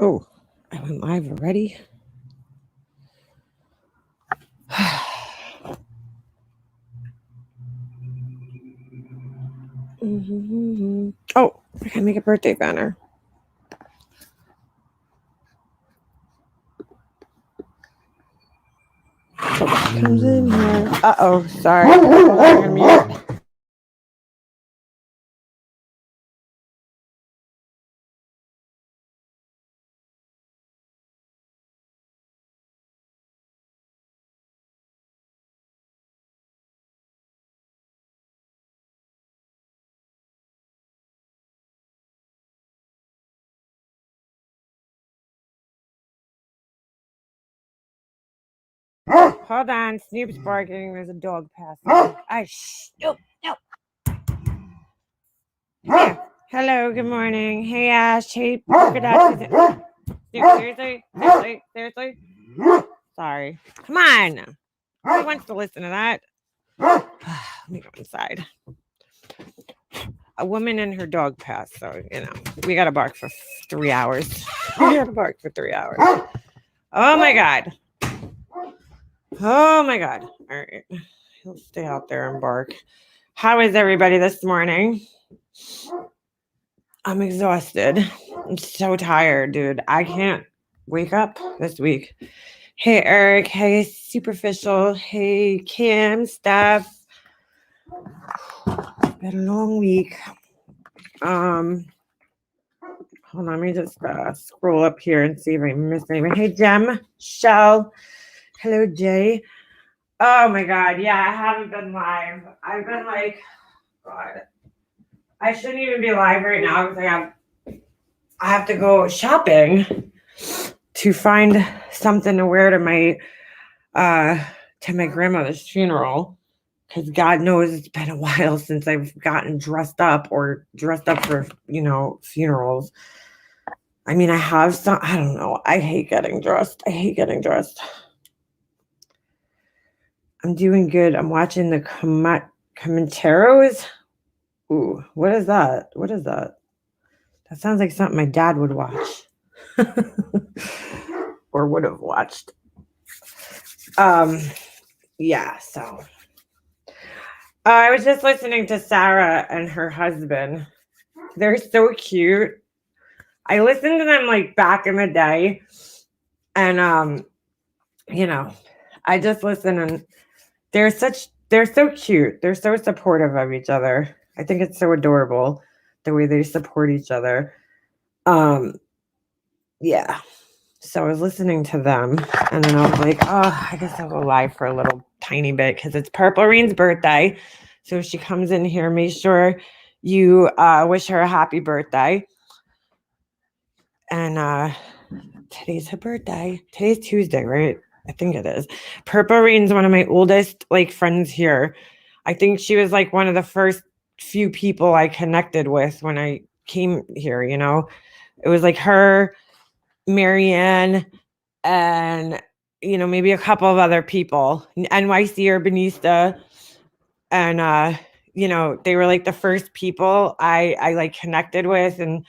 Oh, I went live already. Oh, I gotta make a birthday banner. So she comes in here. Uh-oh, sorry. Hold on, I'm gonna mute. Hold on, Snoop's barking. There's a dog passing. Snoop, no. Yeah. Hello, good morning. Hey, Ash. Hey, polka dot. Snoop, seriously? Sorry. Come on. Who wants to listen to that? Let me go inside. A woman and her dog passed, so we got to bark for 3 hours. We got to bark for 3 hours. Oh my god. Oh my god. All right. He'll stay out there and bark. How is everybody this morning? I'm exhausted. I'm so tired, dude. I can't wake up this week. Hey, Eric. Hey, Superficial. Hey, Kim, Steph. It's been a long week. Hold on, let me just scroll up here and see if I missed anything. Hey, Jem, Shell. Hello, Jay. Oh my god, yeah, I haven't been live. I've been like, God, I shouldn't even be live right now because I have to go shopping to find something to wear to my grandmother's funeral. Because God knows it's been a while since I've gotten dressed up for, funerals. I mean, I have some, I don't know. I hate getting dressed. I'm doing good. I'm watching the Comancheros. Ooh, what is that? That sounds like something my dad would watch. Or would have watched. Yeah, so I was just listening to Sarah and her husband. They're so cute. I listened to them like back in the day, and I just listen, and they're so cute. They're so supportive of each other. I think it's so adorable the way they support each other. Yeah. So I was listening to them, and then I was like, oh, I guess I'll go live for a little tiny bit because it's Purple Rain's birthday. So if she comes in here, make sure you wish her a happy birthday. And today's her birthday. Today's Tuesday, right? I think it is. Purple Rain's one of my oldest friends here. I think she was like one of the first few people I connected with when I came here. It was like her, Marianne, and maybe a couple of other people, NYC Urbanista, and they were like the first people I like connected with and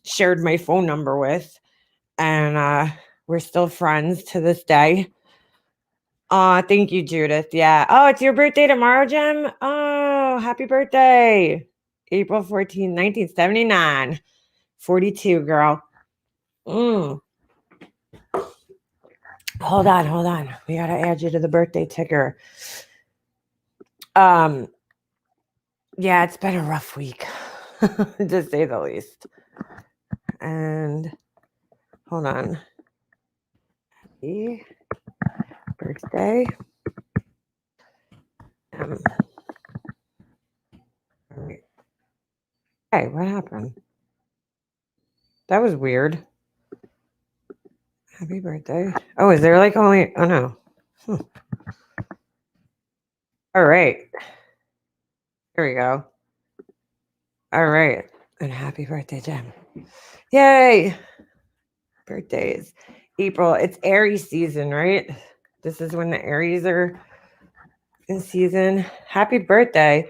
shared my phone number with, and we're still friends to this day. Thank you, Judith. Yeah. Oh, it's your birthday tomorrow, Jem. Oh, happy birthday. April 14, 1979. 42, girl. Hold on. We gotta add you to the birthday ticker. Yeah, it's been a rough week, to say the least. And hold on. Happy birthday. Hey, what happened? That was weird. Happy birthday. Oh, is there like only... Oh, no. All right. Here we go. All right. And happy birthday, Jem. Yay. Birthdays. April. It's Aries season, right? This is when the Aries are in season. Happy birthday.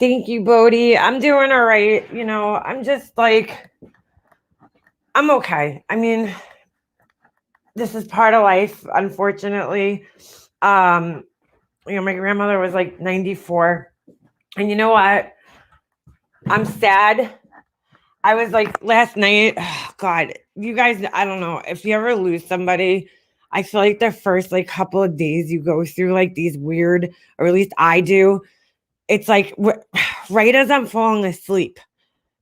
Thank you, Bodhi. I'm doing all right. I'm just like... I'm okay. I mean, this is part of life, unfortunately. My grandmother was like 94. And you know what? I'm sad. I was like last night, oh God, you guys, I don't know. If you ever lose somebody, I feel like the first like couple of days you go through like these weird, or at least I do. It's like right as I'm falling asleep,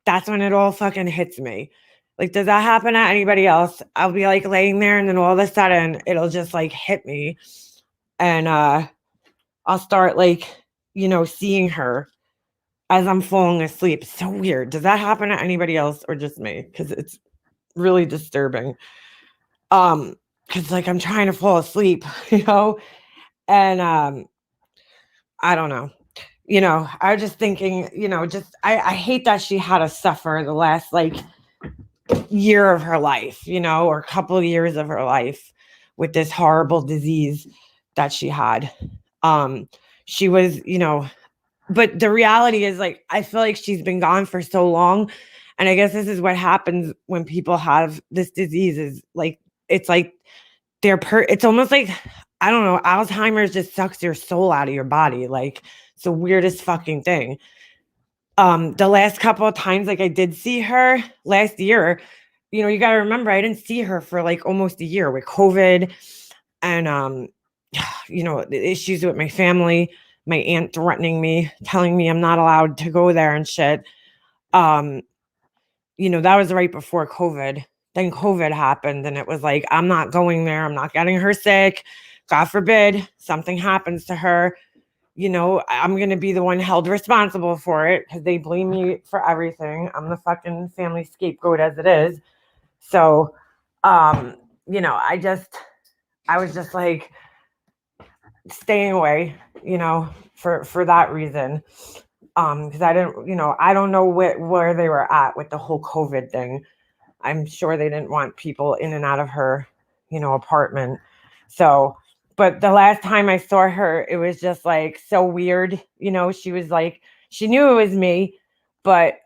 that's when it all fucking hits me. Like, does that happen to anybody else? I'll be like laying there and then all of a sudden it'll just like hit me. And I'll start like, seeing her as I'm falling asleep. So weird. Does that happen to anybody else or just me? Because it's really disturbing. Because like I'm trying to fall asleep, and I don't know. I was just thinking, I hate that she had to suffer the last like year of her life, or a couple of years of her life with this horrible disease that she had. She was, but the reality is like I feel like she's been gone for so long. And I guess this is what happens when people have this disease is like it's like it's almost like I don't know, Alzheimer's just sucks your soul out of your body. Like it's the weirdest fucking thing. The last couple of times like I did see her last year, you got to remember I didn't see her for like almost a year with COVID and the issues with my family, my aunt threatening me, telling me I'm not allowed to go there and shit. Um, that was right before COVID. Then COVID happened and it was like, I'm not going there. I'm not getting her sick. God forbid something happens to her. I'm going to be the one held responsible for it because they blame me for everything. I'm the fucking family scapegoat as it is. So, I was just like staying away, for that reason. Because I didn't, I don't know where they were at with the whole COVID thing. I'm sure they didn't want people in and out of her, apartment. So, but the last time I saw her, it was just like so weird. She was like, she knew it was me, but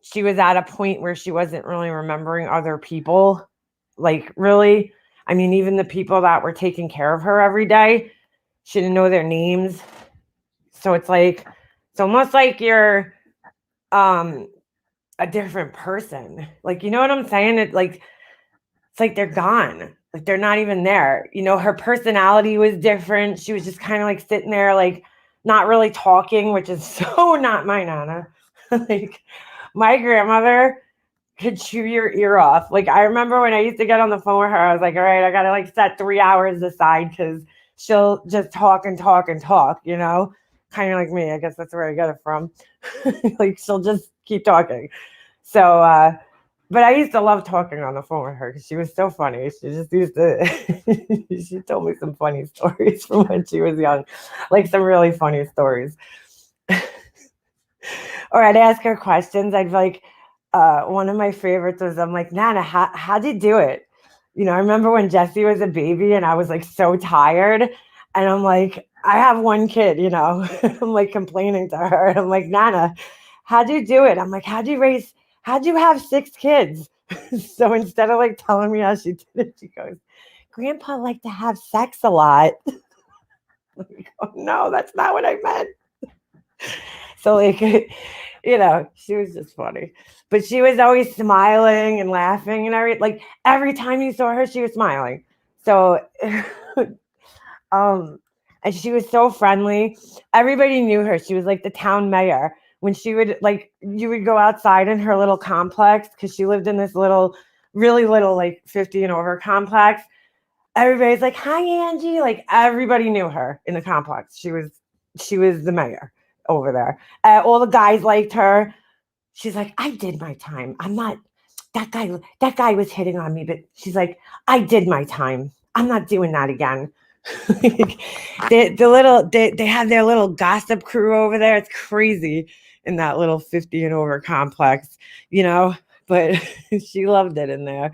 she was at a point where she wasn't really remembering other people. Like, really? I mean, even the people that were taking care of her every day, she didn't know their names. So it's almost like you're um a different person. Like, you know what I'm saying? It's like they're gone. Like they're not even there. Her personality was different. She was just kind of like sitting there, like not really talking, which is so not my Nana. Like my grandmother could chew your ear off. Like I remember when I used to get on the phone with her, I was like, all right, I gotta like set 3 hours aside because she'll just talk and talk and talk, kind of like me. I guess that's where I get it from. Like she'll just keep talking. So but I used to love talking on the phone with her because she was so funny. She just used to she told me some funny stories from when she was young. Like some really funny stories. Or I'd ask her questions. I'd be like, one of my favorites was I'm like, Nana, how'd you do it? I remember when Jesse was a baby and I was like so tired. And I'm like, I have one kid, I'm like complaining to her. And I'm like, Nana, how'd you do it? I'm like, how'd you have 6 kids? So instead of like telling me how she did it, she goes, Grandpa liked to have sex a lot. Like, oh, no, that's not what I meant. So like, she was just funny. But she was always smiling and laughing and like every time you saw her, she was smiling. So and she was so friendly. Everybody knew her. She was like the town mayor. When she would like you would go outside in her little complex because she lived in this really little like 50 and over complex. Everybody's like, hi Angie. Like everybody knew her in the complex. She was the mayor over there. All the guys liked her. She's like, I did my time. I'm not that guy was hitting on me, but she's like, I did my time. I'm not doing that again. They have their little gossip crew over there. It's crazy in that little 50 and over complex, but she loved it in there.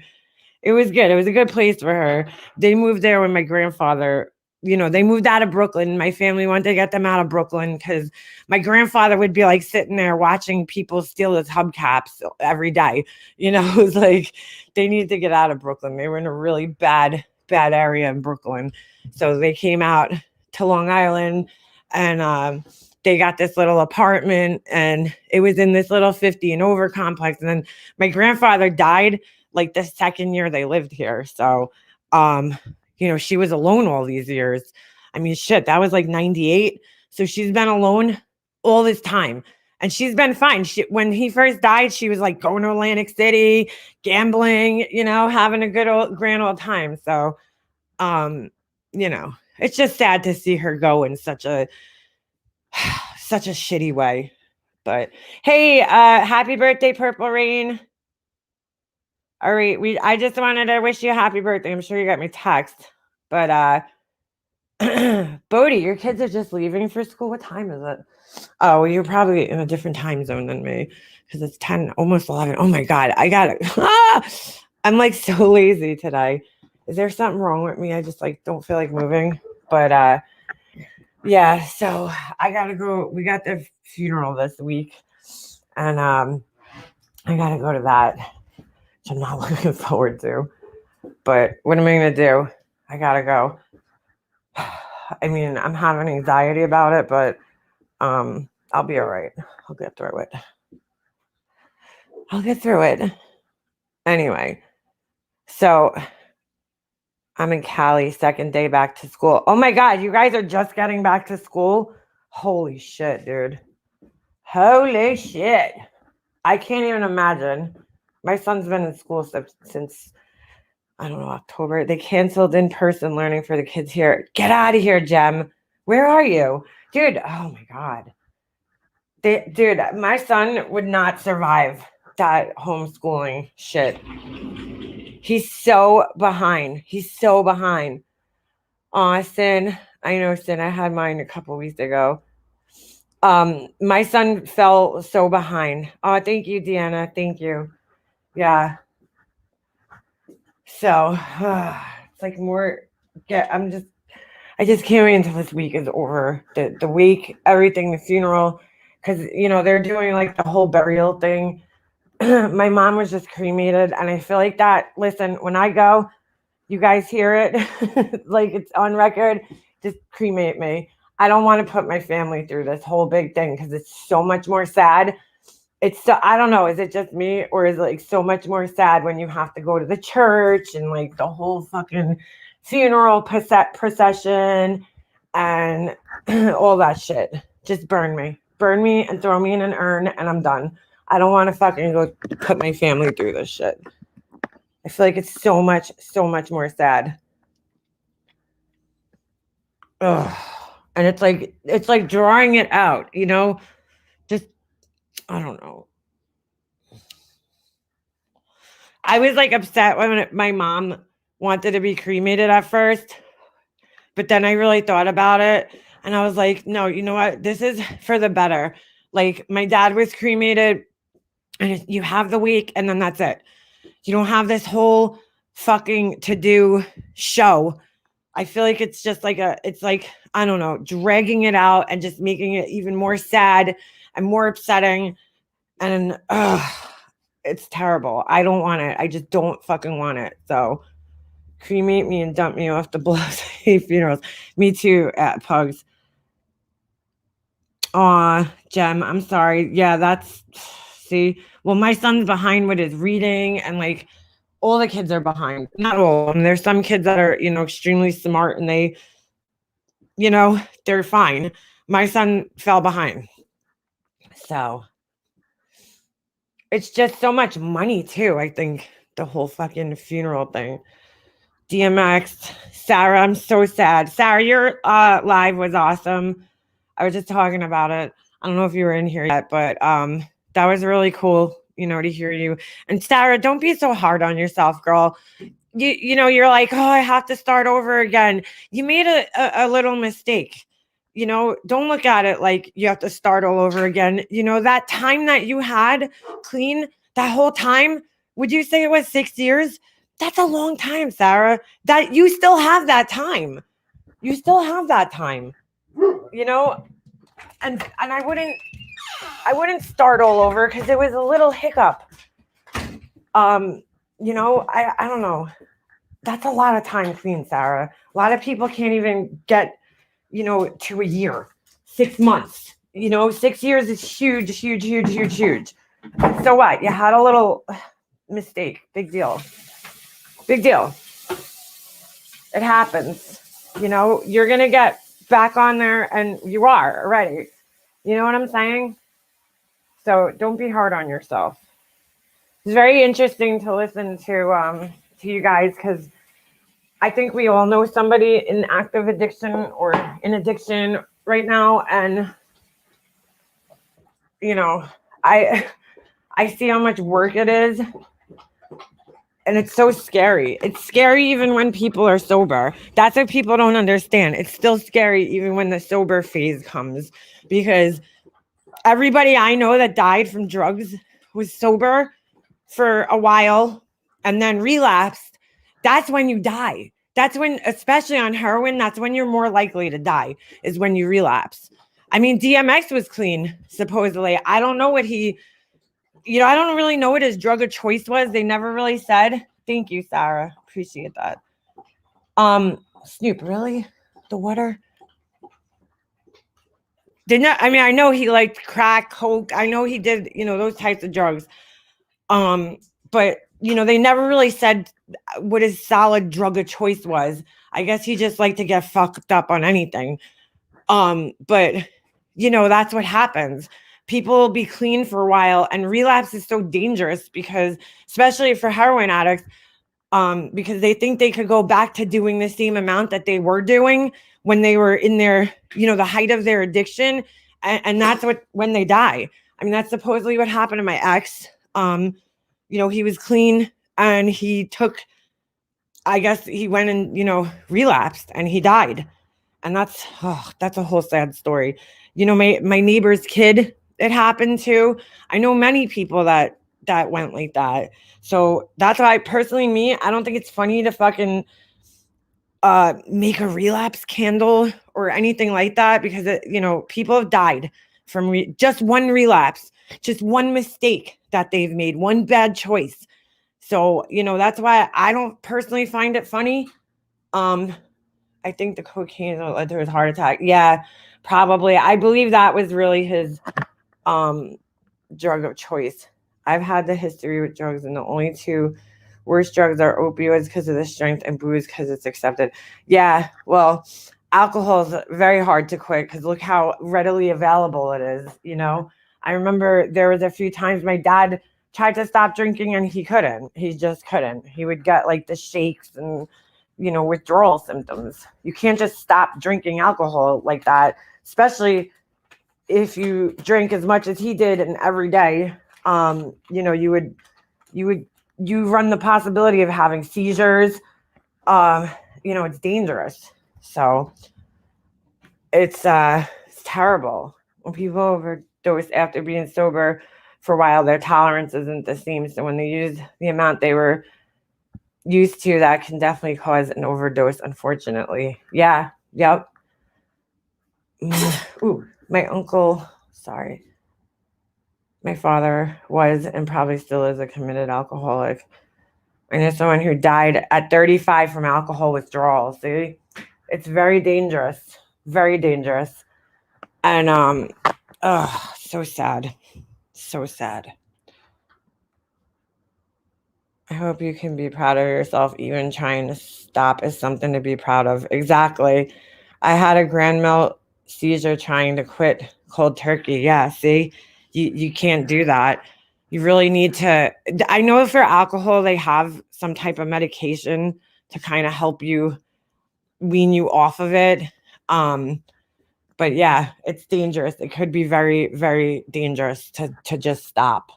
It was good. It was a good place for her. They moved there when my grandfather they moved out of Brooklyn. My family wanted to get them out of Brooklyn because my grandfather would be like sitting there watching people steal his hubcaps every day. It was like they needed to get out of Brooklyn. They were in a really bad area in Brooklyn. So they came out to Long Island and they got this little apartment, and it was in this little 50 and over complex. And then my grandfather died like the second year they lived here. So, she was alone all these years. I mean, shit, that was like 98. So she's been alone all this time. And she's been fine. When he first died, she was like going to Atlantic City, gambling, having a good grand old time. So, it's just sad to see her go in such a shitty way. But hey, happy birthday, Purple Rain. All right, I just wanted to wish you a happy birthday. I'm sure you got my text. But Bodhi, your kids are just leaving for school. What time is it? Oh, you're probably in a different time zone than me because it's 10, almost 11. Oh my God, I got it. I'm like so lazy today. Is there something wrong with me? I just like don't feel like moving. But yeah, so I gotta go. We got the funeral this week, and I gotta go to that, which I'm not looking forward to. But what am I gonna do? I gotta go. I mean, I'm having anxiety about it, but I'll be all right. I'll get through it. Anyway, so I'm in Cali, second day back to school. Oh my God, you guys are just getting back to school? Holy shit, dude. Holy shit. I can't even imagine. My son's been in school since I don't know, October. They canceled in-person learning for the kids here. Get out of here, Jem. Where are you? Dude, oh my God. Dude, my son would not survive that homeschooling shit. He's so behind. Sin. I know, Sin. I had mine a couple weeks ago. My son fell so behind. Oh, thank you, Deanna. Thank you. Yeah. So it's like more. I just can't wait until this week is over. The week, everything, the funeral, because they're doing like the whole burial thing. My mom was just cremated, and I feel like that. Listen, when I go, you guys hear it, like it's on record. Just cremate me. I don't want to put my family through this whole big thing because it's so much more sad. I don't know. Is it just me, or is it like so much more sad when you have to go to the church and like the whole fucking funeral procession and all that shit? Just burn me and throw me in an urn and I'm done. I don't want to fucking go put my family through this shit. I feel like it's so much more sad. Ugh. And it's like drawing it out, just, I don't know. I was like upset when my mom wanted to be cremated at first, but then I really thought about it and I was like, no, you know what? This is for the better. Like my dad was cremated and you have the week and then that's it. You don't have this whole fucking to-do show. I feel like it's just like I don't know, dragging it out and just making it even more sad and more upsetting. And it's terrible. I don't want it. I just don't fucking want it. So cremate me and dump me off the Below funerals. Me too, at Pugs. Aw, Jem, I'm sorry. Yeah, see, well, my son's behind with his reading and like all the kids are behind. Not all of them. There's some kids that are, extremely smart and they, they're fine. My son fell behind. So it's just so much money too, I think, the whole fucking funeral thing. DMX, Sarah, I'm so sad. Sarah, your live was awesome. I was just talking about it. I don't know if you were in here yet, but that was really cool, to hear you. And Sarah, don't be so hard on yourself, girl. You're like, oh, I have to start over again. You made a little mistake. Don't look at it like you have to start all over again. That time that you had clean, that whole time, would you say it was 6 years? That's a long time, Sarah. That you still have that time. you still have that time, you know, and I wouldn't start all over because it was a little hiccup. You know, I don't know. That's a lot of time clean, Sarah. A lot of people can't even get, you know, to a year, 6 months. You know, 6 years is huge, huge, huge, huge, huge. So what? You had a little mistake. Big deal. Big deal. It happens. You know, you're going to get back on there, and you are already. You know what I'm saying? So don't be hard on yourself. It's very interesting to listen to you guys because I think we all know somebody in active addiction or in addiction right now, and you know, I I see how much work it is, and it's so scary. It's scary even when people are sober. That's what people don't understand. It's still scary even when the sober phase comes because everybody I know that died from drugs was sober for a while and then relapsed. That's when you die. That's when, especially on heroin, that's when you're more likely to die, is when you relapse. I mean, DMX was clean, supposedly. I don't know what I don't really know what his drug of choice was. They never really said. Thank you, Sarah. Appreciate that. Snoop, really? The water? I know he liked crack, coke. I know he did, those types of drugs. But they never really said what his solid drug of choice was. I guess he just liked to get fucked up on anything. But that's what happens. People will be clean for a while, and relapse is so dangerous because, especially for heroin addicts, because they think they could go back to doing the same amount that they were doing when they were in their, the height of their addiction. And that's when they die. I mean, that's supposedly what happened to my ex. He was clean and I guess he went and, relapsed and he died. And that's a whole sad story. My neighbor's kid, it happened to. I know many people that went like that. So that's why personally, I don't think it's funny to fucking make a relapse candle or anything like that because people have died from just one relapse, just one mistake that they've made, one bad choice. So, that's why I don't personally find it funny. I think the cocaine led to his heart attack. Yeah, probably. I believe that was really his drug of choice. I've had the history with drugs, and the only two worst drugs are opioids because of the strength and booze because it's accepted. Yeah, well, alcohol is very hard to quit because look how readily available it is. I remember there was a few times my dad tried to stop drinking and he couldn't. He just couldn't. He would get like the shakes and withdrawal symptoms. You can't just stop drinking alcohol like that, especially if you drink as much as he did and every day. You run the possibility of having seizures. It's dangerous. So it's terrible when people overdose after being sober for a while. Their tolerance isn't the same. So when they use the amount they were used to, that can definitely cause an overdose, unfortunately. Yeah. Yep. Ooh, my father was and probably still is a committed alcoholic. I know someone who died at 35 from alcohol withdrawal. See, it's very dangerous, very dangerous. And so sad. So sad. I hope you can be proud of yourself. Even trying to stop is something to be proud of. Exactly. I had a grand mal seizure trying to quit cold turkey. Yeah, see, you can't do that. You really need to. I know for alcohol, they have some type of medication to kind of help you wean you off of it. But yeah, it's dangerous. It could be very, very dangerous to just stop.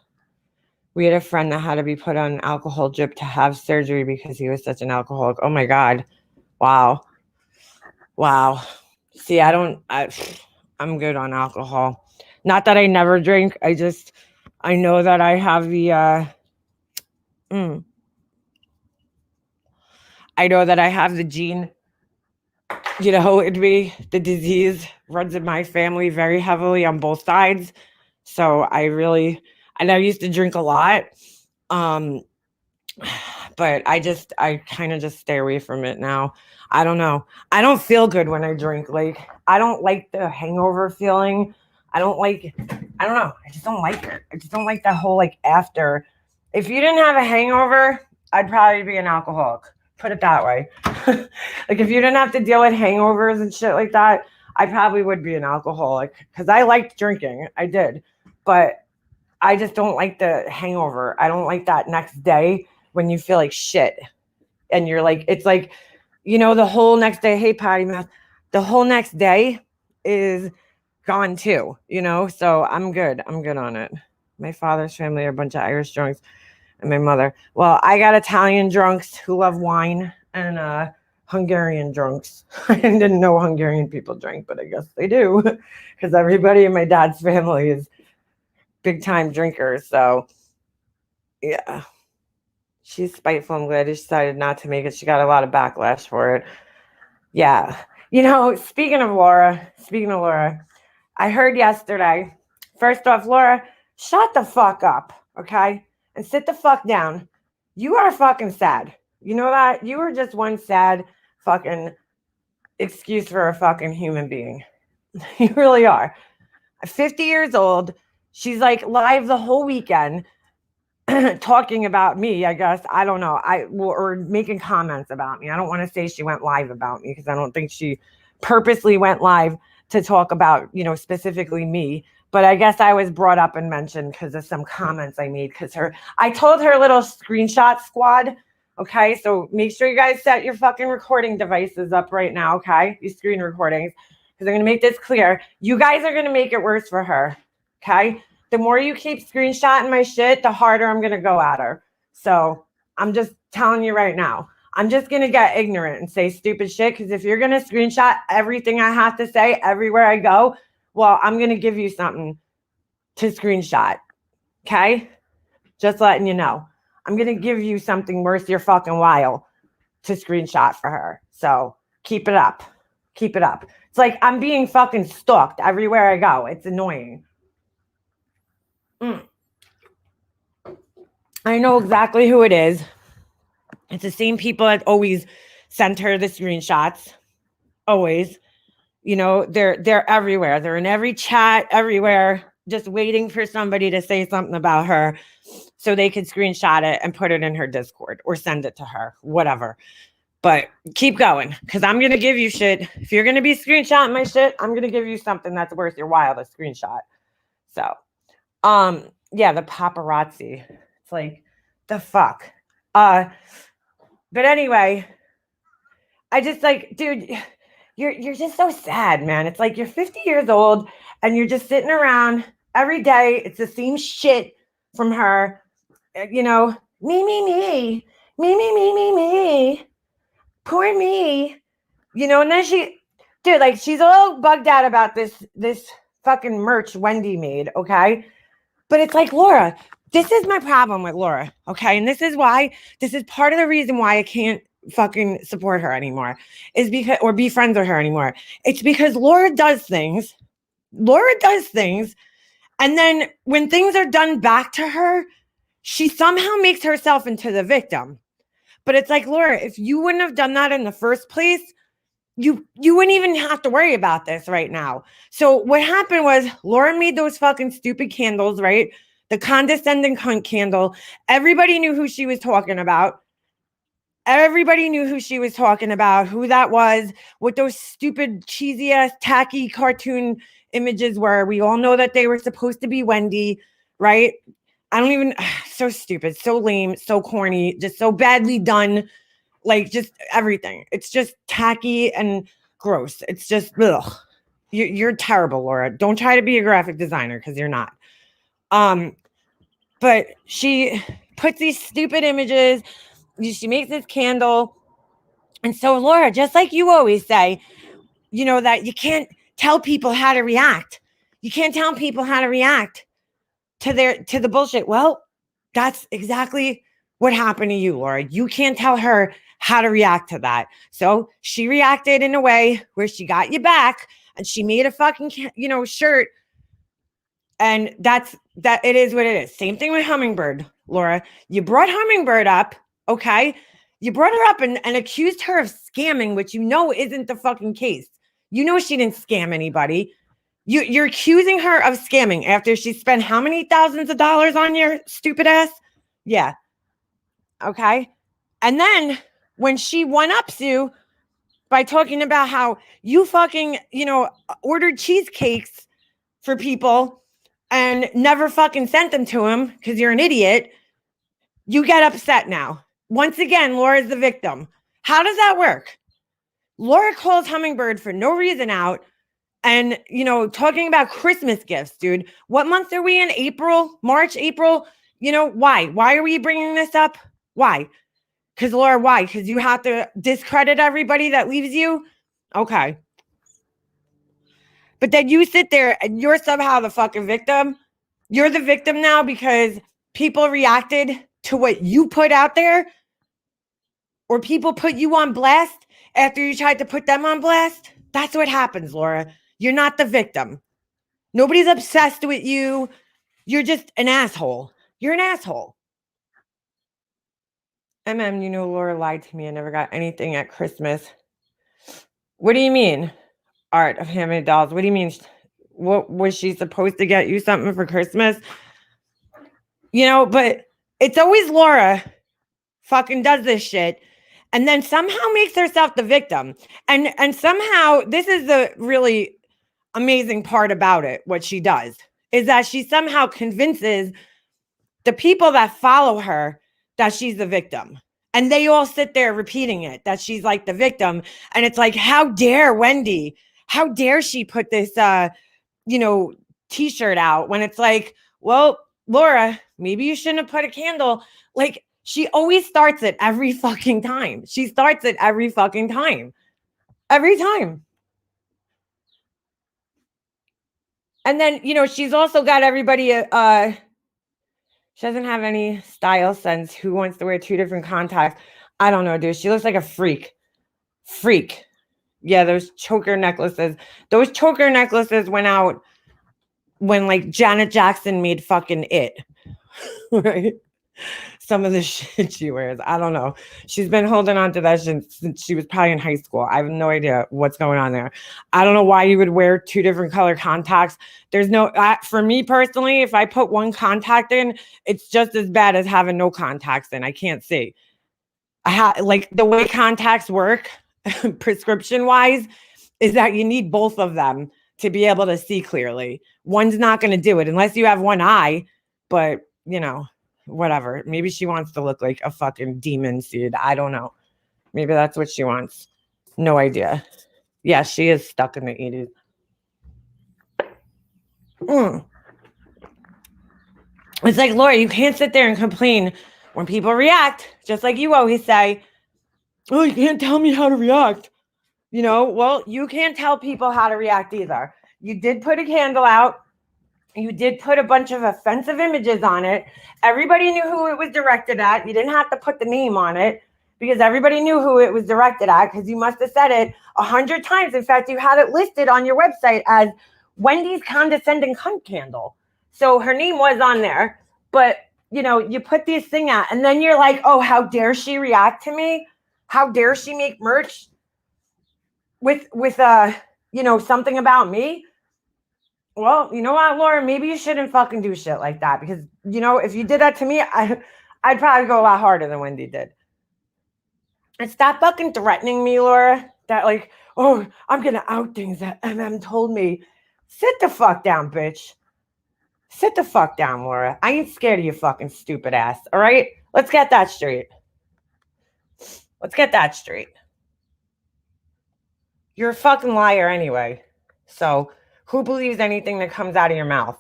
We had a friend that had to be put on alcohol drip to have surgery because he was such an alcoholic. Oh my God. Wow. See, I'm good on alcohol. Not that I never drink. I know that I have I know that I have the gene the disease runs in my family very heavily on both sides. So and I used to drink a lot. Um, but I kind of just stay away from it now. I don't know. I don't feel good when I drink. Like, I don't like the hangover feeling. I don't know. I just don't like it. I just don't like that whole like after. If you didn't have a hangover, I'd probably be an alcoholic. Put it that way. Like, if you didn't have to deal with hangovers and shit like that, I probably would be an alcoholic because I liked drinking. I did. But I just don't like the hangover. I don't like that next day when you feel like shit. And you're like, it's like, the whole next day, hey, potty mouth, the whole next day is gone too, So I'm good. I'm good on it. My father's family are a bunch of Irish drunks, and my mother. Well, I got Italian drunks who love wine and Hungarian drunks. I didn't know Hungarian people drank, but I guess they do because everybody in my dad's family is big time drinkers. So yeah, she's spiteful. I'm glad she decided not to make it. She got a lot of backlash for it. Yeah. Speaking of Laura, I heard yesterday, first off, Laura, shut the fuck up, okay? And sit the fuck down. You are fucking sad. You know that? You are just one sad fucking excuse for a fucking human being. You really are. 50 years old. She's like live the whole weekend talking about me, I guess. I don't know. Or making comments about me. I don't want to say she went live about me because I don't think she purposely went live to talk about, specifically me. But I guess I was brought up and mentioned because of some comments I made I told her little screenshot squad. Okay. So make sure you guys set your fucking recording devices up right now. Okay. These screen recordings. Because I'm going to make this clear. You guys are going to make it worse for her. Okay. The more you keep screenshotting my shit, the harder I'm going to go at her. So I'm just telling you right now. I'm just going to get ignorant and say stupid shit. Because if you're going to screenshot everything I have to say everywhere I go, well, I'm going to give you something to screenshot. Okay? Just letting you know. I'm going to give you something worth your fucking while to screenshot for her. So keep it up. Keep it up. It's like I'm being fucking stalked everywhere I go. It's annoying. I know exactly who it is. It's the same people that always sent her the screenshots. Always. They're everywhere. They're in every chat, everywhere, just waiting for somebody to say something about her so they could screenshot it and put it in her Discord or send it to her, whatever. But keep going, because I'm going to give you shit. If you're going to be screenshotting my shit, I'm going to give you something that's worth your while to screenshot. So, yeah, the paparazzi. It's like, the fuck. But anyway, I just like, dude, you're just so sad, man. It's like you're 50 years old and you're just sitting around every day. It's the same shit from her. Me. Poor me. And then she's a little bugged out about this fucking merch Wendy made, okay? But it's like, Laura, this is my problem with Laura, okay? And this is part of the reason why I can't fucking support her anymore is because, or be friends with her anymore. It's because Laura does things, and then when things are done back to her, she somehow makes herself into the victim. But it's like, Laura, if you wouldn't have done that in the first place, you wouldn't even have to worry about this right now. So what happened was Laura made those fucking stupid candles, right? The condescending cunt candle. Everybody knew who she was talking about. Everybody knew who she was talking about, who that was, what those stupid, cheesy ass, tacky cartoon images were. We all know that they were supposed to be Wendy, right? So stupid, so lame, so corny, just so badly done. Like, just everything. It's just tacky and gross. It's just, ugh. You're terrible, Laura. Don't try to be a graphic designer because you're not. But she puts these stupid images. She makes this candle. And so, Laura, just like you always say, that you can't tell people how to react. You can't tell people how to react to the bullshit. Well, that's exactly what happened to you, Laura. You can't tell her how to react to that. So she reacted in a way where she got you back and she made a fucking, shirt. And that it is what it is. Same thing with Hummingbird, Laura. You brought Hummingbird up, okay? You brought her up and accused her of scamming, which isn't the fucking case. She didn't scam anybody. You're accusing her of scamming after she spent how many thousands of dollars on your stupid ass? Yeah. Okay. And then when she one-ups you by talking about how you fucking, ordered cheesecakes for people and never fucking sent them to him because you're an idiot, you get upset now. Once again, Laura's the victim. How does that work? Laura calls Hummingbird for no reason out and, talking about Christmas gifts, dude. What month are we in? March, April? Why? Why are we bringing this up? Why? Because, Laura, why? Because you have to discredit everybody that leaves you? Okay. But then you sit there and you're somehow the fucking victim. You're the victim now because people reacted to what you put out there, or people put you on blast after you tried to put them on blast. That's what happens, Laura. You're not the victim. Nobody's obsessed with you. You're just an asshole. You're an asshole. Laura lied to me. I never got anything at Christmas. What do you mean? Art of Handmade Dolls. What do you mean? What was she supposed to get you something for Christmas? But it's always Laura fucking does this shit and then somehow makes herself the victim. And somehow this is the really amazing part about it. What she does is that she somehow convinces the people that follow her that she's the victim. And they all sit there repeating it, that she's like the victim. And it's like, how dare Wendy? How dare she put this, t-shirt out when it's like, well, Laura, maybe you shouldn't have put a candle. Like, she always starts it every fucking time. She starts it every fucking time. Every time. And then, she's also got everybody, she doesn't have any style sense. Who wants to wear two different contacts? I don't know, dude. She looks like a freak. Freak. Yeah, those choker necklaces. Those choker necklaces went out when like Janet Jackson made fucking It. Right? Some of the shit she wears. I don't know. She's been holding on to that shit since she was probably in high school. I have no idea what's going on there. I don't know why you would wear two different color contacts. There's no, for me personally, if I put one contact in, it's just as bad as having no contacts in. I can't see. Like the way contacts work, prescription wise, is that you need both of them to be able to see clearly. One's not going to do it unless you have one eye, but whatever. Maybe she wants to look like a fucking demon seed. I don't know. Maybe that's what she wants. No idea. Yeah, she is stuck in the 80s. It's like, Laura, you can't sit there and complain when people react, just like you always say, oh, you can't tell me how to react. Well, you can't tell people how to react either. You did put a candle out. You did put a bunch of offensive images on it. Everybody knew who it was directed at. You didn't have to put the name on it because everybody knew who it was directed at because you must have said it 100 times. In fact, you had it listed on your website as Wendy's Condescending Cunt Candle. So her name was on there. But, you put this thing out and then you're like, oh, how dare she react to me? How dare she make merch with something about me? Well, you know what, Laura? Maybe you shouldn't fucking do shit like that because, if you did that to me, I'd probably go a lot harder than Wendy did. And stop fucking threatening me, Laura. That like, oh, I'm going to out things that MM told me. Sit the fuck down, bitch. Sit the fuck down, Laura. I ain't scared of your fucking stupid ass, all right? Let's get that straight. Let's get that straight. You're a fucking liar anyway. So who believes anything that comes out of your mouth?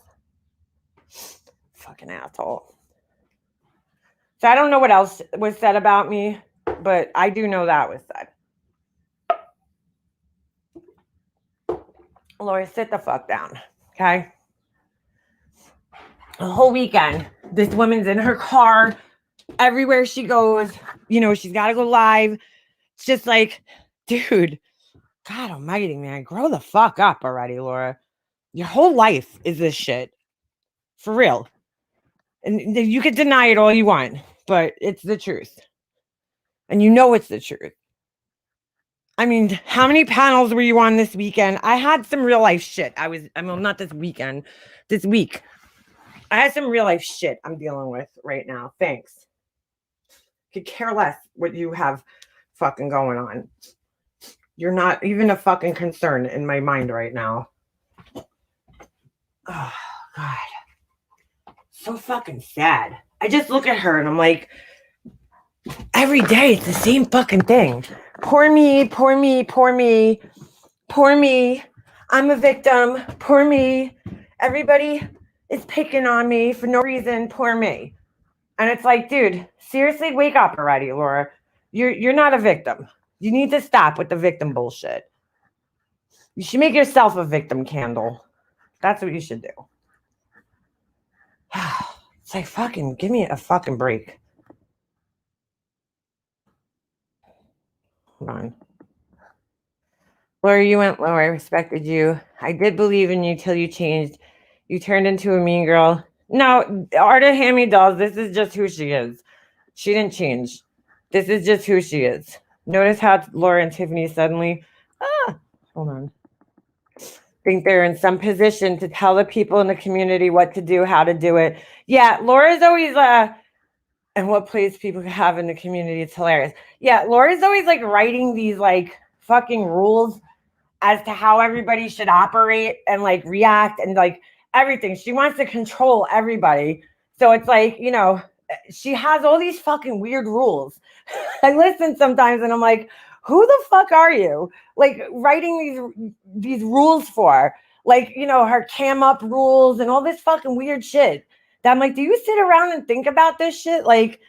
Fucking asshole. So I don't know what else was said about me, but I do know that was said. Laura, sit the fuck down, okay? The whole weekend, this woman's in her car everywhere she goes, she's got to go live. It's just like, dude, God almighty, man, grow the fuck up already, Laura. Your whole life is this shit. For real. And you can deny it all you want, but it's the truth. And it's the truth. I mean, how many panels were you on this weekend? I had some real life shit. Not this weekend, this week. I had some real life shit I'm dealing with right now. Thanks. Could care less what you have fucking going on. You're not even a fucking concern in my mind right now. Oh, God. So fucking sad. I just look at her and I'm like, every day it's the same fucking thing. Poor me, poor me, poor me, poor me. I'm a victim. Poor me. Everybody is picking on me for no reason. Poor me. And it's like, dude, seriously, wake up already, Laura. You're not a victim. You need to stop with the victim bullshit. You should make yourself a victim candle. That's what you should do. It's like, fucking give me a fucking break. Hold on. Laura, you went low. I respected you. I did believe in you till you changed. You turned into a mean girl. No, Arda Hammy Dolls, this is just who she is. She didn't change. This is just who she is. Notice how Laura and Tiffany suddenly, hold on, think they're in some position to tell the people in the community what to do, how to do it. Yeah, Laura's always, and what place people have in the community. It's hilarious. Yeah, Laura's always like writing these like fucking rules as to how everybody should operate and like react and like everything. She wants to control everybody. So it's like, she has all these fucking weird rules. I listen sometimes and I'm like, who the fuck are you? Like writing these rules for, like, her cam up rules and all this fucking weird shit. That I'm like, do you sit around and think about this shit? Like,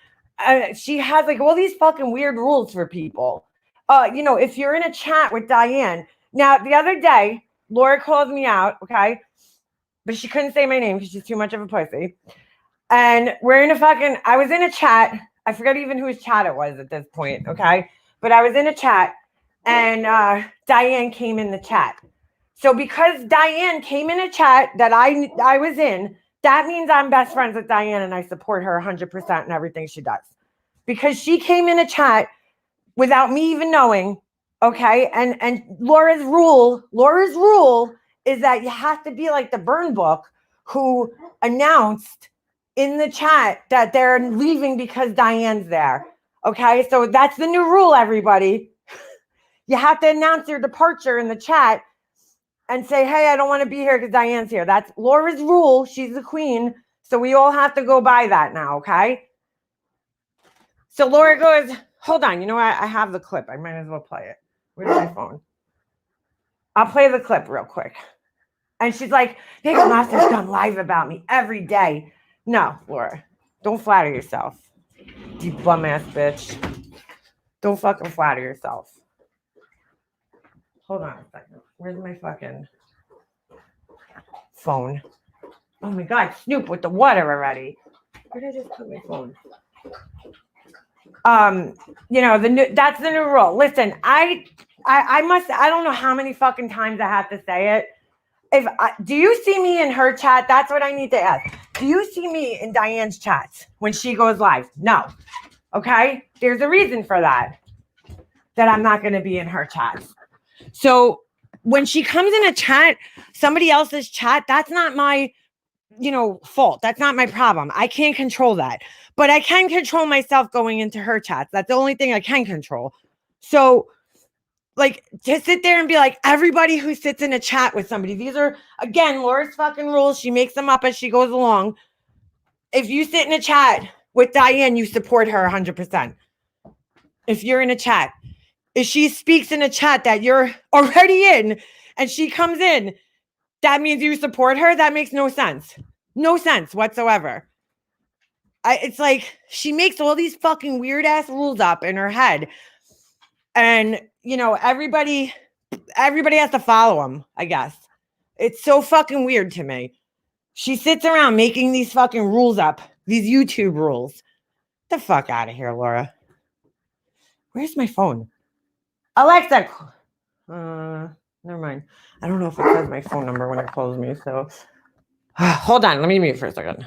she has like all these fucking weird rules for people. If you're in a chat with Diane, now the other day, Laura called me out, okay? But she couldn't say my name because she's too much of a pussy. And I was in a chat. I forget even whose chat it was at this point, okay? But I was in a chat and Diane came in the chat. So because Diane came in a chat that I was in, that means I'm best friends with Diane and I support her 100% in everything she does. Because she came in a chat without me even knowing, okay? And Laura's rule is that you have to be like the burn book who announced in the chat that they're leaving because Diane's there. Okay, so that's the new rule, everybody. You have to announce your departure in the chat and say, hey, I don't want to be here because Diane's here. That's Laura's rule. She's the queen. So we all have to go by that now, okay? So Laura goes, hold on. You know what? I have the clip. I might as well play it. Where's my phone? I'll play the clip real quick. And she's like, Nigga Master's done live about me every day. No, Laura, don't flatter yourself. You bum ass bitch. Don't fucking flatter yourself. Hold on a second. Where's my fucking phone? Oh my God, Snoop with the water already. Where did I just put my phone? That's the new rule. Listen, I don't know how many fucking times I have to say it. Do you see me in her chat? That's what I need to ask. Do you see me in Diane's chats when she goes live? No. Okay? There's a reason for that I'm not going to be in her chats. So when she comes in a chat, somebody else's chat, that's not my, fault. That's not my problem. I can't control that. But I can control myself going into her chats. That's the only thing I can control. So like, to sit there and be like, everybody who sits in a chat with somebody, these are, again, Laura's fucking rules. She makes them up as she goes along. If you sit in a chat with Diane, you support her 100%. If you're in a chat, if she speaks in a chat that you're already in and she comes in, that means you support her. That makes no sense. No sense whatsoever. It's like she makes all these fucking weird ass rules up in her head. And, everybody has to follow them, I guess. It's so fucking weird to me. She sits around making these fucking rules up, these YouTube rules. the fuck out of here, Laura. Where's my phone? Alexa. Never mind. I don't know if it says my phone number when it calls me. So hold on. Let me mute for a second.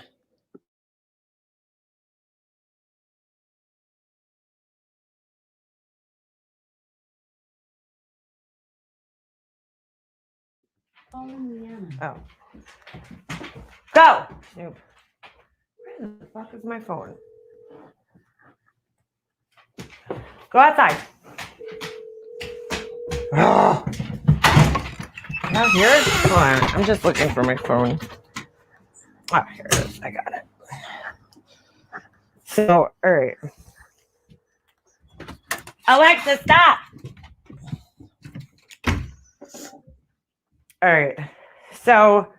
Oh. Go. Nope. Where the fuck is my phone? Go outside. Oh. Not here? Hold on. I'm just looking for my phone. Oh, here it is. I got it. So, all right. Alexa, stop. All right. So,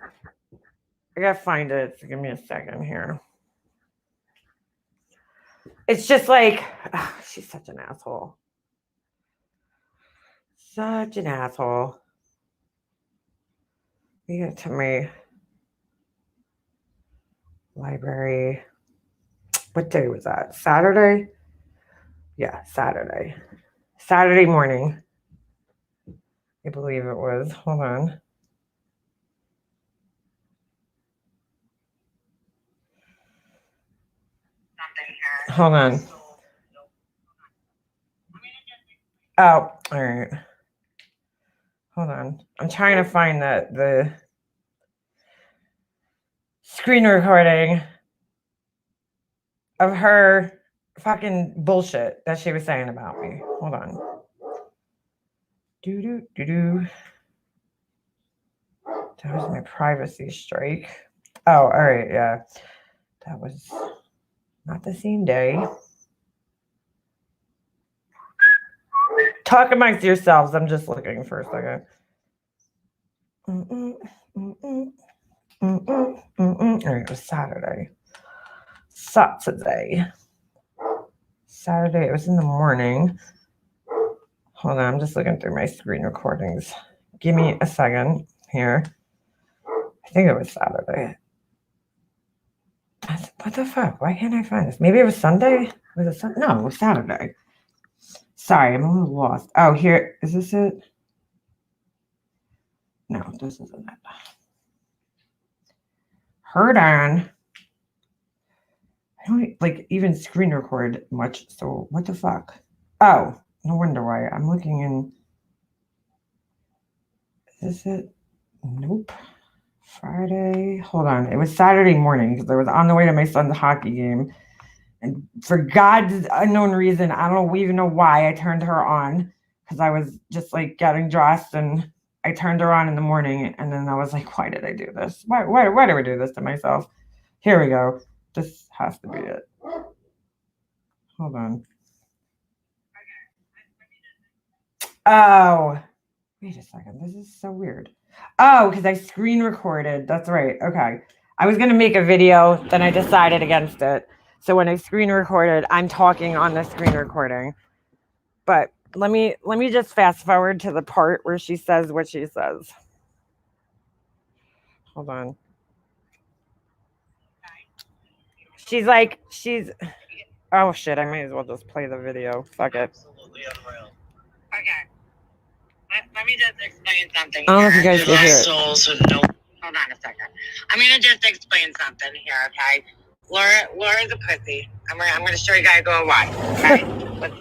I gotta find it. So give me a second here. It's just like, she's such an asshole. Such an asshole. You get to my library. What day was that? Saturday? Yeah, Saturday. Saturday morning. I believe it was. Hold on. Hold on. Oh, all right. Hold on. I'm trying to find the screen recording of her fucking bullshit that she was saying about me. Hold on. Do. That was my privacy strike. Oh, all right, yeah. That was not the same day. Talk amongst yourselves. I'm just looking for a second. All right, it was Saturday. Saturday, it was in the morning. Hold on, I'm just looking through my screen recordings. Give me a second here. I think it was Saturday. What the fuck? Why can't I find this? Maybe it was Sunday? Was it Sunday? No, it was Saturday. Sorry, I'm a little lost. Oh, here. Is this it? No, this isn't it. Hold on. I don't like even screen record much. So what the fuck? Oh, no wonder why. I'm looking in. Is this it? Nope. Friday. Hold on. It was Saturday morning because I was on the way to my son's hockey game. And for God's unknown reason, I don't even know why I turned her on because I was just like getting dressed and I turned her on in the morning. And then I was like, why did I do this? Why do I do this to myself? Here we go. This has to be it. Hold on. Oh, wait a second. This is so weird. Oh, because I screen recorded. That's right. Okay. I was going to make a video, then I decided against it. So when I screen recorded, I'm talking on the screen recording. But let me just fast forward to the part where she says what she says. Hold on. She's like, oh shit, I might as well just play the video. Fuck it. Absolutely unreal. Okay. Let me just explain something. I don't know if you guys can hear it. Hold on a second. I'm gonna just explain something here, okay? Laura's a pussy. I'm gonna show you guys why. Okay?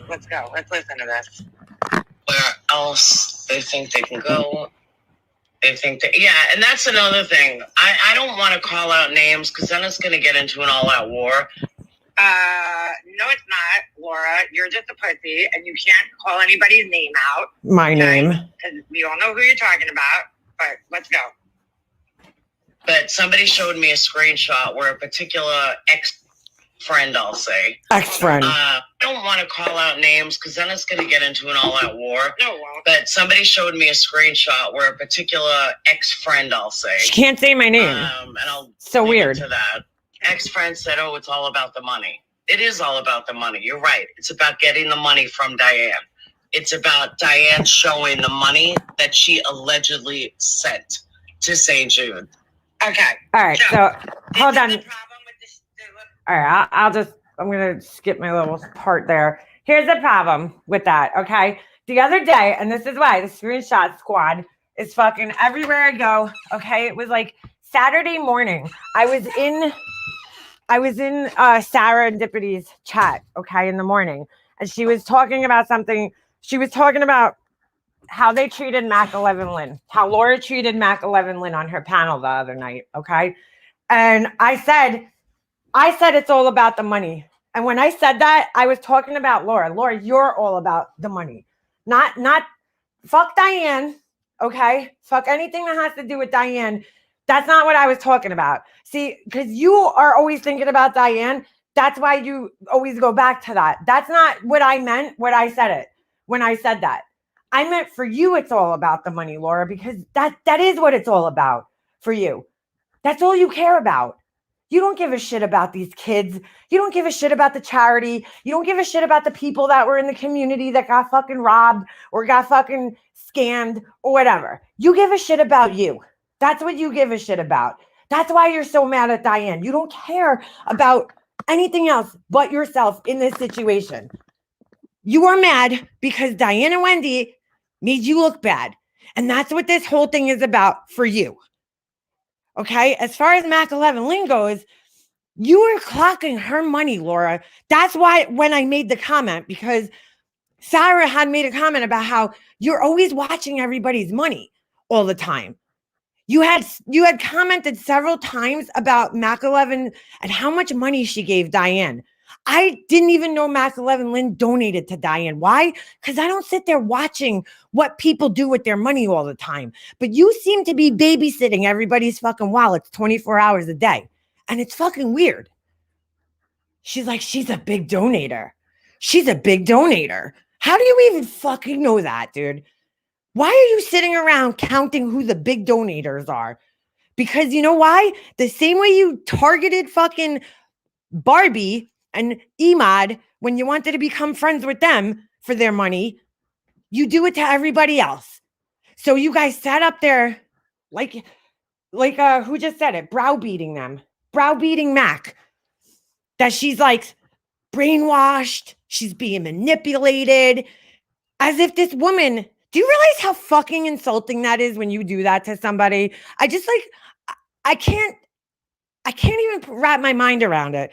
let's go. Let's listen to this. Where else they think they can go? They think that, yeah, and that's another thing. I don't want to call out names because then it's gonna get into an all-out war. No, it's not, Laura. You're just a pussy, and you can't call anybody's name out. My name. Because we all know who you're talking about. But let's go. But somebody showed me a screenshot where a particular ex-friend, I'll say. Ex-friend. I don't want to call out names because then it's going to get into an all-out war. No, it won't. But somebody showed me a screenshot where a particular ex-friend, I'll say. She can't say my name. And I'll so weird. To that. Ex-friend said, oh, it's all about the money. It is all about the money. You're right. It's about getting the money from Diane. It's about Diane showing the money that she allegedly sent to St. Jude. Okay. All right. So hold on. All right. I'll just I'm going to skip my little part there. Here's the problem with that, okay? The other day, and this is why the screenshot squad is fucking everywhere I go, okay? It was like Saturday morning. I was in Sarah and Dippy's chat, okay, in the morning, and she was talking about something. She was talking about how they treated Mac 11 Lynn, how Laura treated Mac 11 Lynn on her panel the other night, okay? And I said it's all about the money. And when I said that, I was talking about Laura. Laura, you're all about the money. Not fuck Diane, okay? Fuck anything that has to do with Diane. That's not what I was talking about. See, because you are always thinking about Diane. That's why you always go back to that. That's not what I meant when I said it. When I said that, I meant for you, it's all about the money, Laura, because that is what it's all about for you. That's all you care about. You don't give a shit about these kids. You don't give a shit about the charity. You don't give a shit about the people that were in the community that got fucking robbed or got fucking scammed or whatever. You give a shit about you. That's what you give a shit about. That's why you're so mad at Diane. You don't care about anything else but yourself in this situation. You are mad because Diane and Wendy made you look bad. And that's what this whole thing is about for you. Okay, as far as Mac 11 Lynn goes, you were clocking her money, Laura. That's why when I made the comment, because Sarah had made a comment about how you're always watching everybody's money all the time. You had commented several times about Mac 11 and how much money she gave Diane. I didn't even know Mac 11 Lynn donated to Diane. Why? Because I don't sit there watching what people do with their money all the time. But you seem to be babysitting everybody's fucking wallets 24 hours a day. And it's fucking weird. She's like, she's a big donator. She's a big donator. How do you even fucking know that, dude? Why are you sitting around counting who the big donators are? Because you know why? The same way you targeted fucking Barbie and Emad when you wanted to become friends with them for their money, you do it to everybody else. So you guys sat up there like who just said it? Browbeating them. Browbeating Mac. That she's like brainwashed. She's being manipulated. As if this woman, do you realize how fucking insulting that is when you do that to somebody? I can't even wrap my mind around it.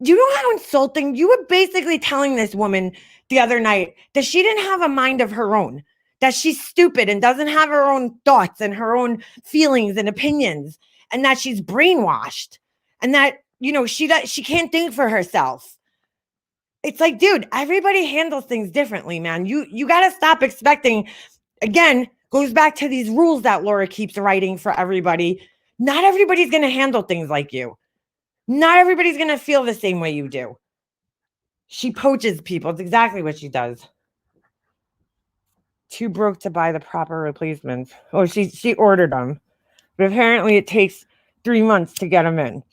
Do you know how insulting? You were basically telling this woman the other night that she didn't have a mind of her own, that she's stupid and doesn't have her own thoughts and her own feelings and opinions, and that she's brainwashed, and that, you know, she can't think for herself. It's like, dude, everybody handles things differently, man. You got to stop expecting, again, goes back to these rules that Laura keeps writing for everybody. Not everybody's going to handle things like you. Not everybody's going to feel the same way you do. She poaches people. It's exactly what she does. Too broke to buy the proper replacements. Oh, she ordered them. But apparently it takes 3 months to get them in.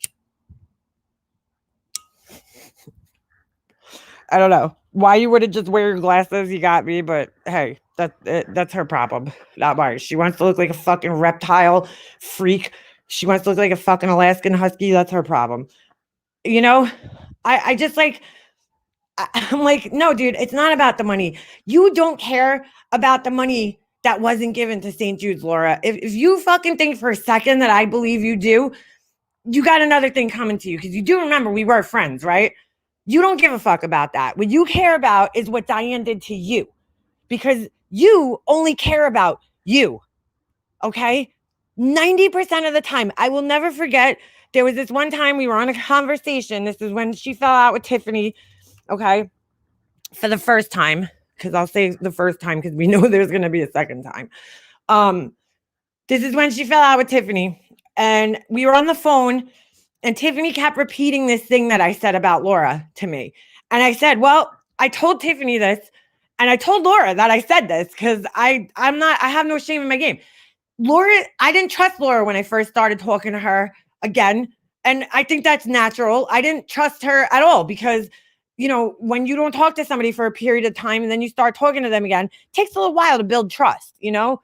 I don't know why you wouldn't just wear your glasses. You got me, but hey, that's her problem, not mine. She wants to look like a fucking reptile freak. She wants to look like a fucking Alaskan husky. That's her problem. You know, I just like, I'm like, no, dude, it's not about the money. You don't care about the money that wasn't given to St. Jude's, Laura. If you fucking think for a second that I believe you do, you got another thing coming to you, because you do remember we were friends, right? You don't give a fuck about that. What you care about is what Diane did to you, because you only care about you. Okay? 90% of the time, I will never forget. There was this one time we were on a conversation. This is when she fell out with Tiffany. Okay? For the first time, because I'll say the first time because we know there's going to be a second time. This is when she fell out with Tiffany, and we were on the phone. And Tiffany kept repeating this thing that I said about Laura to me. And I said, well, I told Tiffany this, and I told Laura that I said this because I have no shame in my game. Laura, I didn't trust Laura when I first started talking to her again. And I think that's natural. I didn't trust her at all because, you know, when you don't talk to somebody for a period of time and then you start talking to them again, it takes a little while to build trust, you know?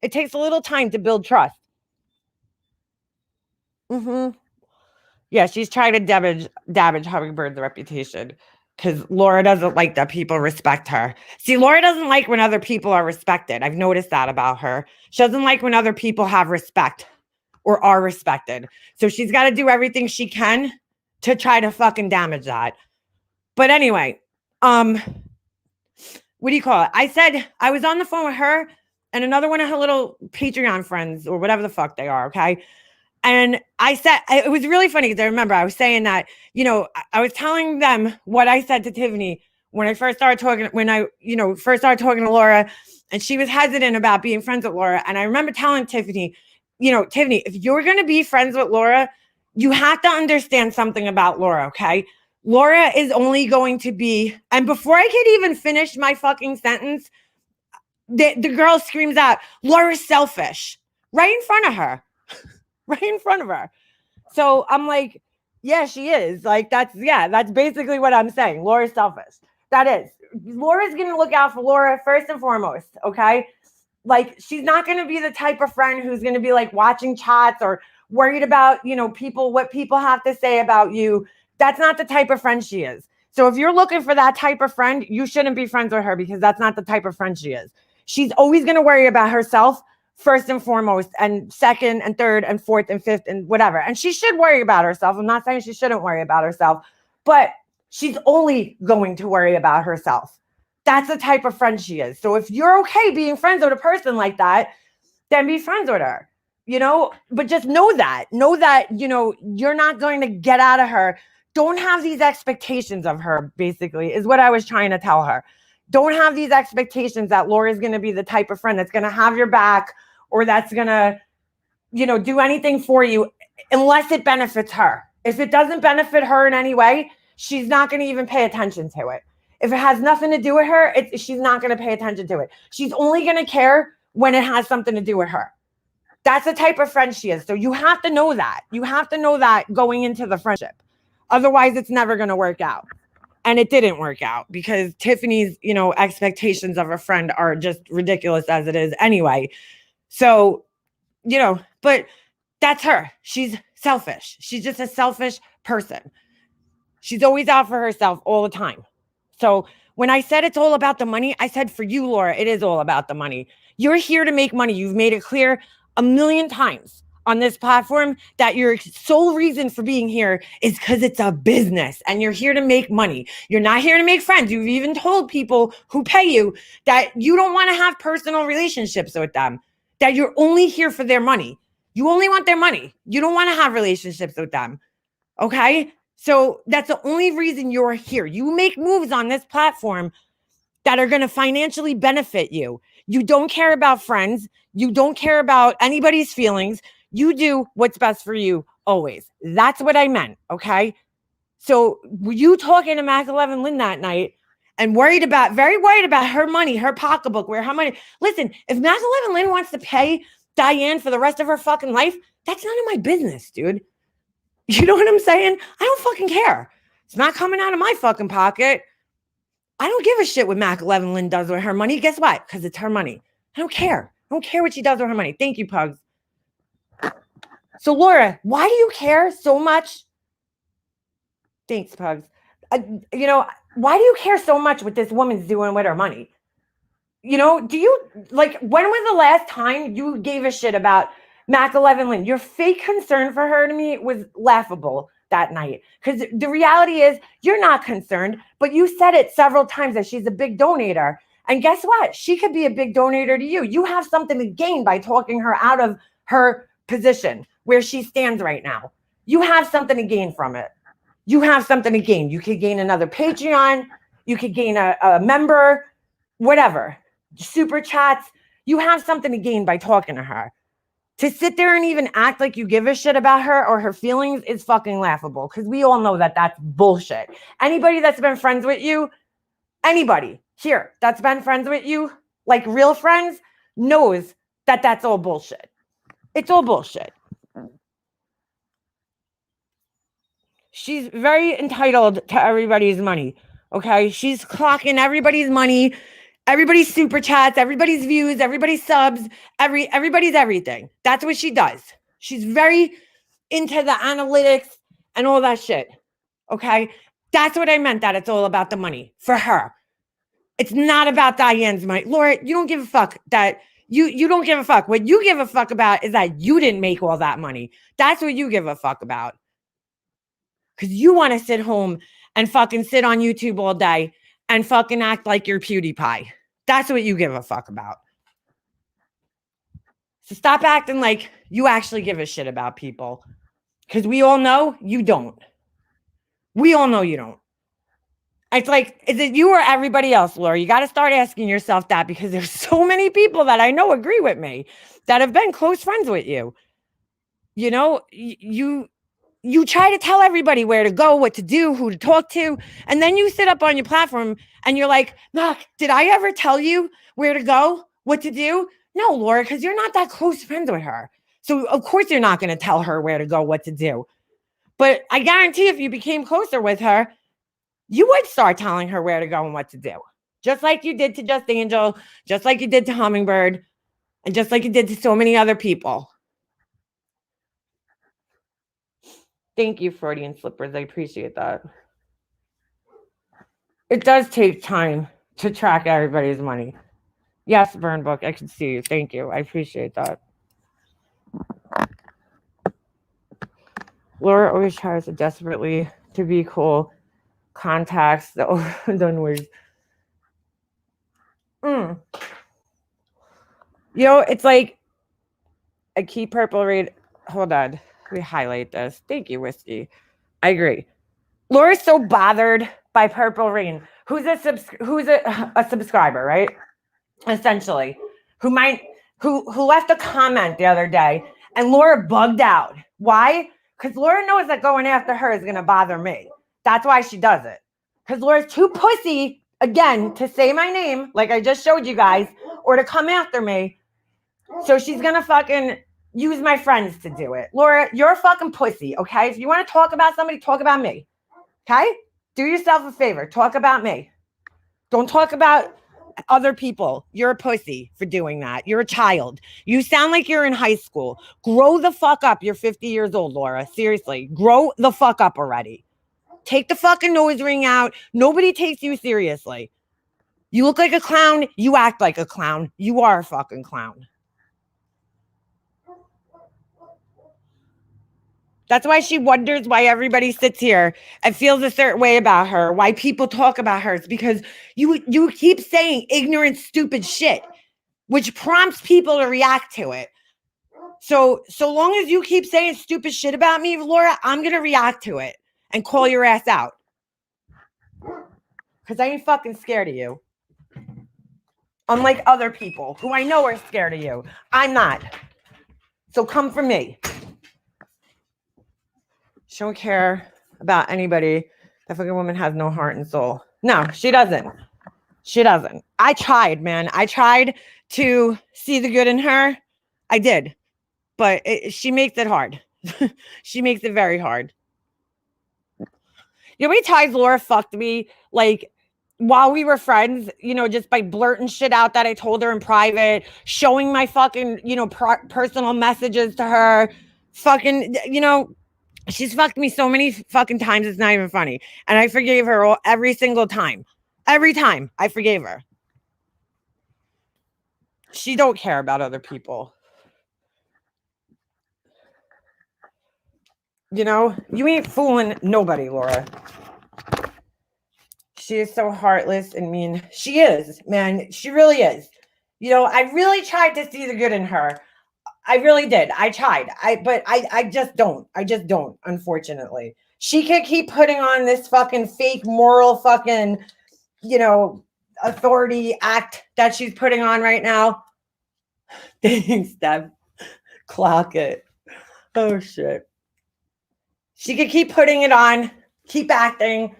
It takes a little time to build trust. Yeah, she's trying to damage Hummingbird's reputation because Laura doesn't like that people respect her. See, Laura doesn't like when other people are respected. I've noticed that about her. She doesn't like when other people have respect or are respected. So she's got to do everything she can to try to fucking damage that. But anyway, what do you call it? I said I was on the phone with her and another one of her little Patreon friends or whatever the fuck they are, okay? And I said, it was really funny because I remember I was saying that, I was telling them what I said to Tiffany when I first started talking, first started talking to Laura, and she was hesitant about being friends with Laura. And I remember telling Tiffany, Tiffany, if you're going to be friends with Laura, you have to understand something about Laura, okay? Laura is only going to be, and before I could even finish my fucking sentence, the girl screams out, Laura's selfish, right in front of her. Right in front of her. So I'm like, yeah, she is. Like, that's basically what I'm saying. Laura's selfish. That is. Laura's going to look out for Laura first and foremost, okay? Like, she's not going to be the type of friend who's going to be like watching chats or worried about, what people have to say about you. That's not the type of friend she is. So if you're looking for that type of friend, you shouldn't be friends with her because that's not the type of friend she is. She's always going to worry about herself first and foremost, and second and third and fourth and fifth and whatever. And she should worry about herself. I'm not saying she shouldn't worry about herself, but she's only going to worry about herself. That's the type of friend she is. So if you're okay being friends with a person like that, then be friends with her, but just know that, you're not going to get out of her. Don't have these expectations of her, basically, is what I was trying to tell her. Don't have these expectations that Laura's going to be the type of friend that's going to have your back or that's going to, do anything for you unless it benefits her. If it doesn't benefit her in any way, she's not going to even pay attention to it. If it has nothing to do with her, she's not going to pay attention to it. She's only going to care when it has something to do with her. That's the type of friend she is. So you have to know that. You have to know that going into the friendship. Otherwise, it's never going to work out. And it didn't work out because Tiffany's, expectations of a friend are just ridiculous as it is anyway. So, but that's her. She's selfish. She's just a selfish person. She's always out for herself all the time. So when I said it's all about the money, I said for you, Laura, it is all about the money. You're here to make money. You've made it clear a million times on this platform that your sole reason for being here is because it's a business and you're here to make money. You're not here to make friends. You've even told people who pay you that you don't want to have personal relationships with them, that you're only here for their money. You only want their money. You don't want to have relationships with them. Okay? So that's the only reason you're here. You make moves on this platform that are going to financially benefit you. You don't care about friends. You don't care about anybody's feelings. You do what's best for you always. That's what I meant, okay? So were you talking to Mac 11 Lynn that night and very worried about her money, her pocketbook, where her money. Listen, if Mac 11 Lynn wants to pay Diane for the rest of her fucking life, that's none of my business, dude. You know what I'm saying? I don't fucking care. It's not coming out of my fucking pocket. I don't give a shit what Mac 11 Lynn does with her money. Guess what? Because it's her money. I don't care. I don't care what she does with her money. Thank you, Pugs. So, Laura, why do you care so much? Thanks, Pugs. Why do you care so much what this woman's doing with her money? Do you, when was the last time you gave a shit about Mac 11 Lynn? Your fake concern for her to me was laughable that night. Because the reality is you're not concerned, but you said it several times that she's a big donator. And guess what? She could be a big donator to you. You have something to gain by talking her out of her position where she stands right now. You have something to gain from it. You have something to gain. You could gain another Patreon. You could gain a member, whatever, super chats. You have something to gain by talking to her. To sit there and even act like you give a shit about her or her feelings is fucking laughable because we all know that that's bullshit. Anybody that's been friends with you, anybody here that's been friends with you, like real friends, knows that that's all bullshit. It's all bullshit. She's very entitled to everybody's money, okay? She's clocking everybody's money, everybody's super chats, everybody's views, everybody's subs, everybody's everything. That's what she does. She's very into the analytics and all that shit. Okay? That's what I meant, that it's all about the money for her. It's not about Diane's money. Laura, you don't give a fuck that you don't give a fuck. What you give a fuck about is that you didn't make all that money. That's what you give a fuck about. Because you want to sit home and fucking sit on YouTube all day and fucking act like you're PewDiePie. That's what you give a fuck about. So stop acting like you actually give a shit about people. Because we all know you don't. We all know you don't. It's like, is it you or everybody else, Laura? You got to start asking yourself that, because there's so many people that I know agree with me that have been close friends with you. You know, you try to tell everybody where to go, what to do, who to talk to, and then you sit up on your platform and you're like, "Look, did I ever tell you where to go, what to do?" No, Laura, because you're not that close friends with her. So of course you're not going to tell her where to go, what to do. But I guarantee if you became closer with her, you would start telling her where to go and what to do. Just like you did to Just Angel, just like you did to Hummingbird, and just like you did to so many other people. Thank you, Freudian Slippers. I appreciate that. It does take time to track everybody's money. Yes, Burn Book, I can see you. Thank you. I appreciate that. Laura always tries to desperately to be cool. Contacts the overdone words. You know, it's like a key purple read. Hold on. Let me highlight this. Thank you, Whiskey. I agree. Laura's so bothered by Purple Rain, who's a subscriber, right? Essentially, who left a comment the other day, and Laura bugged out. Why? Because Laura knows that going after her is going to bother me. That's why she does it. Because Laura's too pussy, again, to say my name, like I just showed you guys, or to come after me. So she's going to fucking use my friends to do it. Laura, you're a fucking pussy, okay? If you want to talk about somebody, talk about me, okay? Do yourself a favor. Talk about me. Don't talk about other people. You're a pussy for doing that. You're a child. You sound like you're in high school. Grow the fuck up. You're 50 years old, Laura. Seriously. Grow the fuck up already. Take the fucking nose ring out. Nobody takes you seriously. You look like a clown. You act like a clown. You are a fucking clown. That's why she wonders why everybody sits here and feels a certain way about her, why people talk about her. It's because you keep saying ignorant, stupid shit, which prompts people to react to it. So long as you keep saying stupid shit about me, Laura, I'm going to react to it and call your ass out. Because I ain't fucking scared of you. Unlike other people who I know are scared of you. I'm not. So come for me. She don't care about anybody. That fucking woman has no heart and soul. No, she doesn't. She doesn't. I tried, man. I tried to see the good in her. I did. But she makes it hard. She makes it very hard. You know how many times Laura fucked me, like, while we were friends, you know, just by blurting shit out that I told her in private, showing my fucking, you know, personal messages to her, fucking, you know, she's fucked me so many fucking times, it's not even funny. And I forgave her every single time. Every time I forgave her. She don't care about other people. You know, you ain't fooling nobody, Laura. She is so heartless and mean. She is, man. She really is. You know, I really tried to see the good in her. I really did. I tried. But I just don't. I just don't, unfortunately. She could keep putting on this fucking fake moral fucking, you know, authority act that she's putting on right now. Thanks, Deb. Clock it. Oh, shit. She could keep putting it on, keep acting,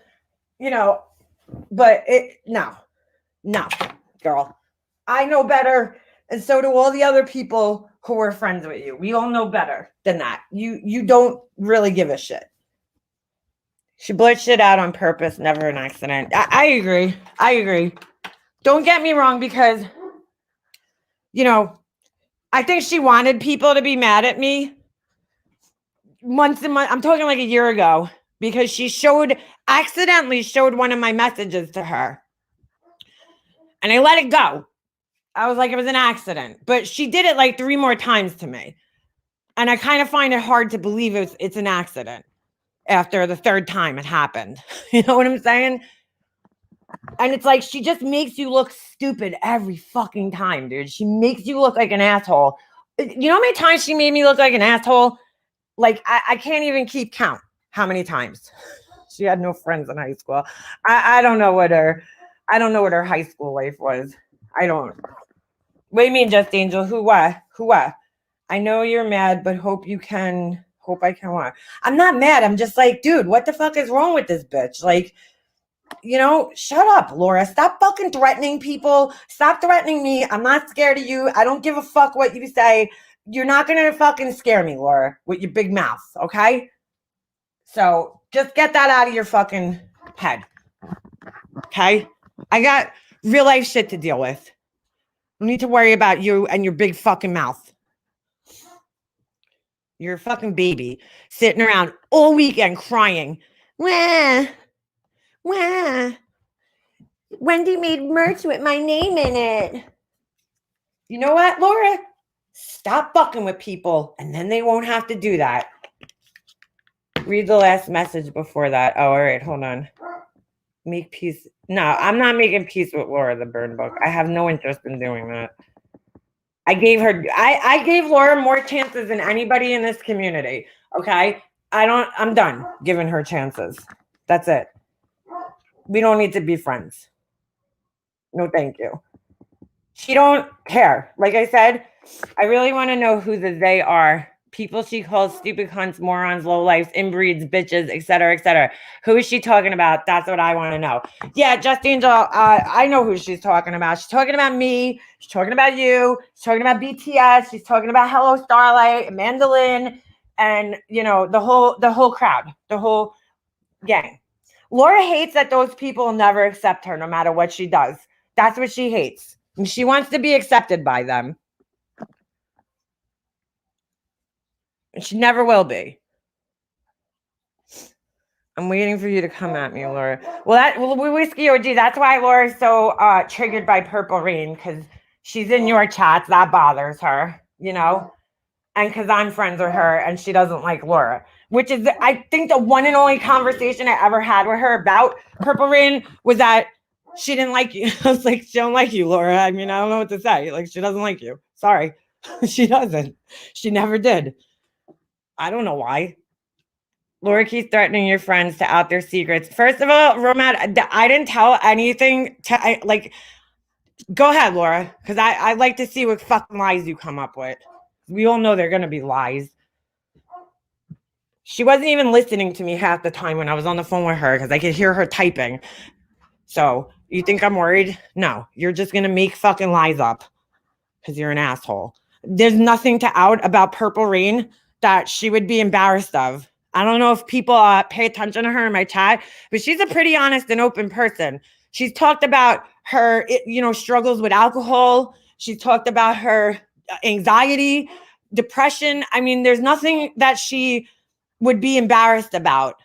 you know, but no, girl. I know better, and so do all the other people who are friends with you. We all know better than that. You don't really give a shit. She blurts shit out on purpose, never an accident. I agree. I agree. Don't get me wrong, because, you know, I think she wanted people to be mad at me. months and months. I'm talking like a year ago because she accidentally showed one of my messages to her. And I let it go. I was like, it was an accident. But she did it like 3 more times to me. And I kind of find it hard to believe it's an accident after the 3rd time it happened. You know what I'm saying? And it's like, she just makes you look stupid every fucking time, dude. She makes you look like an asshole. You know how many times she made me look like an asshole? Like, I can't even keep count how many times. She had no friends in high school. I don't know what her high school life was. I don't. What do you mean, Just Angel? Who what? I know you're mad, but hope I can what? I'm not mad. I'm just like, dude, what the fuck is wrong with this bitch? Like, you know, shut up, Laura. Stop fucking threatening people. Stop threatening me. I'm not scared of you. I don't give a fuck what you say. You're not gonna fucking scare me, Laura, with your big mouth, okay? So just get that out of your fucking head. Okay? I got real life shit to deal with. I need to worry about you and your big fucking mouth. You're a fucking baby sitting around all weekend crying. Wah. Wendy made merch with my name in it. You know what, Laura? Stop fucking with people and then they won't have to do that. Read the last message before that. Oh, all right. Hold on. Make peace. No, I'm not making peace with Laura, the burn book. I have no interest in doing that. I gave Laura more chances than anybody in this community. Okay. I'm done giving her chances. That's it. We don't need to be friends. No, thank you. She don't care. Like I said, I really want to know who they are. People she calls stupid cunts, morons, lowlifes, inbreeds, bitches, etc., etc. Who is she talking about? That's what I want to know. Yeah, Just Angel, I know who she's talking about. She's talking about me. She's talking about you. She's talking about BTS. She's talking about Hello Starlight, Mandolin, and you know the whole crowd, the whole gang. Laura hates that those people never accept her, no matter what she does. That's what she hates. And she wants to be accepted by them. And she never will be. I'm waiting for you to come at me, Laura. Well, Whiskey OG, that's why Laura's so triggered by Purple Rain, because she's in your chats. That bothers her, you know? And because I'm friends with her and she doesn't like Laura, which is, I think, the one and only conversation I ever had with her about Purple Rain was that she didn't like you. I was like, she don't like you, Laura. I mean, I don't know what to say. Like, she doesn't like you. Sorry. She doesn't. She never did. I don't know why. Laura keeps threatening your friends to out their secrets. First of all, Romad, I didn't tell anything go ahead, Laura, because I like to see what fucking lies you come up with. We all know they're going to be lies. She wasn't even listening to me half the time when I was on the phone with her because I could hear her typing. So you think I'm worried? No, you're just going to make fucking lies up because you're an asshole. There's nothing to out about Purple Rain that she would be embarrassed of. I don't know if people pay attention to her in my chat, but she's a pretty honest and open person. She's talked about her, struggles with alcohol. She's talked about her anxiety, depression. I mean, there's nothing that she would be embarrassed about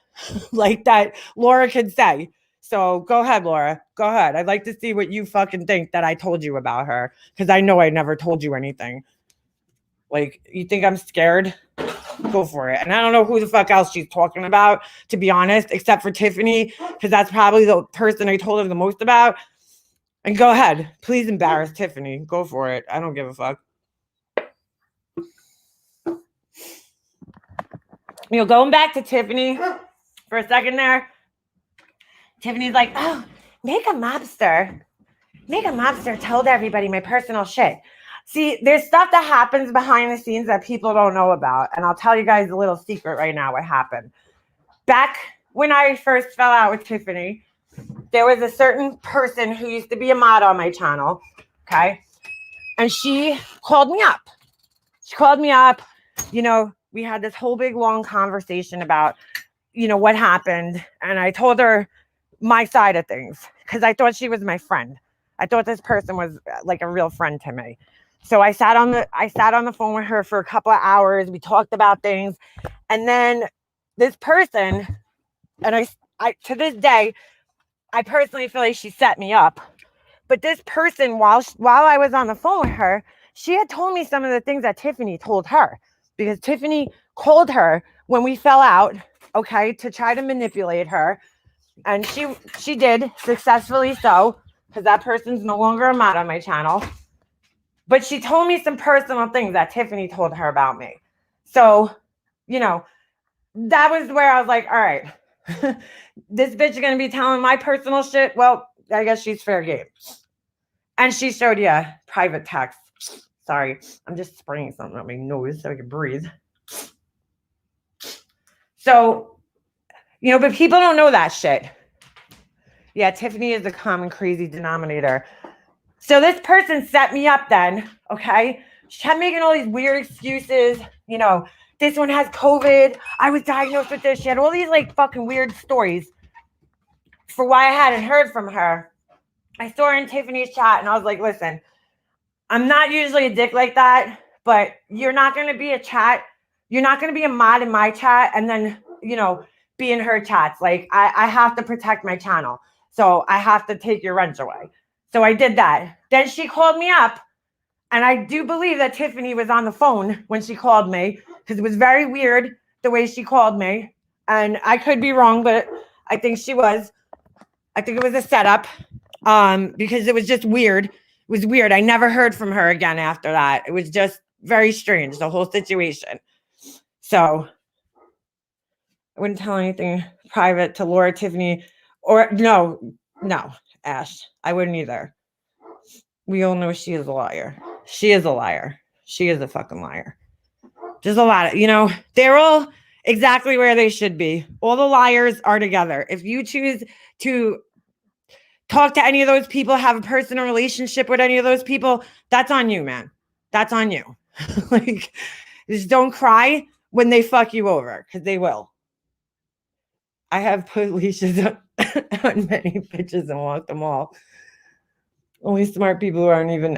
like that Laura could say. So go ahead, Laura. Go ahead. I'd like to see what you fucking think that I told you about her, because I know I never told you anything. Like, you think I'm scared? Go for it. And I don't know who the fuck else she's talking about, to be honest, except for Tiffany, because that's probably the person I told her the most about. And go ahead. Please embarrass Tiffany. Go for it. I don't give a fuck. Going back to Tiffany for a second there. Tiffany's like, oh, make a mobster told everybody my personal shit. See, there's stuff that happens behind the scenes that people don't know about. And I'll tell you guys a little secret right now what happened. Back when I first fell out with Tiffany, there was a certain person who used to be a mod on my channel, okay? And she called me up. We had this whole big long conversation about, what happened. And I told her my side of things because I thought she was my friend. I thought this person was like a real friend to me. So I sat on the phone with her for a couple of hours. We talked about things. And then this person, and I to this day, I personally feel like she set me up. But this person, while I was on the phone with her, she had told me some of the things that Tiffany told her, because Tiffany called her when we fell out, okay, to try to manipulate her. And she did successfully so, because that person's no longer a mod on my channel. But she told me some personal things that Tiffany told her about me. So, that was where I was like, all right, this bitch is going to be telling my personal shit. Well, I guess she's fair game. And she showed you private text. Sorry, I'm just spraying something on my nose so I can breathe. So, but people don't know that shit. Yeah, Tiffany is the common crazy denominator. So this person set me up then, okay? She kept making all these weird excuses. This one has COVID. I was diagnosed with this. She had all these like fucking weird stories for why I hadn't heard from her. I saw her in Tiffany's chat and I was like, listen, I'm not usually a dick like that, but you're not going to be a chat. You're not going to be a mod in my chat and then, be in her chats. Like I have to protect my channel. So I have to take your wrench away. So I did that. Then she called me up. And I do believe that Tiffany was on the phone when she called me, because it was very weird the way she called me. And I could be wrong, but I think she was. I think it was a setup because it was just weird. It was weird. I never heard from her again after that. It was just very strange, the whole situation. So I wouldn't tell anything private to Laura, Tiffany, or no, Ash. I wouldn't either. We all know she is a liar. She is a liar. She is a fucking liar. There's a lot of, they're all exactly where they should be. All the liars are together. If you choose to talk to any of those people, have a personal relationship with any of those people, that's on you, man. That's on you. Like, just don't cry when they fuck you over, because they will. I have put leashes on many bitches and walked them all. Only smart people who aren't even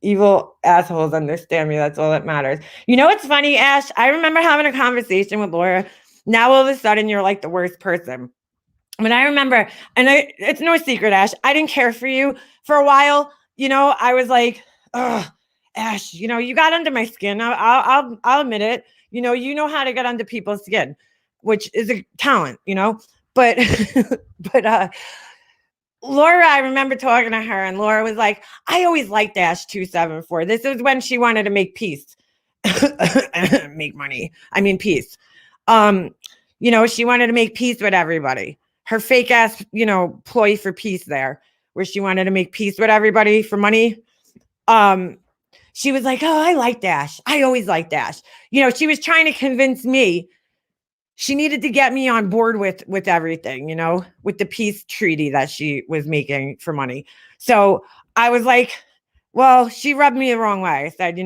evil assholes understand me. That's all that matters. What's funny, Ash? I remember having a conversation with Laura. Now all of a sudden you're like the worst person. But I remember, and it's no secret, Ash, I didn't care for you for a while. I was like, ugh, Ash, you got under my skin. I'll admit it. You know how to get under people's skin, which is a talent, but Laura, I remember talking to her, and Laura was like, I always liked Ash 274. This is when she wanted to make peace. Make money. I mean, peace. She wanted to make peace with everybody. Her fake ass, ploy for peace there, where she wanted to make peace with everybody for money. She was like, oh, I liked Ash. I always liked Ash. She was trying to convince me. She needed to get me on board with everything, with the peace treaty that she was making for money. So I was like, well, she rubbed me the wrong way. I said,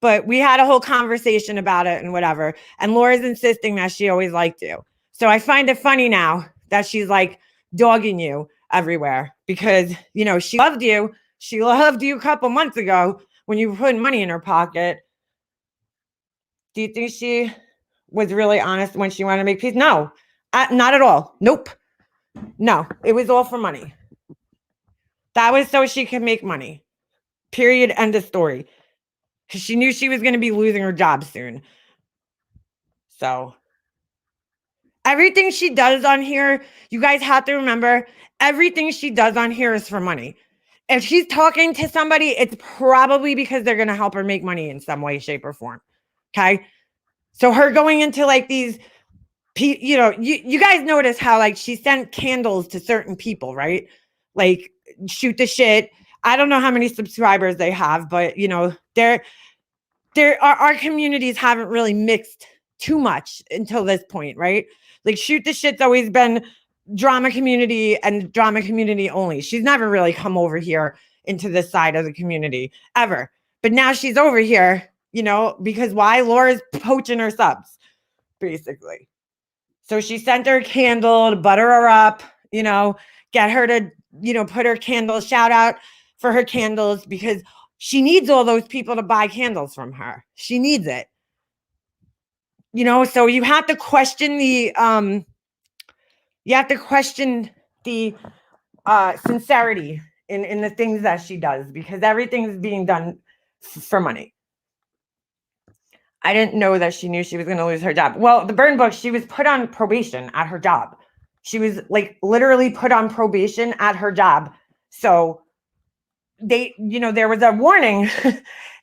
but we had a whole conversation about it and whatever. And Laura's insisting that she always liked you. So I find it funny now that she's like dogging you everywhere because, she loved you. She loved you a couple months ago when you were putting money in her pocket. Do you think she was really honest when she wanted to make peace? No, not at all. Nope. No, it was all for money. That was so she could make money. Period. End of story. Because she knew she was going to be losing her job soon. So everything she does on here, you guys have to remember, everything she does on here is for money. If she's talking to somebody, it's probably because they're going to help her make money in some way, shape, or form. Okay. So her going into like these, you guys notice how like she sent candles to certain people, right? Like shoot the shit. I don't know how many subscribers they have, but our communities haven't really mixed too much until this point, right? Like shoot the shit's always been drama community and drama community only. She's never really come over here into this side of the community ever. But now she's over here. Because why? Laura's poaching her subs, basically. So she sent her a candle to butter her up, get her to, put her candles, shout out for her candles because she needs all those people to buy candles from her. She needs it. So you have to question the sincerity in the things that she does, because everything's being done for money. I didn't know that she knew she was going to lose her job. Well, the burn book, she was put on probation at her job. She was like literally put on probation at her job. So there was a warning.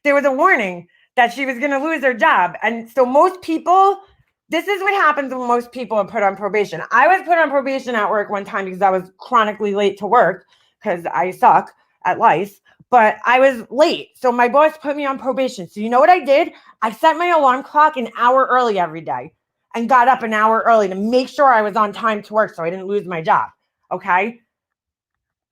There was a warning that she was going to lose her job. And so most people, this is what happens when most people are put on probation. I was put on probation at work one time because I was chronically late to work because I suck at life. But I was late. So my boss put me on probation. So you know what I did? I set my alarm clock an hour early every day and got up an hour early to make sure I was on time to work so I didn't lose my job. Okay?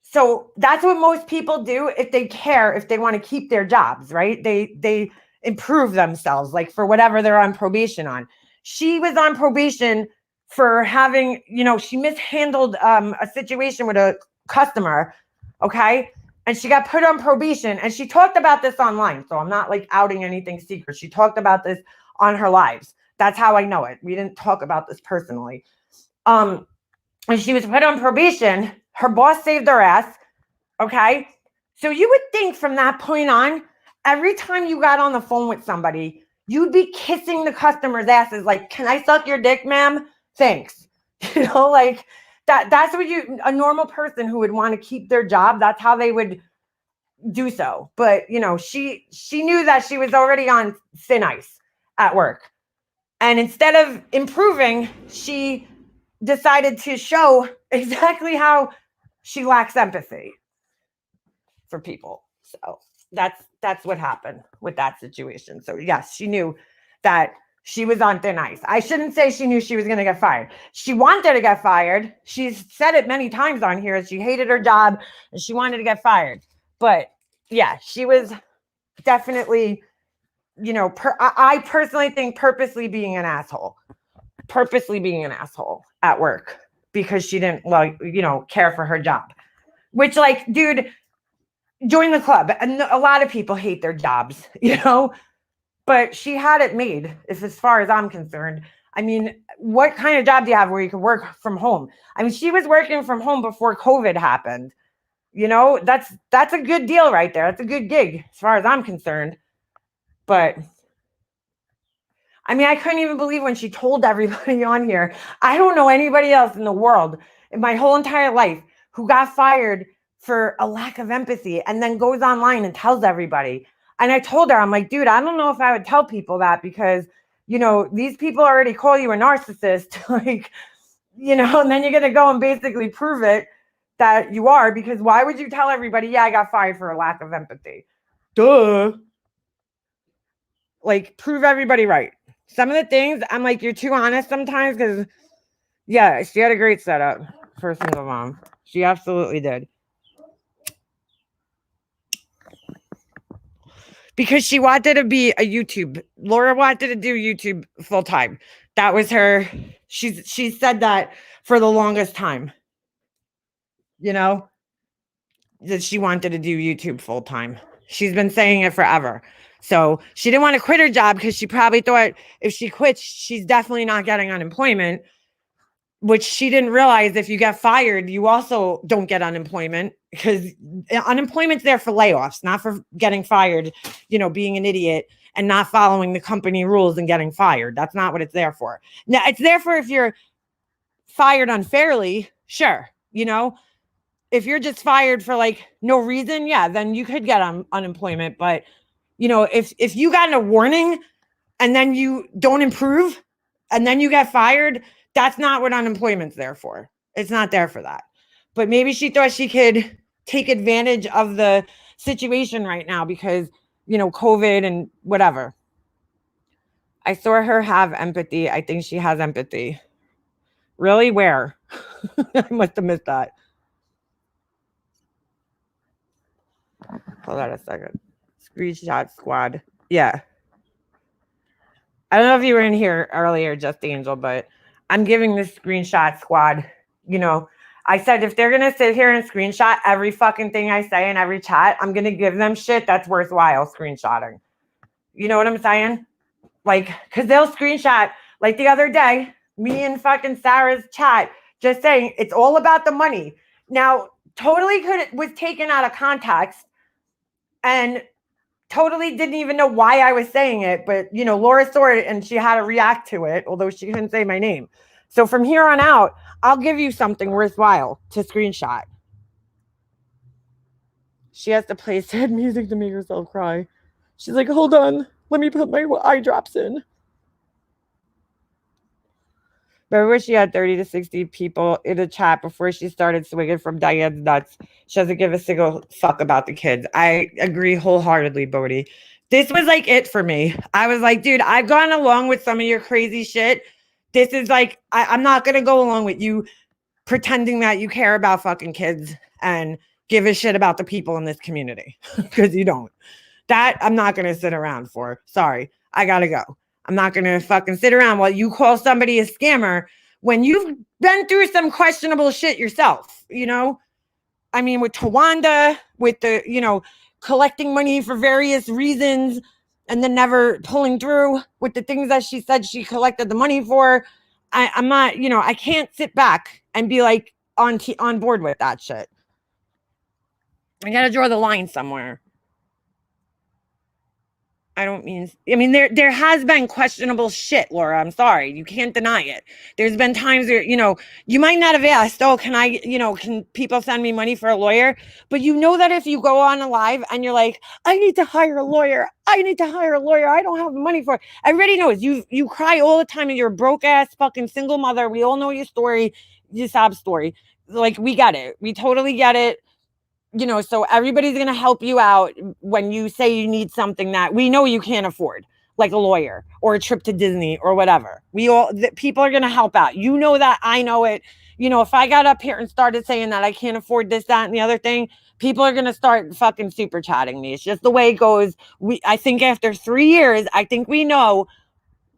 So that's what most people do if they care, if they want to keep their jobs, right? They improve themselves, like for whatever they're on probation on. She was on probation for having, she mishandled a situation with a customer, okay? And she got put on probation, and she talked about this online. So I'm not like outing anything secret. She talked about this on her lives. That's how I know it. We didn't talk about this personally. And she was put on probation. Her boss saved her ass. Okay. So you would think from that point on, every time you got on the phone with somebody, you'd be kissing the customer's asses. Like, can I suck your dick, ma'am? Thanks. Like that's what a normal person who would want to keep their job, that's how they would do so. But, she knew that she was already on thin ice at work. And instead of improving, she decided to show exactly how she lacks empathy for people. So that's what happened with that situation. So yes, she knew that she was on thin ice. I shouldn't say she knew she was going to get fired. She wanted to get fired. She's said it many times on here. She hated her job and she wanted to get fired. But yeah, she was definitely, I personally think purposely being an asshole at work because she didn't care for her job, which like, dude, join the club. And a lot of people hate their jobs, but she had it made, as far as I'm concerned. I mean, what kind of job do you have where you can work from home? I mean, she was working from home before COVID happened. That's a good deal right there. That's a good gig as far as I'm concerned. But I mean, I couldn't even believe when she told everybody on here. I don't know anybody else in the world in my whole entire life who got fired for a lack of empathy and then goes online and tells everybody. And I told her, I'm like, dude, I don't know if I would tell people that because, these people already call you a narcissist, like, and then you're going to go and basically prove it that you are, because why would you tell everybody, yeah, I got fired for a lack of empathy? Duh. Like, prove everybody right. Some of the things, I'm like, you're too honest sometimes because, yeah, she had a great setup for a single mom. She absolutely did. Because she wanted to be Laura wanted to do YouTube full time. That was her. She said that for the longest time. That she wanted to do YouTube full time. She's been saying it forever. So she didn't want to quit her job because she probably thought if she quits, she's definitely not getting unemployment, which she didn't realize if you get fired, you also don't get unemployment because unemployment's there for layoffs, not for getting fired, being an idiot and not following the company rules and getting fired. That's not what it's there for. Now, it's there for if you're fired unfairly, sure. If you're just fired for like no reason, yeah, then you could get unemployment. But, if you got a warning and then you don't improve and then you get fired, that's not what unemployment's there for. It's not there for that. But maybe she thought she could take advantage of the situation right now because, COVID and whatever. I saw her have empathy. I think she has empathy. Really? Where? I must have missed that. Hold on a second. Screenshot squad. Yeah. I don't know if you were in here earlier, Just Angel, but I'm giving this screenshot squad, I said if they're going to sit here and screenshot every fucking thing I say in every chat, I'm going to give them shit that's worthwhile screenshotting. You know what I'm saying? Like, because they'll screenshot Like the other day, me and fucking Sarah's chat just saying it's all about the money. Now, totally was taken out of context and totally didn't even know why I was saying it, but Laura saw it and she had to react to it, although she couldn't say my name. So from here on out, I'll give you something worthwhile to screenshot. She has to play sad music to make herself cry. She's like, hold on, let me put my eye drops in. But I wish she had 30 to 60 people in the chat before she started swinging from Diane's nuts. She doesn't give a single fuck about the kids. I agree wholeheartedly, Bodhi. This was like it for me. I was like, dude, I've gone along with some of your crazy shit. This is like, I'm not going to go along with you pretending that you care about fucking kids and give a shit about the people in this community. Because you don't. That I'm not going to sit around for. Sorry. I got to go. I'm not going to fucking sit around while you call somebody a scammer when you've been through some questionable shit yourself, I mean, with Tawanda, with the, collecting money for various reasons and then never pulling through with the things that she said she collected the money for. I'm not, I can't sit back and be like on board with that shit. I got to draw the line somewhere. I mean, there has been questionable shit, Laura. I'm sorry. You can't deny it. There's been times where, you might not have asked, oh, can people send me money for a lawyer? But that if you go on a live and you're like, I need to hire a lawyer. I don't have the money for it. Everybody knows you cry all the time and you're a broke ass fucking single mother. We all know your story, your sob story. Like, we get it. We totally get it. So everybody's going to help you out when you say you need something that we know you can't afford, like a lawyer or a trip to Disney or whatever. People are going to help out. That, I know it. If I got up here and started saying that I can't afford this, that, and the other thing, people are going to start fucking super chatting me. It's just the way it goes. I think after 3 years, I think we know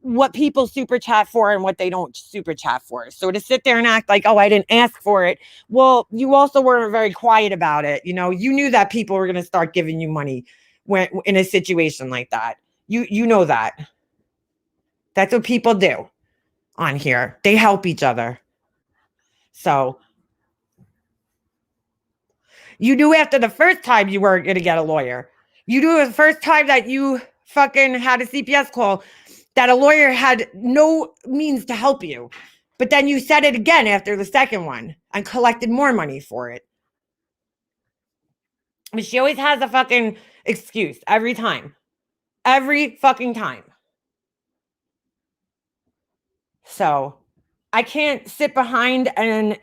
what people super chat for and what they don't super chat for. So to sit there and act like, oh, I didn't ask for it. Well, you also weren't very quiet about it. You knew that people were going to start giving you money when in a situation like that. You know that. That's what people do on here. They help each other. So you knew after the first time you weren't going to get a lawyer. You knew the first time that you fucking had a CPS call that a lawyer had no means to help you. But then you said it again after the second one and collected more money for it. But she always has a fucking excuse every time. Every fucking time. So I can't sit behind and,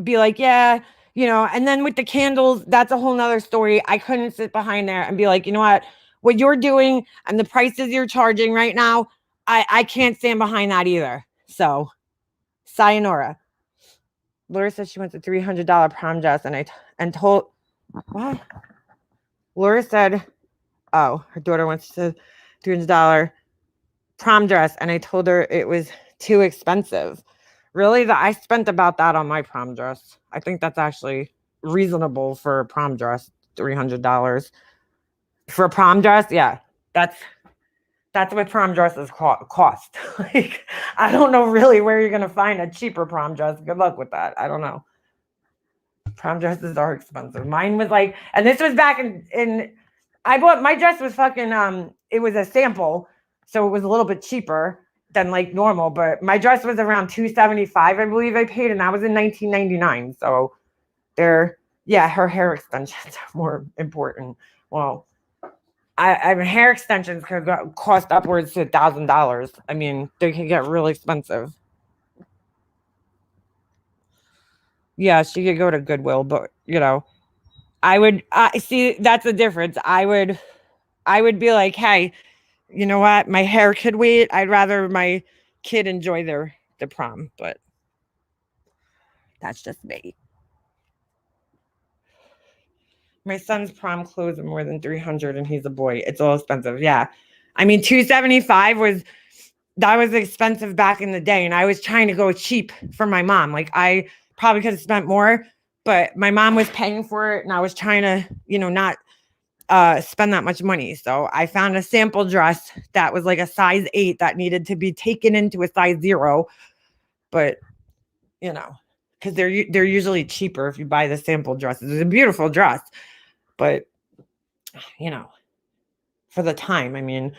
be like, yeah, and then with the candles, that's a whole nother story. I couldn't sit behind there and be like, you know what you're doing and the prices you're charging right now, I can't stand behind that either. So, sayonara. Laura said she wants a $300 prom dress, and told what? Laura said, oh, her daughter wants a $300 prom dress, and I told her it was too expensive. Really, I spent about that on my prom dress. I think that's actually reasonable for a prom dress, $300 for a prom dress. Yeah, that's what prom dresses cost. Like, I don't know really where you're going to find a cheaper prom dress. Good luck with that. I don't know. Prom dresses are expensive. Mine was like, and this was back in I bought, my dress was fucking, it was a sample. So it was a little bit cheaper than like normal, but my dress was around $275, I believe I paid. And that was in 1999. So her hair extensions are more important. Well, I mean, hair extensions could cost upwards to $1,000. I mean, they can get really expensive. Yeah, she could go to Goodwill, but I would see, that's the difference. I would be like, hey, you know what? My hair could wait. I'd rather my kid enjoy the prom, but that's just me. My son's prom clothes are more than $300 and he's a boy. It's all expensive. Yeah. I mean, $275 was expensive back in the day. And I was trying to go cheap for my mom. Like, I probably could have spent more, but my mom was paying for it. And I was trying to, not spend that much money. So I found a sample dress that was like a size 8 that needed to be taken into a size 0. But, you know, because they're usually cheaper if you buy the sample dresses. It's a beautiful dress. But, you know, for the time, I mean,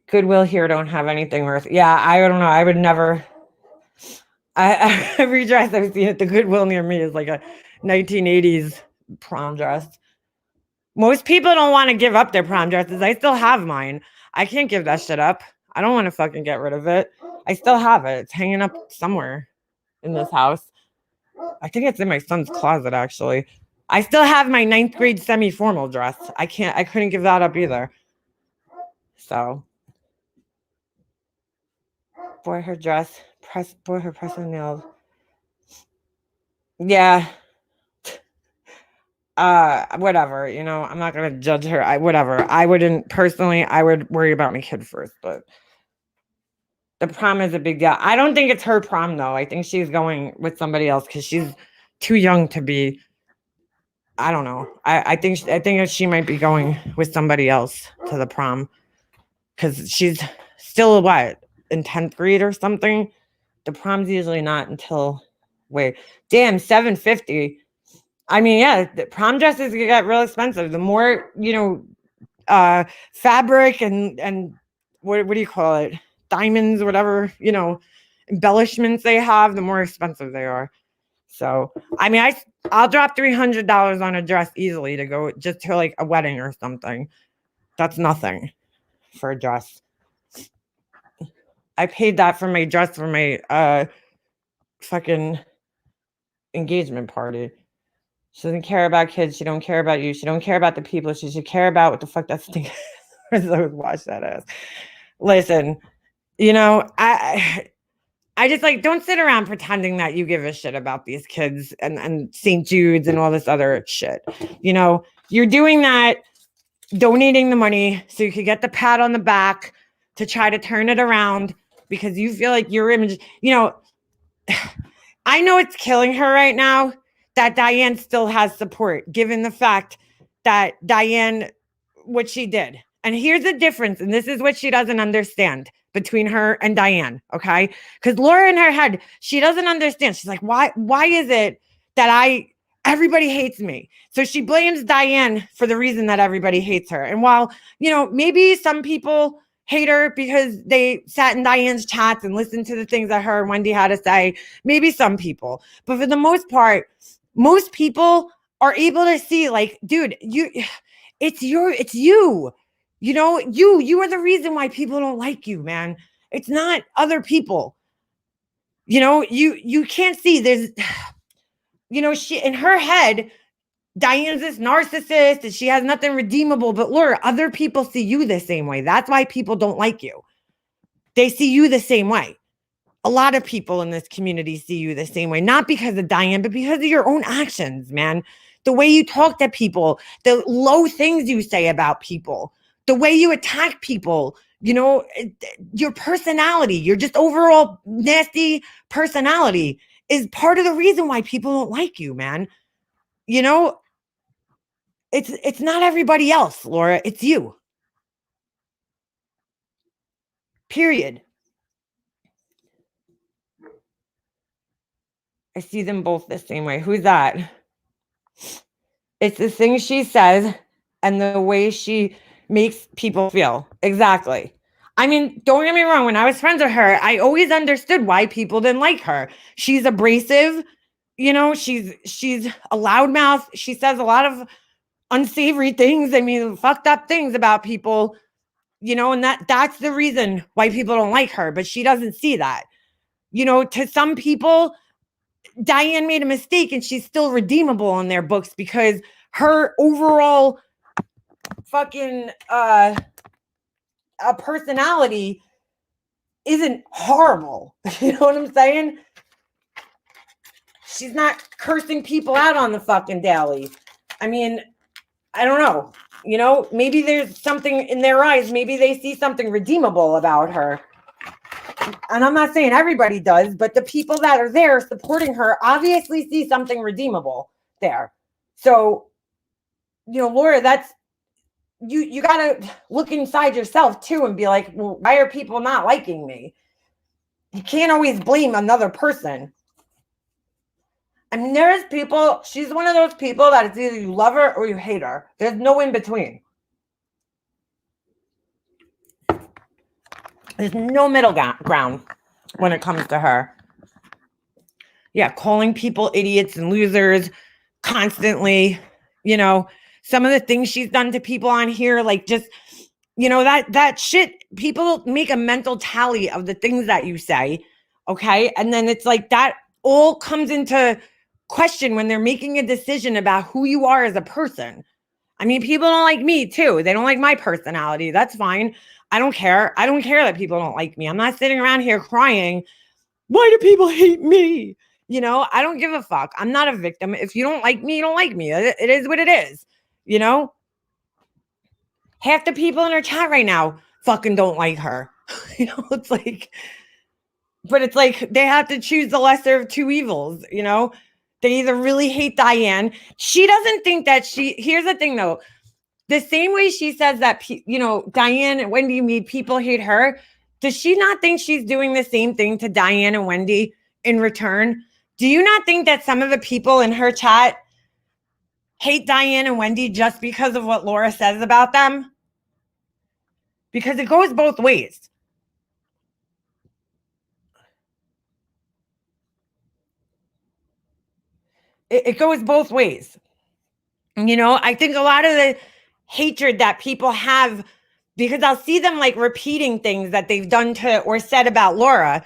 Goodwill here don't have anything worth. Yeah, I don't know. I would never. Every dress I've seen at the Goodwill near me is like a 1980s prom dress. Most people don't want to give up their prom dresses. I still have mine. I can't give that shit up. I don't want to fucking get rid of it. I still have it. It's hanging up somewhere in this house. I think it's in my son's closet, actually. I still have my 9th grade semi-formal dress. I couldn't give that up either. So, boy, her dress, her press and nails. Yeah. Whatever, you know, I'm not gonna judge her. Whatever. I wouldn't personally, I would worry about my kid first, but the prom is a big deal. I don't think it's her prom though. I think she's going with somebody else because she's too young to be. I don't know. I think she might be going with somebody else to the prom because she's still what, in 10th grade or something. The prom's usually not until damn, $750. I mean, yeah, the prom dresses get real expensive. The more, you know, fabric and what do you call it? Diamonds, whatever, you know, embellishments they have, the more expensive they are. So, I mean, I'll drop $300 on a dress easily to go just to like a wedding or something. That's nothing for a dress. I paid that for my dress for my fucking engagement party. She doesn't care about kids. She don't care about you. She don't care about the people. She should care about what the fuck that thing is. Watch that ass. Listen, you know, I just like, don't sit around pretending that you give a shit about these kids and St. Jude's and all this other shit. You know, you're doing that, donating the money so you could get the pat on the back to try to turn it around because you feel like your image, you know, I know it's killing her right now that Diane still has support, given the fact that Diane, what she did. And here's the difference, and this is what she doesn't understand between her and Diane, okay? Because Laura in her head, she doesn't understand. She's like, why is it that everybody hates me? So she blames Diane for the reason that everybody hates her. And while, you know, maybe some people hate her because they sat in Diane's chats and listened to the things that her and Wendy had to say, maybe some people. But for the most part, most people are able to see like, dude, it's you. You know, you are the reason why people don't like you, man. It's not other people. You know, you can't see there's, you know, she in her head, Diane's this narcissist and she has nothing redeemable. But Laura, other people see you the same way. That's why people don't like you. They see you the same way. A lot of people in this community see you the same way, not because of Diane, but because of your own actions, man. The way you talk to people, the low things you say about people, the way you attack people, you know, your personality, your just overall nasty personality is part of the reason why people don't like you, man. You know, it's not everybody else, Laura. It's you. Period. I see them both the same way. Who's that? It's the things she says and the way she makes people feel. Exactly. I mean, don't get me wrong. When I was friends with her, I always understood why people didn't like her. She's abrasive. You know, she's a loudmouth. She says a lot of unsavory things. I mean, fucked up things about people, you know, and that's the reason why people don't like her. But she doesn't see that. You know, to some people, Diane made a mistake and she's still redeemable in their books because her overall fucking personality isn't horrible. You know what I'm saying? She's not cursing people out on the fucking daily. I mean, I don't know. You know, maybe there's something in their eyes. Maybe they see something redeemable about her. And I'm not saying everybody does, but the people that are there supporting her obviously see something redeemable there. So Laura, that's you gotta look inside yourself too and be like, well, why are people not liking me? You can't always blame another person. I mean, there's people, she's one of those people that it's either you love her or you hate her. There's no in between. There's no middle ground when it comes to her. Yeah, calling people idiots and losers constantly. Some of the things she's done to people on here, like just, that shit, people make a mental tally of the things that you say, okay? And then it's like that all comes into question when they're making a decision about who you are as a person. I mean, people don't like me too. They don't like my personality. That's fine. I don't care. I don't care that people don't like me. I'm not sitting around here crying, why do people hate me? I don't give a fuck. I'm not a victim. If you don't like me, you don't like me. It is what it is. Half the people in her chat right now fucking don't like her. It's like, but it's like they have to choose the lesser of two evils. They either really hate Diane. She doesn't think that here's the thing though. The same way she says that, Diane and Wendy people hate her. Does she not think she's doing the same thing to Diane and Wendy in return? Do you not think that some of the people in her chat hate Diane and Wendy just because of what Laura says about them? Because it goes both ways. It goes both ways. I think a lot of the hatred that people have, because I'll see them like repeating things that they've done to or said about Laura.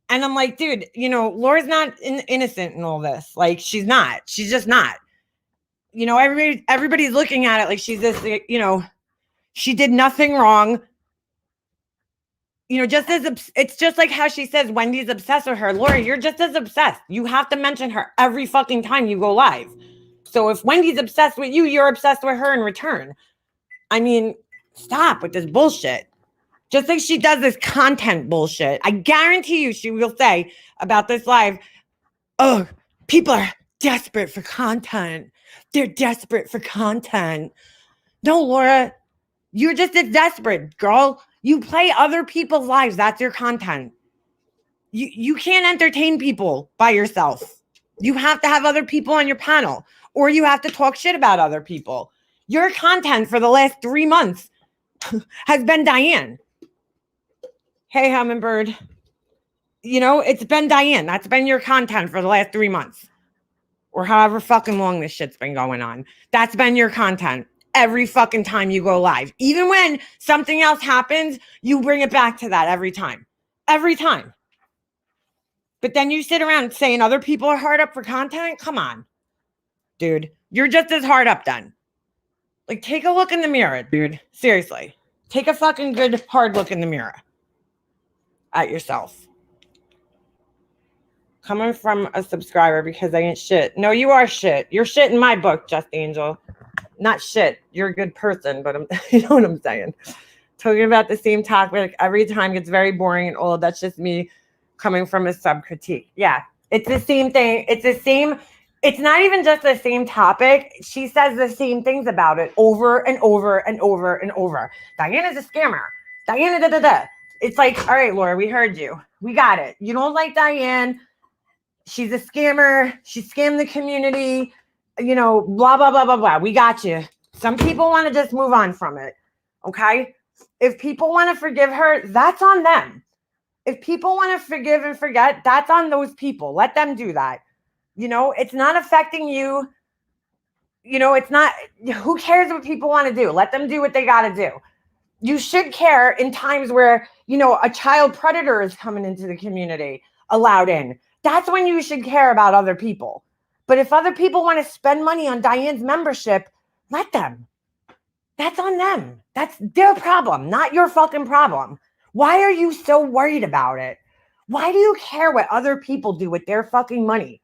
And I'm like, dude, Laura's not innocent in all this. Like, she's not. She's just not. Everybody's looking at it like she's this, she did nothing wrong. Just as it's just like how she says Wendy's obsessed with her. Laura, you're just as obsessed. You have to mention her every fucking time you go live. So if Wendy's obsessed with you, you're obsessed with her in return. I mean, stop with this bullshit. Just like she does this content bullshit. I guarantee you she will say about this live, oh, people are desperate for content. They're desperate for content. No, Laura, you're just as desperate, girl. You play other people's lives. That's your content. You can't entertain people by yourself. You have to have other people on your panel, or you have to talk shit about other people. Your content for the last 3 months has been Diane. Hey, Hummingbird. It's been Diane. That's been your content for the last 3 months. Or however fucking long this shit's been going on. That's been your content every fucking time you go live. Even when something else happens, you bring it back to that every time. Every time. But then you sit around saying other people are hard up for content? Come on. Dude, you're just as hard up then. Like, take a look in the mirror, dude. Seriously. Take a fucking good hard look in the mirror at yourself. Coming from a subscriber because I ain't shit. No, you are shit. You're shit in my book, Just Angel. Not shit. You're a good person, but you know what I'm saying. Talking about the same topic every time gets very boring and old. That's just me coming from a sub-critique. Yeah, it's the same thing. It's the same. It's not even just the same topic. She says the same things about it over and over and over and over. Diana's a scammer. Diana da-da-da. It's like, all right, Laura, we heard you. We got it. You don't like Diane. She's a scammer. She scammed the community. Blah, blah, blah, blah, blah. We got you. Some people want to just move on from it. Okay? If people want to forgive her, that's on them. If people want to forgive and forget, that's on those people. Let them do that. It's not affecting you. It's not, who cares what people want to do? Let them do what they got to do. You should care in times where, a child predator is coming into the community, allowed in. That's when you should care about other people. But if other people want to spend money on Diane's membership, let them. That's on them. That's their problem, not your fucking problem. Why are you so worried about it? Why do you care what other people do with their fucking money?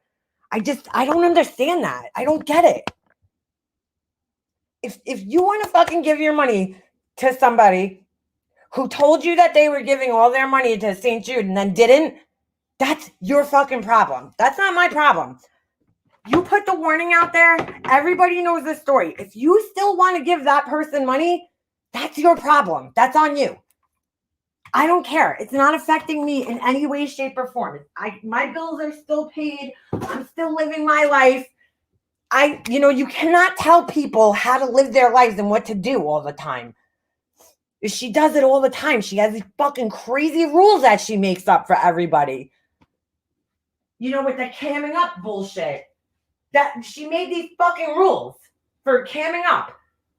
I don't understand that. I don't get it. If you want to fucking give your money to somebody who told you that they were giving all their money to St. Jude and then didn't, that's your fucking problem. That's not my problem. You put the warning out there. Everybody knows the story. If you still want to give that person money, that's your problem. That's on you. I don't care. It's not affecting me in any way, shape, or form. My bills are still paid. I'm still living my life. You cannot tell people how to live their lives and what to do all the time. She does it all the time. She has these fucking crazy rules that she makes up for everybody. With the camming up bullshit. That she made these fucking rules for camming up.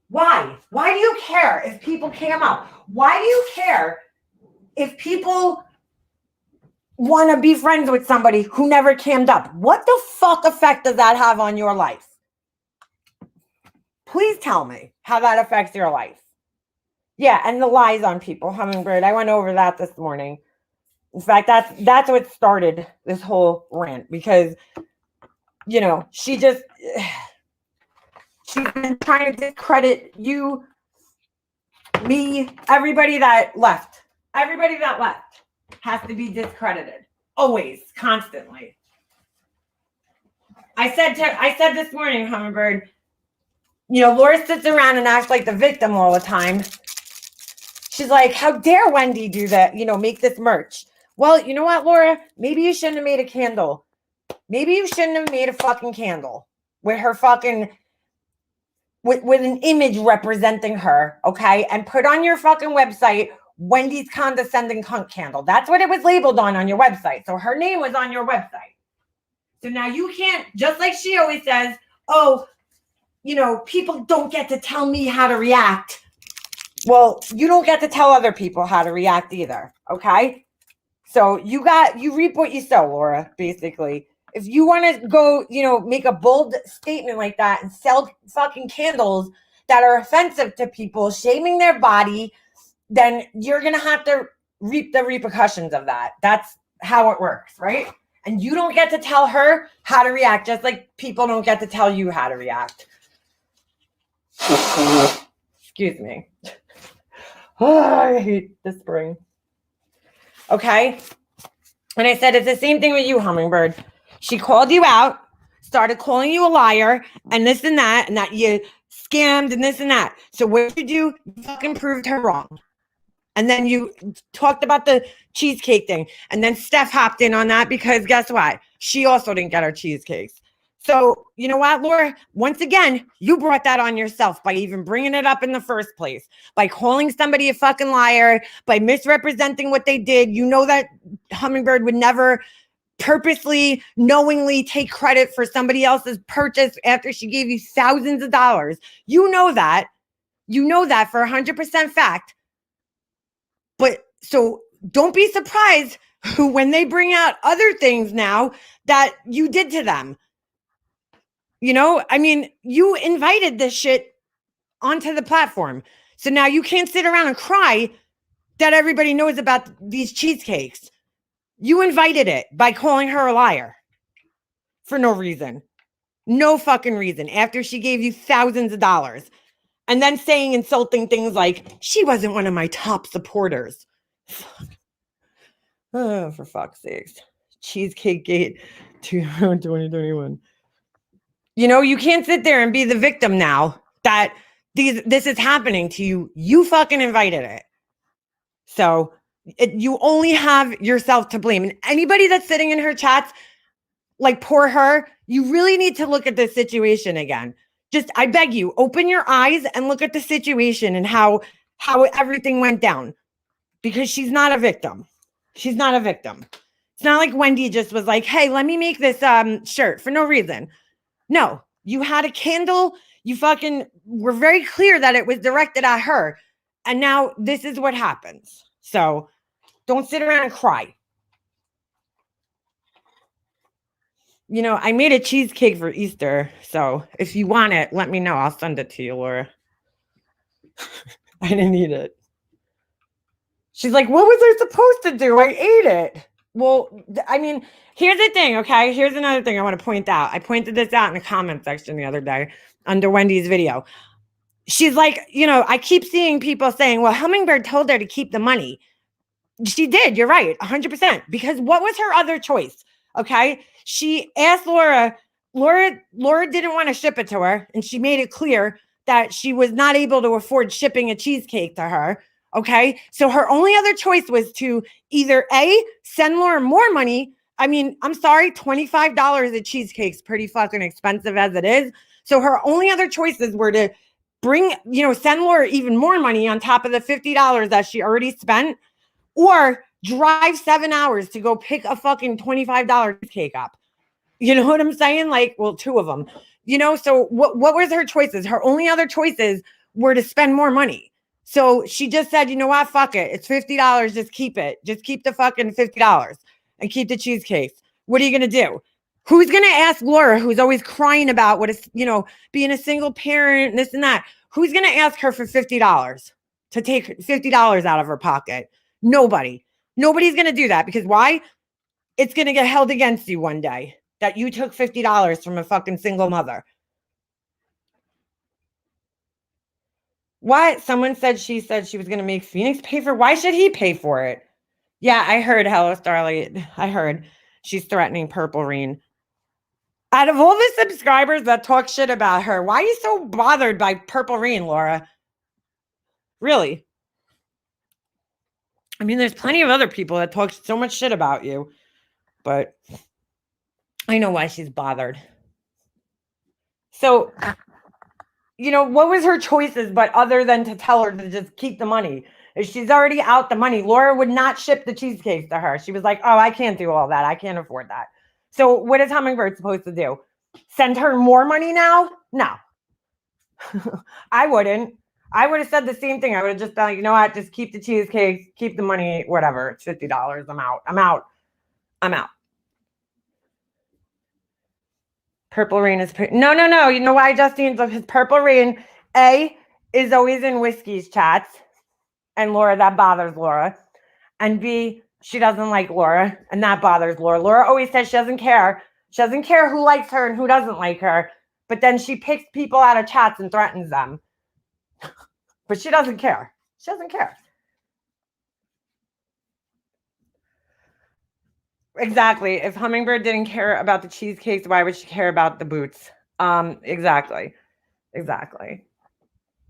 Why? Why do you care if people cam up? Why do you care if people want to be friends with somebody who never cammed up? What the fuck effect does that have on your life? Please tell me how that affects your life. Yeah, and the lies on people, Hummingbird. I went over that this morning. In fact, that's what started this whole rant because, she's been trying to discredit you, me, everybody that left. Everybody that left has to be discredited. Always, constantly. I said this morning, Hummingbird, Laura sits around and acts like the victim all the time. She's like, how dare Wendy do that? Make this merch. Well, you know what, Laura? Maybe you shouldn't have made a candle. Maybe you shouldn't have made a fucking candle with her fucking, with an image representing her, okay? And put on your fucking website, Wendy's condescending cunt candle. That's what it was labeled on your website. So her name was on your website. So now you can't, just like she always says, oh, people don't get to tell me how to react. Well, you don't get to tell other people how to react either, okay? So you reap what you sow, Laura, basically. If you want to go, make a bold statement like that and sell fucking candles that are offensive to people, shaming their body, then you're going to have to reap the repercussions of that. That's how it works, right? And you don't get to tell her how to react, just like people don't get to tell you how to react. Excuse me. Oh, I hate the spring. Okay? And I said, it's the same thing with you, Hummingbird. She called you out, started calling you a liar, and this and that you scammed and this and that. So what did you do? You fucking proved her wrong. And then you talked about the cheesecake thing. And then Steph hopped in on that because guess what? She also didn't get her cheesecakes. So, you know what, Laura? Once again, you brought that on yourself by even bringing it up in the first place, by calling somebody a fucking liar, by misrepresenting what they did. You know that Hummingbird would never purposely, knowingly take credit for somebody else's purchase after she gave you thousands of dollars. You know that. You know that for 100% fact. But so don't be surprised when they bring out other things now that you did to them. You invited this shit onto the platform. So now you can't sit around and cry that everybody knows about these cheesecakes. You invited it by calling her a liar for no reason. No fucking reason. After she gave you thousands of dollars. And then saying insulting things like, she wasn't one of my top supporters. Fuck. Oh, for fuck's sakes. Cheesecake Gate 2021. You can't sit there and be the victim now that this is happening to you. You fucking invited it. So you only have yourself to blame. And anybody that's sitting in her chats, like poor her, you really need to look at this situation again. Just, I beg you, open your eyes and look at the situation and how everything went down. Because she's not a victim. She's not a victim. It's not like Wendy just was like, hey, let me make this shirt for no reason. No, you had a candle. You fucking were very clear that it was directed at her. And now this is what happens. So don't sit around and cry. I made a cheesecake for Easter. So if you want it, let me know. I'll send it to you, Laura. I didn't eat it. She's like, what was I supposed to do? I ate it. Well, here's the thing, okay? Here's another thing I want to point out. I pointed this out in the comment section the other day under Wendy's video. She's like, I keep seeing people saying, well, Hummingbird told her to keep the money. She did. You're right. 100%. Because what was her other choice? Okay. She asked Laura Laura didn't want to ship it to her, and she made it clear that she was not able to afford shipping a cheesecake to her. Okay. So her only other choice was to either A, send Laura more money. I mean, I'm sorry, $25 a cheesecake's pretty fucking expensive as it is. So her only other choices were to send Laura even more money on top of the $50 that she already spent, or drive 7 hours to go pick a fucking $25 cheesecake up. You know what I'm saying? Like, well, two of them. So what was her choices? Her only other choices were to spend more money. So she just said, you know what? Fuck it. It's $50. Just keep it. Just keep the fucking $50 and keep the cheesecakes. What are you going to do? Who's going to ask Laura, who's always crying about what is, being a single parent, and this and that? Who's going to ask her for $50 to take $50 out of her pocket? Nobody. Nobody's going to do that, because why? It's going to get held against you one day that you took $50 from a fucking single mother. What? Someone said she was going to make Phoenix pay for. Why should he pay for it? Yeah, I heard. Hello, Starlight. I heard she's threatening Purple Rain. Out of all the subscribers that talk shit about her, why are you so bothered by Purple Rain, Laura? Really? I mean, there's plenty of other people that talk so much shit about you, but I know why she's bothered. So, what was her choices but other than to tell her to just keep the money? If she's already out the money, Laura would not ship the cheesecakes to her. She was like, oh, I can't do all that. I can't afford that. So what is Hummingbird supposed to do? Send her more money now? No. I wouldn't. I would have said the same thing. I would have just been like, you know what? Just keep the cheesecakes, keep the money, whatever. It's $50. I'm out. Purple Rain is no. You know why, Justine? Because Purple Rain, A, is always in Whiskey's chats, and Laura, that bothers Laura. And B, she doesn't like Laura, and that bothers Laura. Laura always says she doesn't care. She doesn't care who likes her and who doesn't like her, but then she picks people out of chats and threatens them. But she doesn't care. She doesn't care. Exactly. If Hummingbird didn't care about the cheesecakes, why would she care about the boots? Exactly.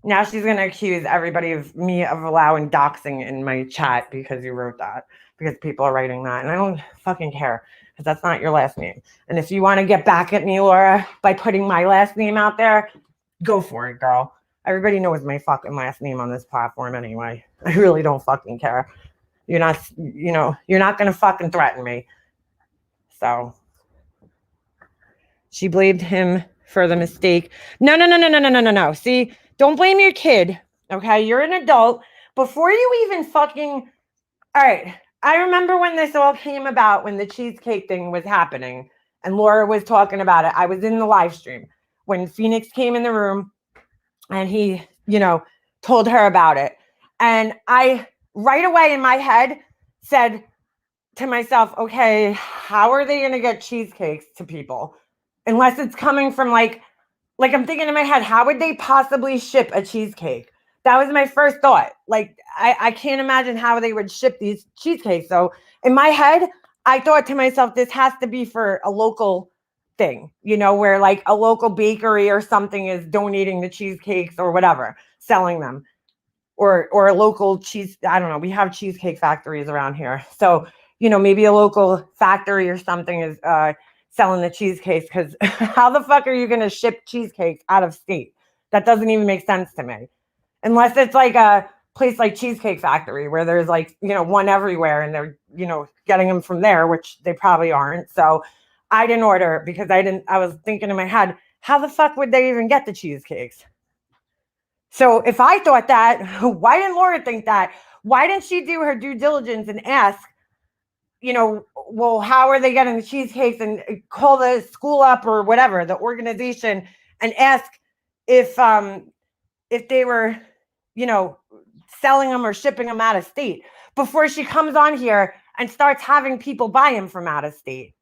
Now she's going to accuse everybody of me of allowing doxing in my chat because you wrote that, because people are writing that. And I don't fucking care, because that's not your last name. And if you want to get back at me, Laura, by putting my last name out there, go for it, girl. Everybody knows my fucking last name on this platform anyway. I really don't fucking care. You're not going to fucking threaten me. So she blamed him for the mistake. No. See, don't blame your kid. Okay. You're an adult. Before you even fucking, all right. I remember when this all came about, when the cheesecake thing was happening and Laura was talking about it. I was in the live stream when Phoenix came in the room and he, told her about it. And I right away in my head said to myself, okay, how are they going to get cheesecakes to people? Unless it's coming from like I'm thinking in my head, how would they possibly ship a cheesecake? That was my first thought. Like, I can't imagine how they would ship these cheesecakes. So in my head, I thought to myself, this has to be for a local thing, where like a local bakery or something is donating the cheesecakes or whatever, selling them, or a local cheese. I don't know. We have cheesecake factories around here. So, maybe a local factory or something is selling the cheesecakes, because how the fuck are you going to ship cheesecakes out of state? That doesn't even make sense to me. Unless it's like a place like Cheesecake Factory where there's like, one everywhere and they're, getting them from there, which they probably aren't. So I didn't order it because I was thinking in my head, how the fuck would they even get the cheesecakes? So if I thought that, why didn't Laura think that? Why didn't she do her due diligence and ask, well, how are they getting the cheesecakes, and call the school up or whatever, the organization, and ask if they were, selling them or shipping them out of state, before she comes on here and starts having people buy them from out of state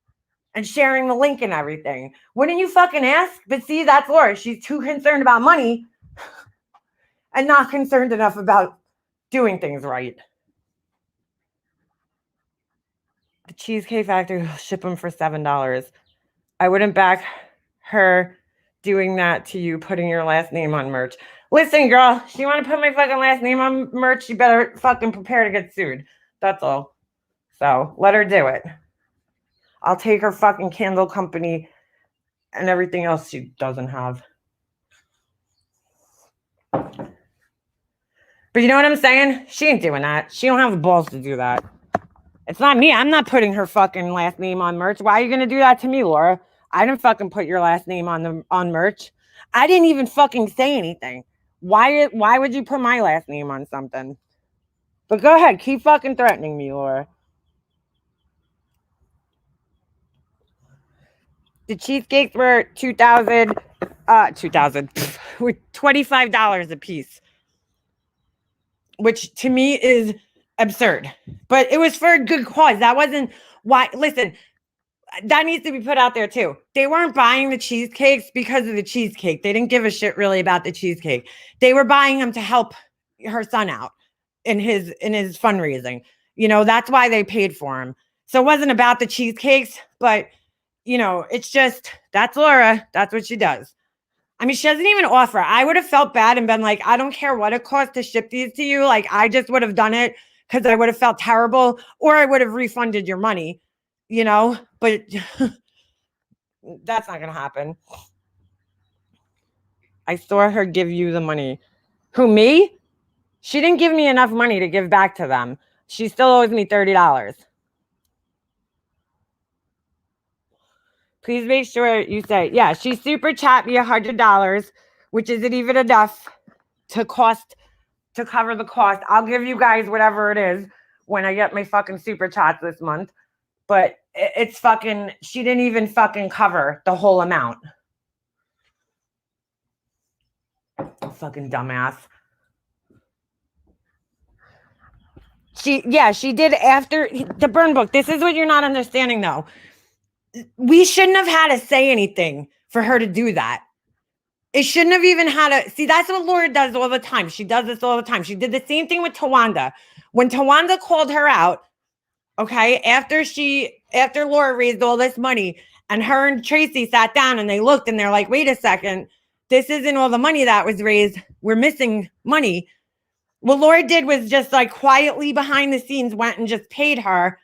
and sharing the link and everything. Wouldn't you fucking ask? But see, that's Laura. She's too concerned about money and not concerned enough about doing things right. The Cheesecake Factory will ship them for $7. I wouldn't back her doing that to you, putting your last name on merch. Listen, girl, if you want to put my fucking last name on merch, you better fucking prepare to get sued. That's all. So let her do it. I'll take her fucking candle company and everything else she doesn't have. But you know what I'm saying? She ain't doing that. She don't have the balls to do that. It's not me. I'm not putting her fucking last name on merch. Why are you gonna do that to me, Laura? I didn't fucking put your last name on merch. I didn't even fucking say anything. Why would you put my last name on something? But go ahead, keep fucking threatening me, Laura. The cheesecakes were $2,000 were $25 a piece, which to me is absurd. But it was for a good cause. That wasn't why. Listen, that needs to be put out there too. They weren't buying the cheesecakes because of the cheesecake. They didn't give a shit really about the cheesecake. They were buying them to help her son out in his fundraising. You know, that's why they paid for him. So it wasn't about the cheesecakes, but you know, it's just, that's Laura. That's what she does. I mean, she doesn't even offer. I would have felt bad and been like, I don't care what it costs to ship these to you. Like, I just would have done it because I would have felt terrible, or I would have refunded your money, you know, but that's not going to happen. I saw her give you the money. Who, me? She didn't give me enough money to give back to them. She still owes me $30. Please make sure you say, yeah, she super chat me $100, which isn't even enough to cover the cost. I'll give you guys whatever it is when I get my fucking super chats this month. But it's fucking, she didn't even fucking cover the whole amount. Fucking dumbass. She did after the burn book. This is what you're not understanding though. We shouldn't have had to say anything for her to do that. It shouldn't have even had to. See, that's what Laura does all the time. She does this all the time. She did the same thing with Tawanda. When Tawanda called her out, okay, after Laura raised all this money and her and Tracy sat down and they looked and they're like, wait a second, this isn't all the money that was raised. We're missing money. What Laura did was just like quietly behind the scenes went and just paid her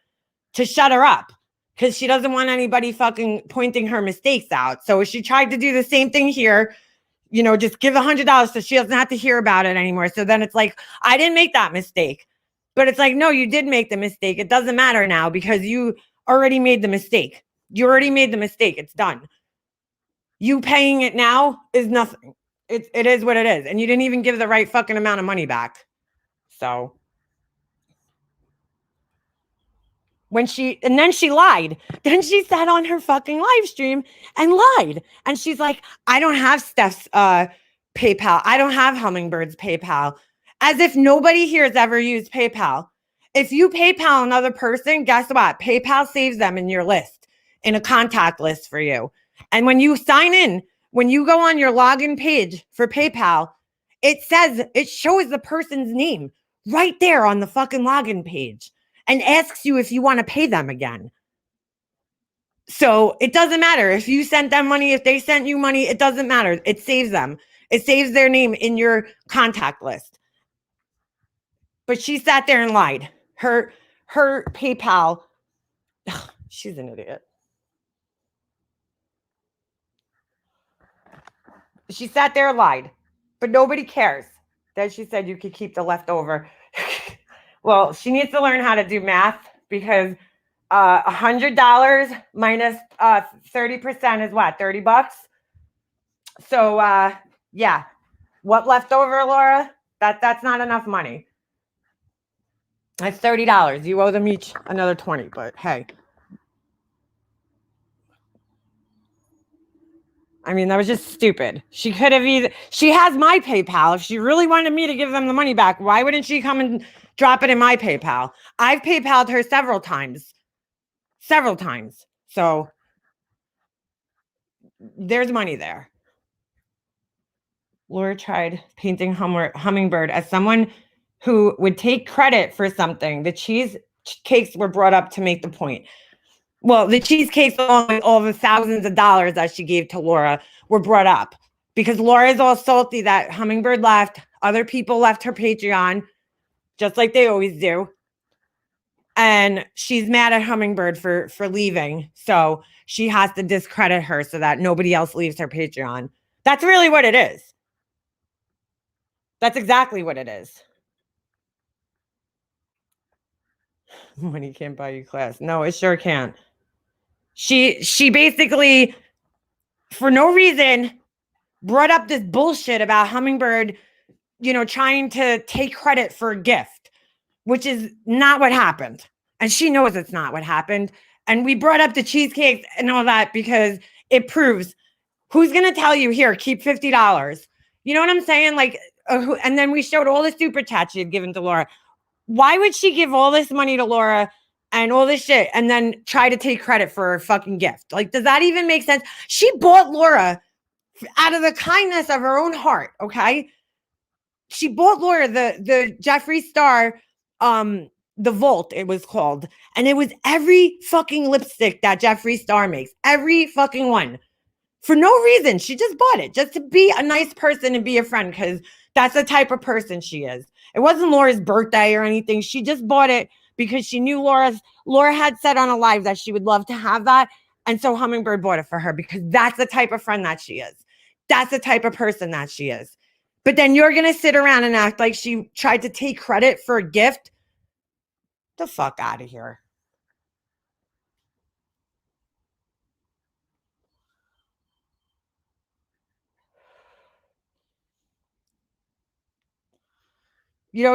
to shut her up. Because she doesn't want anybody fucking pointing her mistakes out. So she tried to do the same thing here, you know, just give $100 so she doesn't have to hear about it anymore. So then it's like, I didn't make that mistake. But it's like, no, you did make the mistake. It doesn't matter now because you already made the mistake. You already made the mistake. It's done. You paying it now is nothing. It is what it is. And you didn't even give the right fucking amount of money back. So. And then she lied. Then she sat on her fucking live stream and lied. And she's like, I don't have Steph's PayPal. I don't have Hummingbird's PayPal. As if nobody here has ever used PayPal. If you PayPal another person, guess what? PayPal saves them in your list, in a contact list for you. And when you sign in, when you go on your login page for PayPal, it shows the person's name right there on the fucking login page. And asks you if you want to pay them again. So it doesn't matter if you sent them money, if they sent you money, it doesn't matter. It saves them. It saves their name in your contact list. But she sat there and lied. Her PayPal, she's an idiot. She sat there and lied, but nobody cares. Then she said you could keep the leftover. Well, she needs to learn how to do math because $100 minus 30% is what? $30? So yeah. What left over, Laura? That's not enough money. That's $30. You owe them each another 20, but hey. I mean, that was just stupid. She could have she has my PayPal. If she really wanted me to give them the money back, why wouldn't she come and drop it in my PayPal? I've PayPal'd her several times. So there's money there. Laura tried painting Hummingbird as someone who would take credit for something. The cheesecakes were brought up to make the point. Well, the cheesecakes, along with all the thousands of dollars that she gave to Laura, were brought up because Laura is all salty that Hummingbird left. Other people left her Patreon, just like they always do. And she's mad at Hummingbird for leaving. So she has to discredit her so that nobody else leaves her Patreon. That's really what it is. That's exactly what it is. Money can't buy you class. No, it sure can't. She basically, for no reason, brought up this bullshit about Hummingbird, trying to take credit for a gift, which is not what happened. And she knows it's not what happened. And we brought up the cheesecakes and all that because it proves who's going to tell you, here, keep $50. You know what I'm saying? Like, and then we showed all the super chats she had given to Laura. Why would she give all this money to Laura and all this shit and then try to take credit for her fucking gift? Like, does that even make sense? She bought Laura out of the kindness of her own heart, okay? She bought Laura the Jeffree Star, the Volt, it was called. And it was every fucking lipstick that Jeffree Star makes. Every fucking one. For no reason. She just bought it just to be a nice person and be a friend because that's the type of person she is. It wasn't Laura's birthday or anything. She just bought it because she knew Laura had said on a live that she would love to have that. And so Hummingbird bought it for her because that's the type of friend that she is. That's the type of person that she is. But then you're going to sit around and act like she tried to take credit for a gift? The fuck out of here.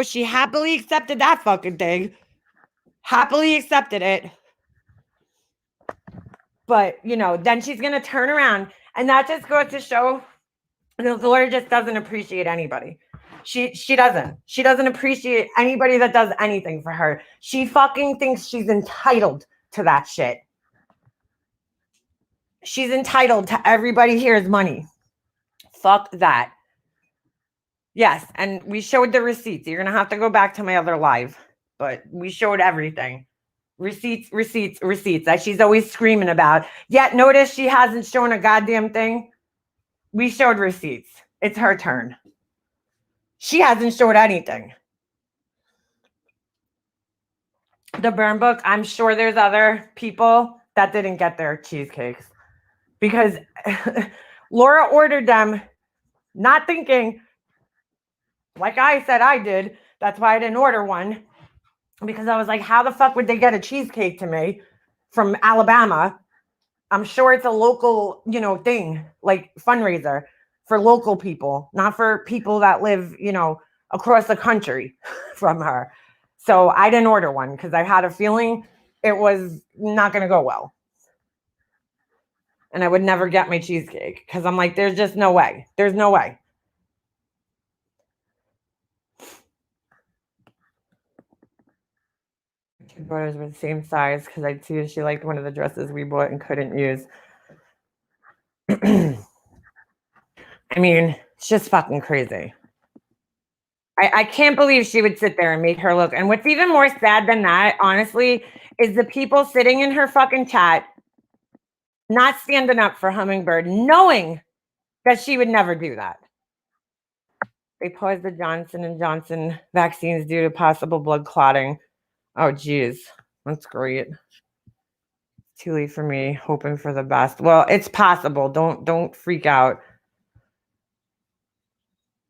She happily accepted that fucking thing. Happily accepted it. But, then she's going to turn around. And that just goes to show the Laura just doesn't appreciate anybody. She doesn't. She doesn't appreciate anybody that does anything for her. She fucking thinks she's entitled to that shit. She's entitled to everybody here's money. Fuck that. Yes, and we showed the receipts. You're going to have to go back to my other live. But we showed everything. Receipts that she's always screaming about. Yet notice she hasn't shown a goddamn thing. We showed receipts. It's her turn. She hasn't showed anything. The burn book, I'm sure there's other people that didn't get their cheesecakes because Laura ordered them not thinking, like I said I did. That's why I didn't order one. Because I was like, how the fuck would they get a cheesecake to me from Alabama? I'm sure it's a local, thing, like fundraiser for local people, not for people that live, across the country from her. So I didn't order one because I had a feeling it was not going to go well. And I would never get my cheesecake because I'm like, there's just no way. There's no way. Two daughters were the same size because I'd see if she liked one of the dresses we bought and couldn't use. I mean, it's just fucking crazy. I can't believe she would sit there and make her look. And what's even more sad than that, honestly, is the people sitting in her fucking chat not standing up for Hummingbird, knowing that she would never do that. They paused the Johnson & Johnson vaccines due to possible blood clotting. Oh, geez. That's great. Too late for me, hoping for the best. Well, it's possible. Don't freak out.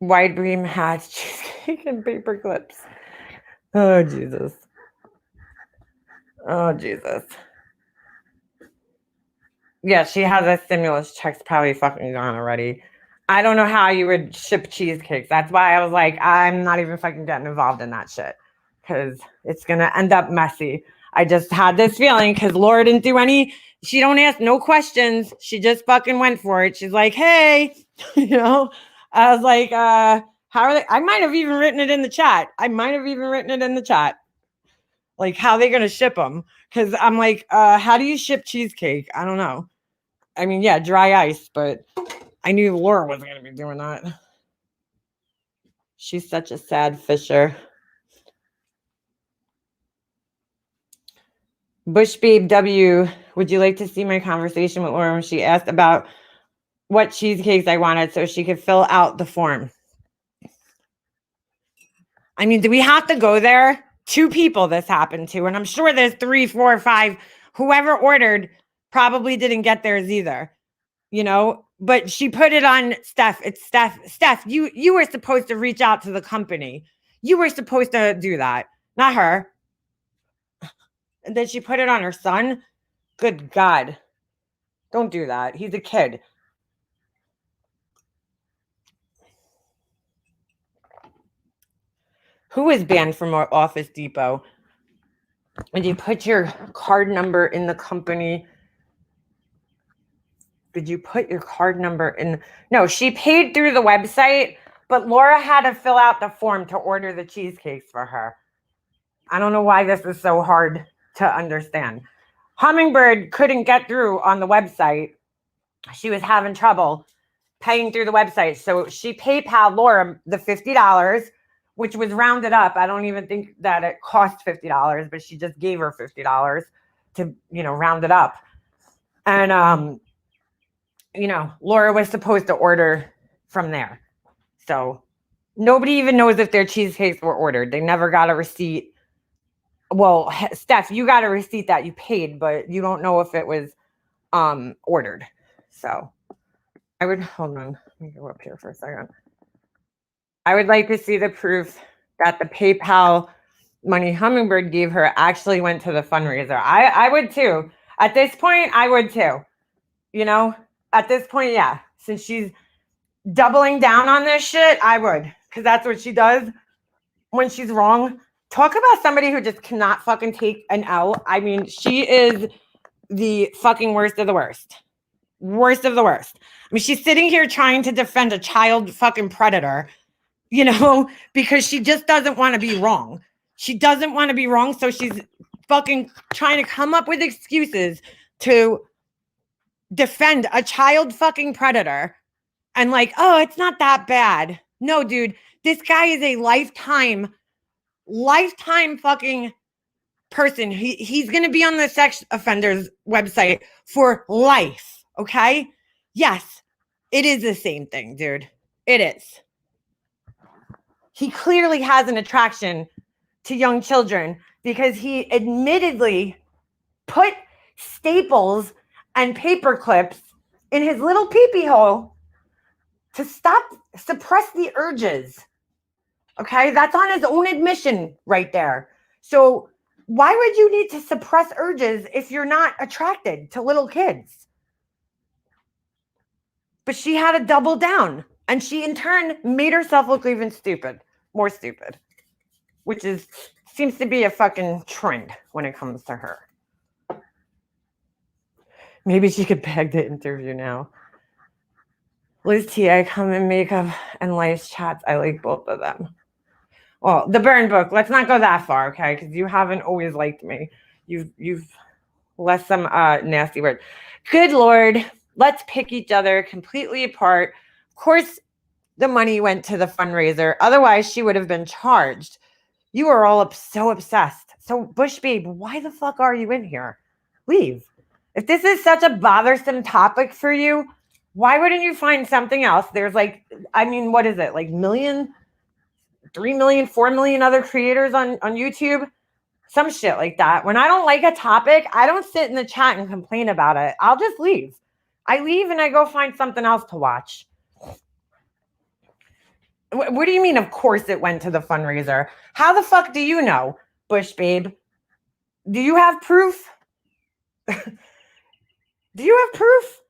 Wide beam hats, cheesecake, and paper clips. Oh, Jesus. Oh, Jesus. Yeah, she has a stimulus check's probably fucking gone already. I don't know how you would ship cheesecakes. That's why I was like, I'm not even fucking getting involved in that shit because it's going to end up messy. I just had this feeling because Laura didn't do she don't ask no questions. She just fucking went for it. She's like, hey, I was like, how are they? I might have even written it in the chat. Like, how are they going to ship them? Because I'm like, how do you ship cheesecake? I don't know. I mean, yeah, dry ice, but I knew Laura wasn't going to be doing that. She's such a sad fisher. Bush Babe W, would you like to see my conversation with Laura when she asked about what cheesecakes I wanted so she could fill out the form? I mean, do we have to go there? 2 people this happened to, and I'm sure there's 3, 4, 5. Whoever ordered probably didn't get theirs either, you know? But she put it on Steph. It's Steph. Steph, you were supposed to reach out to the company. You were supposed to do that, not her. And then she put it on her son. Good God. Don't do that. He's a kid. Who is banned from Office Depot? Did you put your card number in the company? Did you put your card number in? No, she paid through the website, but Laura had to fill out the form to order the cheesecakes for her. I don't know why this is so hard to understand. Hummingbird couldn't get through on the website. She was having trouble paying through the website. So she PayPal Laura the $50, which was rounded up. I don't even think that it cost $50, but she just gave her $50 to, round it up. And, Laura was supposed to order from there. So nobody even knows if their cheesecakes were ordered. They never got a receipt. Well, Steph, you got a receipt that you paid, but you don't know if it was ordered. So I would, hold on, let me go up here for a second. I would like to see the proof that the PayPal money Hummingbird gave her actually went to the fundraiser. I would too. At this point, I would too. At this point, yeah. Since she's doubling down on this shit, I would. Because that's what she does when she's wrong. Talk about somebody who just cannot fucking take an L. I mean, she is the fucking worst of the worst. Worst of the worst. I mean, she's sitting here trying to defend a child fucking predator, because she just doesn't want to be wrong. She doesn't want to be wrong, so she's fucking trying to come up with excuses to defend a child fucking predator and oh, it's not that bad. No, dude, this guy is a lifetime fucking person. He's going to be on the sex offenders website for life. Okay. Yes, it is the same thing, dude. It is. He clearly has an attraction to young children because he admittedly put staples and paper clips in his little pee-pee hole to suppress the urges. Okay, that's on his own admission right there. So why would you need to suppress urges if you're not attracted to little kids? But she had to double down, and she in turn made herself look even more stupid, which seems to be a fucking trend when it comes to her. Maybe she could beg the interview now. Liz T, I come in makeup and Life's chats. I like both of them. Well, the burn book. Let's not go that far, okay? Because you haven't always liked me. You've left some nasty words. Good Lord, let's pick each other completely apart. Of course, the money went to the fundraiser. Otherwise, she would have been charged. You are all so obsessed. So, Bush Babe, why the fuck are you in here? Leave. If this is such a bothersome topic for you, why wouldn't you find something else? There's what is it? 3 million, 4 million other creators on YouTube? Some shit like that. When I don't like a topic, I don't sit in the chat and complain about it. I'll just leave. I leave and I go find something else to watch. What do you mean, of course it went to the fundraiser? How the fuck do you know, Bush Babe? Do you have proof? Do you have proof?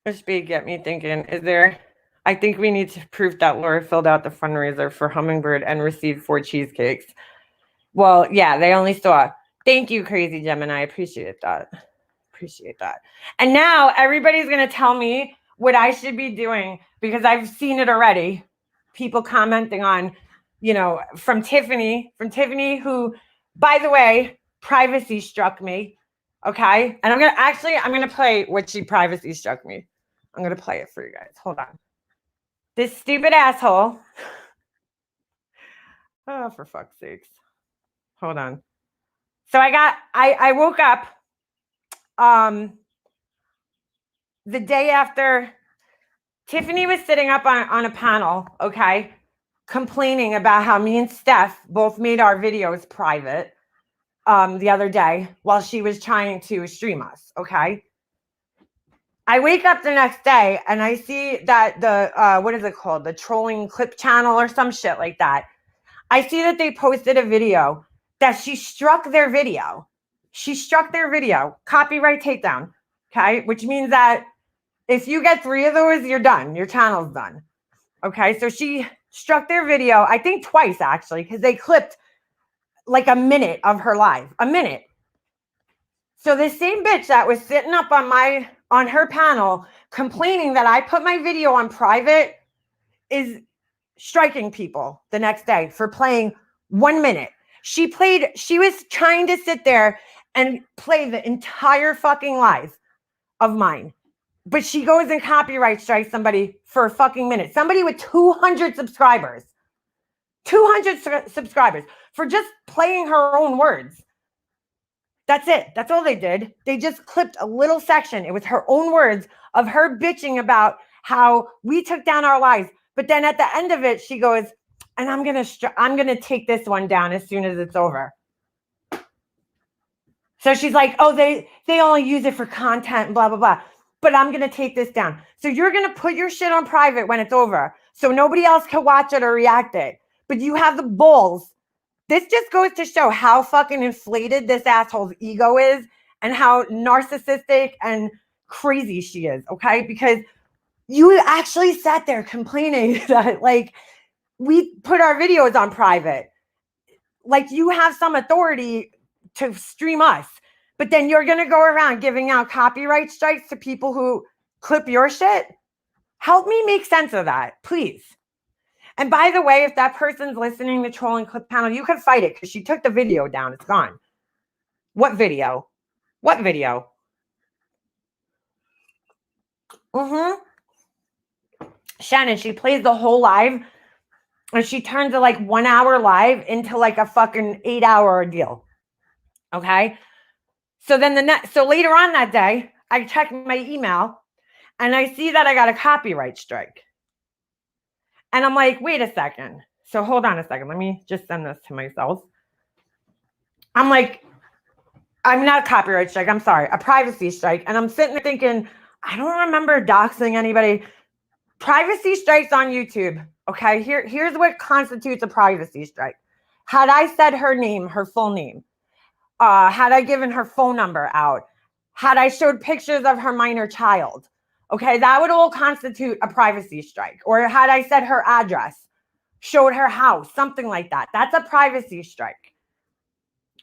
Bush Babe, get me thinking. I think we need to prove that Laura filled out the fundraiser for Hummingbird and received 4 cheesecakes. Well, yeah, they only saw. Thank you, Crazy Gemini. I appreciate that. And now everybody's going to tell me what I should be doing because I've seen it already. People commenting on, from Tiffany, who, by the way, privacy struck me. Okay. And I'm going to play what she privacy struck me. I'm going to play it for you guys. Hold on. This stupid asshole. Oh, for fuck's sakes. Hold on. So I woke up the day after Tiffany was sitting up on a panel, okay, complaining about how me and Steph both made our videos private the other day while she was trying to stream us, okay? I wake up the next day and I see that the, what is it called? The trolling clip channel or some shit like that. I see that they posted a video that she struck their video. She struck their video, copyright takedown, okay? Which means that if you get 3 of those, you're done. Your channel's done. Okay, so she struck their video, I think twice actually, because they clipped like a minute of her live, a minute. So the same bitch that was sitting up on her panel complaining that I put my video on private is striking people the next day for playing 1 minute. She was trying to sit there and play the entire fucking live of mine. But she goes and copyright strikes somebody for a fucking minute. Somebody with 200 subscribers. 200 subscribers for just playing her own words. That's it. That's all they did. They just clipped a little section. It was her own words of her bitching about how we took down our lives. But then at the end of it, she goes, and I'm gonna take this one down as soon as it's over. So she's like, oh, they only use it for content, blah, blah, blah. But I'm going to take this down. So you're going to put your shit on private when it's over so nobody else can watch it or react it. But you have the balls. This just goes to show how fucking inflated this asshole's ego is and how narcissistic and crazy she is, okay? Because you actually sat there complaining that, like, we put our videos on private. Like, you have some authority to stream us. But then you're going to go around giving out copyright strikes to people who clip your shit? Help me make sense of that, please. And by the way, if that person's listening to Trolling Clip Panel, you can fight it because she took the video down. It's gone. What video? What video? Shannon, she plays the whole live and she turns a like 1 hour live into like a fucking 8 hour ordeal. Okay? So then so later on that day, I check my email and I see that I got a copyright strike. And I'm like, wait a second. So hold on a second. Let me just send this to myself. I'm like, I'm not a copyright strike. I'm sorry, a privacy strike. And I'm sitting there thinking, I don't remember doxing anybody. Privacy strikes on YouTube. Okay, here's what constitutes a privacy strike. Had I said her name, her full name, had I given her phone number out, had I showed pictures of her minor child, okay, that would all constitute a privacy strike. Or had I said her address, showed her house, something like that. That's a privacy strike.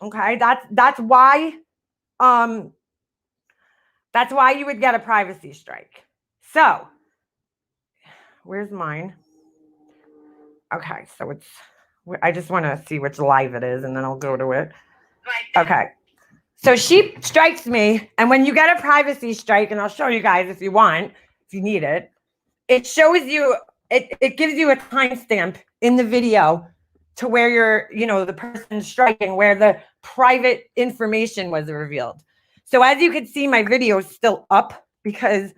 Okay, that's why you would get a privacy strike. So, where's mine? Okay, so I just want to see which live it is and then I'll go to it. Okay. So she strikes me, and when you get a privacy strike, and I'll show you guys if you want, if you need it, it shows you, it gives you a timestamp in the video to where the person striking, where the private information was revealed. So as you can see, my video is still up because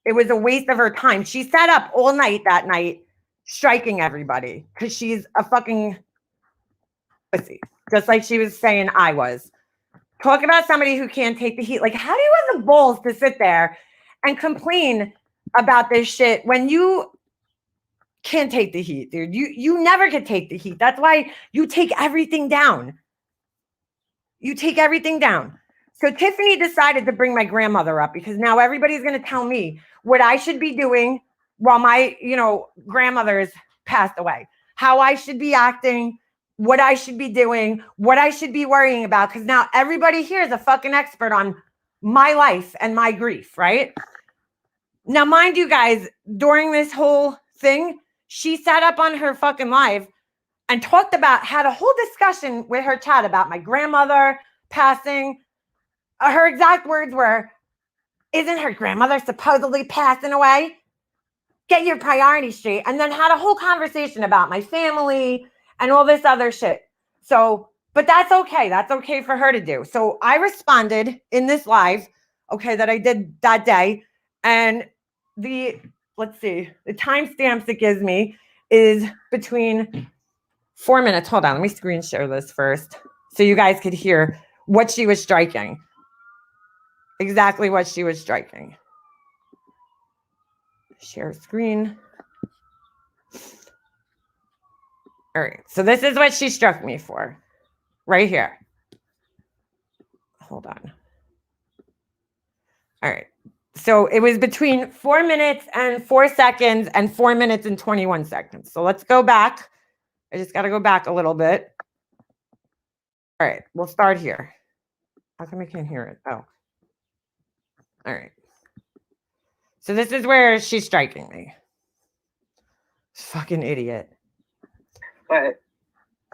it was a waste of her time. She sat up all night that night striking everybody because she's a fucking pussy, just like she was saying I was. Talk about somebody who can't take the heat. Like, how do you have the balls to sit there and complain about this shit when you can't take the heat, dude? You never could take the heat. That's why you take everything down. You take everything down. So Tiffany decided to bring my grandmother up because now everybody's going to tell me what I should be doing while my, grandmother's passed away, how I should be acting, what I should be doing, what I should be worrying about. Because now everybody here is a fucking expert on my life and my grief, right? Now, mind you guys, during this whole thing, she sat up on her fucking live and had a whole discussion with her chat about my grandmother passing. Her exact words were, isn't her grandmother supposedly passing away? Get your priorities straight. And then had a whole conversation about my family and all this other shit. So But that's okay. That's okay for her to do. So I responded in this live, okay, that I did that day. And let's see, the timestamps it gives me is between 4 minutes. Hold on, let me screen share this first so you guys could hear what she was striking. Exactly what she was striking. Share screen. All right, so this is what she struck me for right here. Hold on. All right. So it was between 4 minutes and 4 seconds and 4 minutes and 21 seconds. So let's go back. I just got to go back a little bit. All right, we'll start here. How come I can't hear it? Oh. All right. So this is where she's striking me. Fucking idiot. But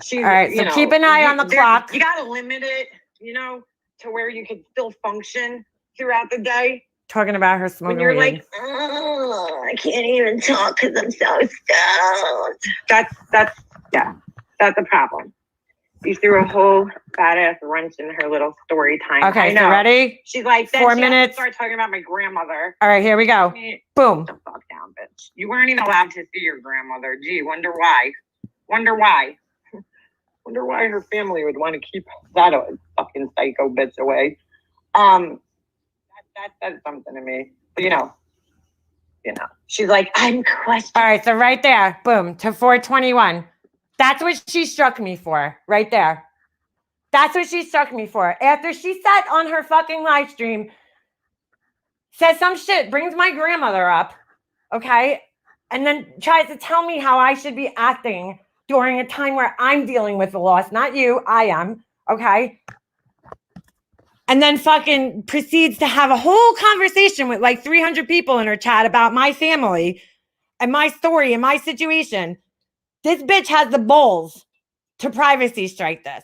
she's all right, so keep an eye on the clock. You gotta limit it, to where you can still function throughout the day. Talking about her smoking. When you're like, oh, I can't even talk because I'm so stoned. That's a problem. You threw a whole badass wrench in her little story time. Okay, so ready? She's like, 4 minutes. Start talking about my grandmother. All right, here we go. Boom. The fuck down, bitch. You weren't even allowed to see your grandmother. Gee, wonder why. Wonder why her family would want to keep that fucking psycho bitch away. That says something to me. She's like, I'm questioning. All right, so right there, boom, to 421. That's what she struck me for, right there. That's what she struck me for. After she sat on her fucking live stream, says some shit, brings my grandmother up, okay? And then tries to tell me how I should be acting during a time where I'm dealing with the loss. Not you, I am, okay? And then fucking proceeds to have a whole conversation with like 300 people in her chat about my family and my story and my situation. This bitch has the balls to privacy strike this.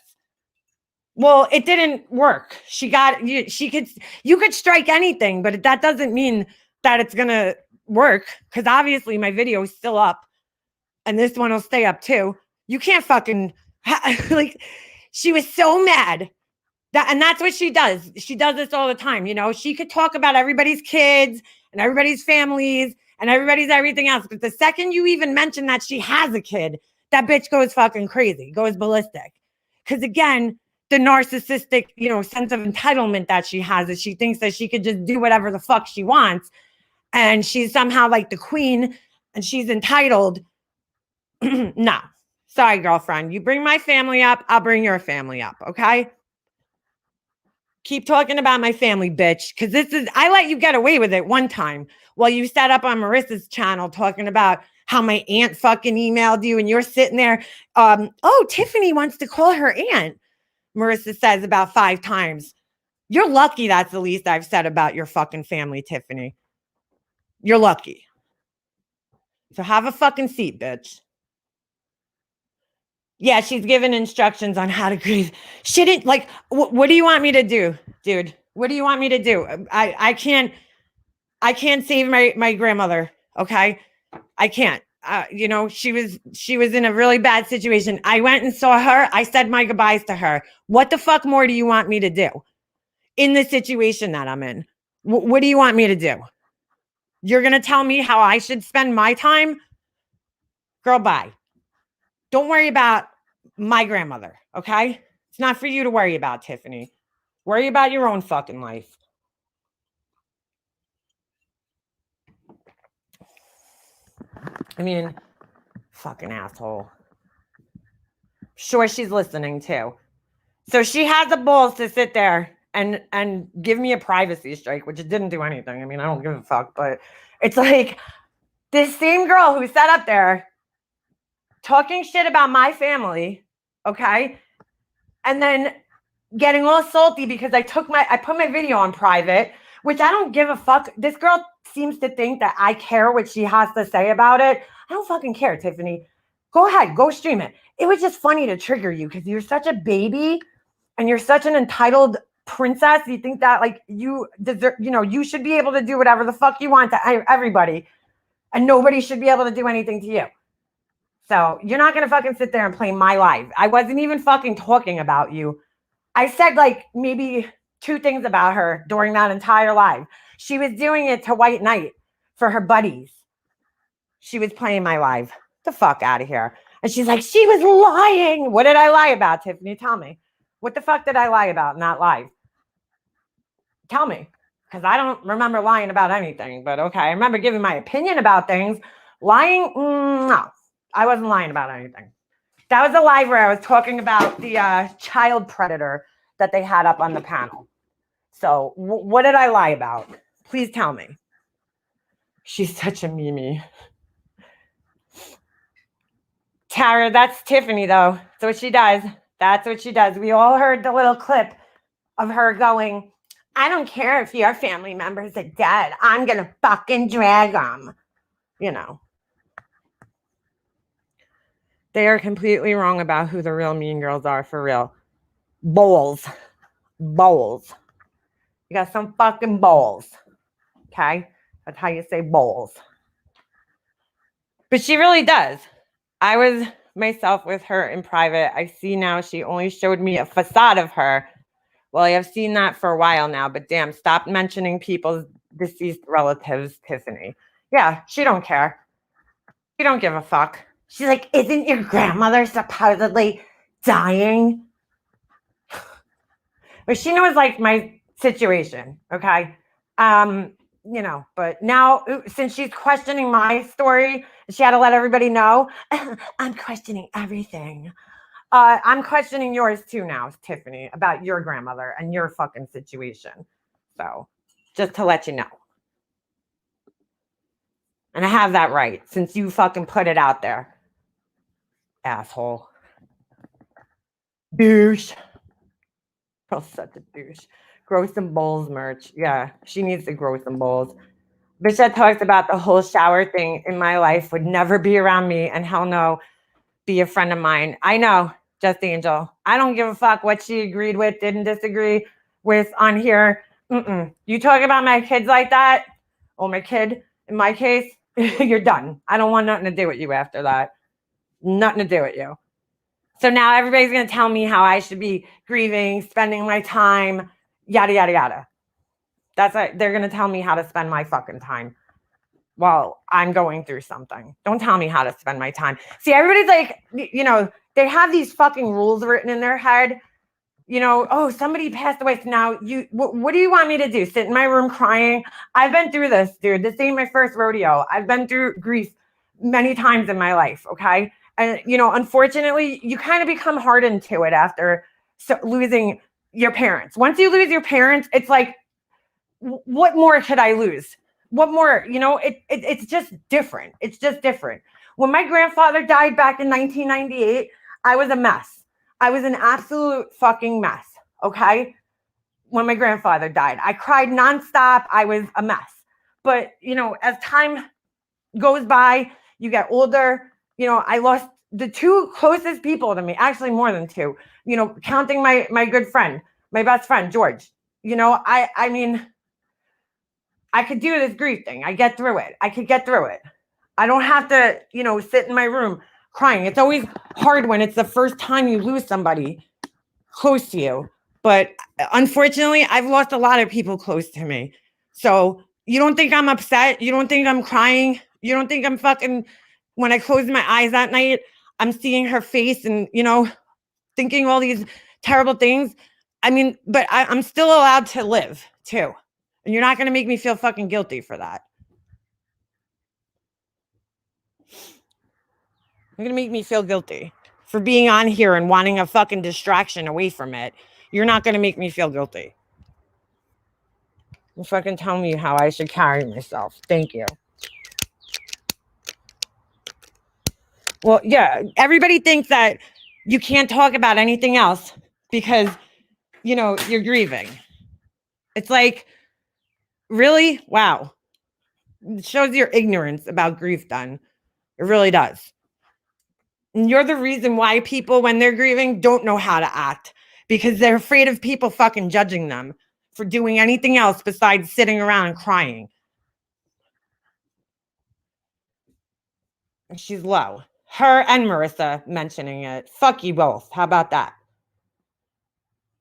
Well, it didn't work. You could strike anything, but that doesn't mean that it's going to work, because obviously my video is still up and this one will stay up too. You can't fucking like, she was so mad. And that's what she does. She does this all the time. She could talk about everybody's kids and everybody's families and everybody's everything else. But the second you even mention that she has a kid, that bitch goes fucking crazy, goes ballistic. Because again, the narcissistic, sense of entitlement that she has is she thinks that she could just do whatever the fuck she wants. And she's somehow like the queen and she's entitled. No, sorry, girlfriend. You bring my family up, I'll bring your family up. Okay. Keep talking about my family, bitch. Because I let you get away with it one time while you sat up on Marissa's channel talking about how my aunt fucking emailed you and you're sitting there. Oh, Tiffany wants to call her aunt. Marissa says about 5 times. You're lucky that's the least I've said about your fucking family, Tiffany. You're lucky. So have a fucking seat, bitch. Yeah, she's given instructions on how to grieve. Shouldn't like. What do you want me to do, dude? What do you want me to do? I can't save my grandmother. Okay, I can't. She was in a really bad situation. I went and saw her. I said my goodbyes to her. What the fuck more do you want me to do in the situation that I'm in? What do you want me to do? You're gonna tell me how I should spend my time? Girl, bye. Don't worry about my grandmother, okay? It's not for you to worry about, Tiffany. Worry about your own fucking life. I mean, fucking asshole. Sure, she's listening too. So she had the balls to sit there and give me a privacy strike, which it didn't do anything. I mean, I don't give a fuck, but it's like this same girl who sat up there talking shit about my family, okay? And then getting all salty because I put my video on private, which I don't give a fuck. This girl seems to think that I care what she has to say about it. I don't fucking care, Tiffany. Go ahead, go stream it. It was just funny to trigger you because you're such a baby and you're such an entitled princess. You think that like you deserve, you should be able to do whatever the fuck you want to everybody and nobody should be able to do anything to you. So you're not going to fucking sit there and play my life. I wasn't even fucking talking about you. I said like maybe 2 things about her during that entire live. She was doing it to White Knight for her buddies. She was playing my live. The fuck out of here. And she's like, she was lying. What did I lie about, Tiffany? Tell me. What the fuck did I lie about in that live? Tell me. Because I don't remember lying about anything. But okay, I remember giving my opinion about things. Lying? No. I wasn't lying about anything. That was a live where I was talking about the child predator that they had up on the panel. So what did I lie about? Please tell me. She's such a Mimi. Tara, that's Tiffany, though. That's what she does. That's what she does. We all heard the little clip of her going, I don't care if your family members are dead. I'm going to fucking drag them. You know. They are completely wrong about who the real mean girls are for real. Bowls. Bowls. You got some fucking bowls. Okay? That's how you say bowls. But she really does. I was myself with her in private. I see now she only showed me a facade of her. Well, I have seen that for a while now, but damn, stop mentioning people's deceased relatives, Tiffany. Yeah, she don't care. She don't give a fuck. She's like, isn't your grandmother supposedly dying? But she knows like my situation, okay? You know, but now since she's questioning my story, she had to let everybody know. I'm questioning everything. I'm questioning yours too now, Tiffany, about your grandmother and your fucking situation. So just to let you know. And I have that right since you fucking put it out there. Asshole. Douche. Oh, such a douche. Grow some bowls merch. Yeah, she needs to grow some bowls. Bishop talks about the whole shower thing in my life would never be around me and hell no, be a friend of mine. I know, Just Angel. I don't give a fuck what she agreed with, didn't disagree with on here. You talk about my kids like that, or my kid, in my case, you're done. I don't want nothing to do with you after that. Nothing to do with you. So now everybody's going to tell me how I should be grieving, spending my time, yada, yada, yada. That's like, they're going to tell me how to spend my fucking time while I'm going through something. Don't tell me how to spend my time. See, everybody's like, you know, they have these fucking rules written in their head. You know, oh, somebody passed away. So now what do you want me to do? Sit in my room crying? I've been through this, dude. This ain't my first rodeo. I've been through grief many times in my life. Okay. And, you know, unfortunately, you kind of become hardened to it after losing your parents. Once you lose your parents, it's like, what more could I lose? What more? You know, it's just different. It's just different. When my grandfather died back in 1998, I was a mess. I was an absolute fucking mess. Okay. When my grandfather died, I cried nonstop. I was a mess. But, you know, as time goes by, you get older. You know, I lost the 2 closest people to me, actually more than 2, you know, counting my good friend, my best friend, George. You know, I mean, I could do this grief thing. I get through it. I could get through it. I don't have to, you know, sit in my room crying. It's always hard when it's the first time you lose somebody close to you. But unfortunately, I've lost a lot of people close to me. So you don't think I'm upset? You don't think I'm crying? You don't think I'm fucking, when I close my eyes that night, I'm seeing her face and, you know, thinking all these terrible things? I mean, but I'm still allowed to live too. And you're not going to make me feel fucking guilty for that. You're going to make me feel guilty for being on here and wanting a fucking distraction away from it. You're not going to make me feel guilty. You fucking tell me how I should carry myself. Thank you. Well, yeah, everybody thinks that you can't talk about anything else because, you know, you're grieving. It's like, really? Wow. It shows your ignorance about grief, done. It really does. And you're the reason why people, when they're grieving, don't know how to act because they're afraid of people fucking judging them for doing anything else besides sitting around and crying. And she's low. Her and Marissa mentioning it. Fuck you both. How about that?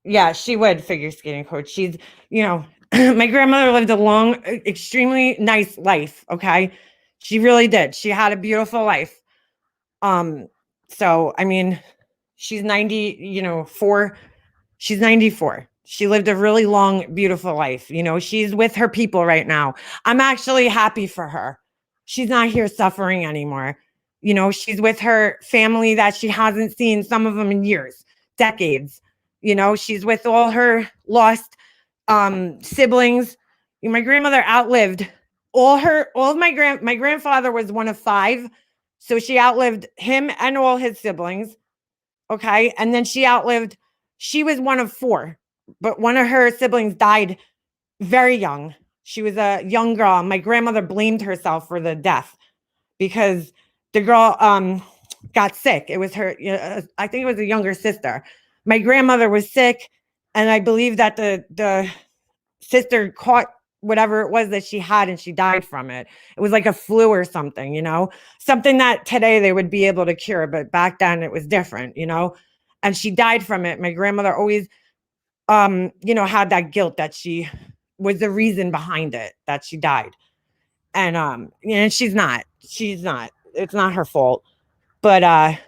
Yeah, she would figure skating coach. She's, you know, my grandmother lived a long, extremely nice life. Okay. She really did. She had a beautiful life. So I mean, she's 90, you know, she's 94. She lived a really long, beautiful life. You know, she's with her people right now. I'm actually happy for her. She's not here suffering anymore. You know, she's with her family that she hasn't seen, some of them in years, decades. You know, she's with all her lost siblings. My grandmother outlived my grandfather was one of five. So she outlived him and all his siblings. Okay. And then she was one of four, but one of her siblings died very young. She was a young girl. My grandmother blamed herself for the death because the girl got sick. It was her, I think it was a younger sister. My grandmother was sick, and I believe that the sister caught whatever it was that she had and she died from it. It was like a flu or something, you know, something that today they would be able to cure, but back then it was different, you know, and she died from it. My grandmother always, you know, had that guilt that she was the reason behind it, that she died. And she's not, it's not her fault. But,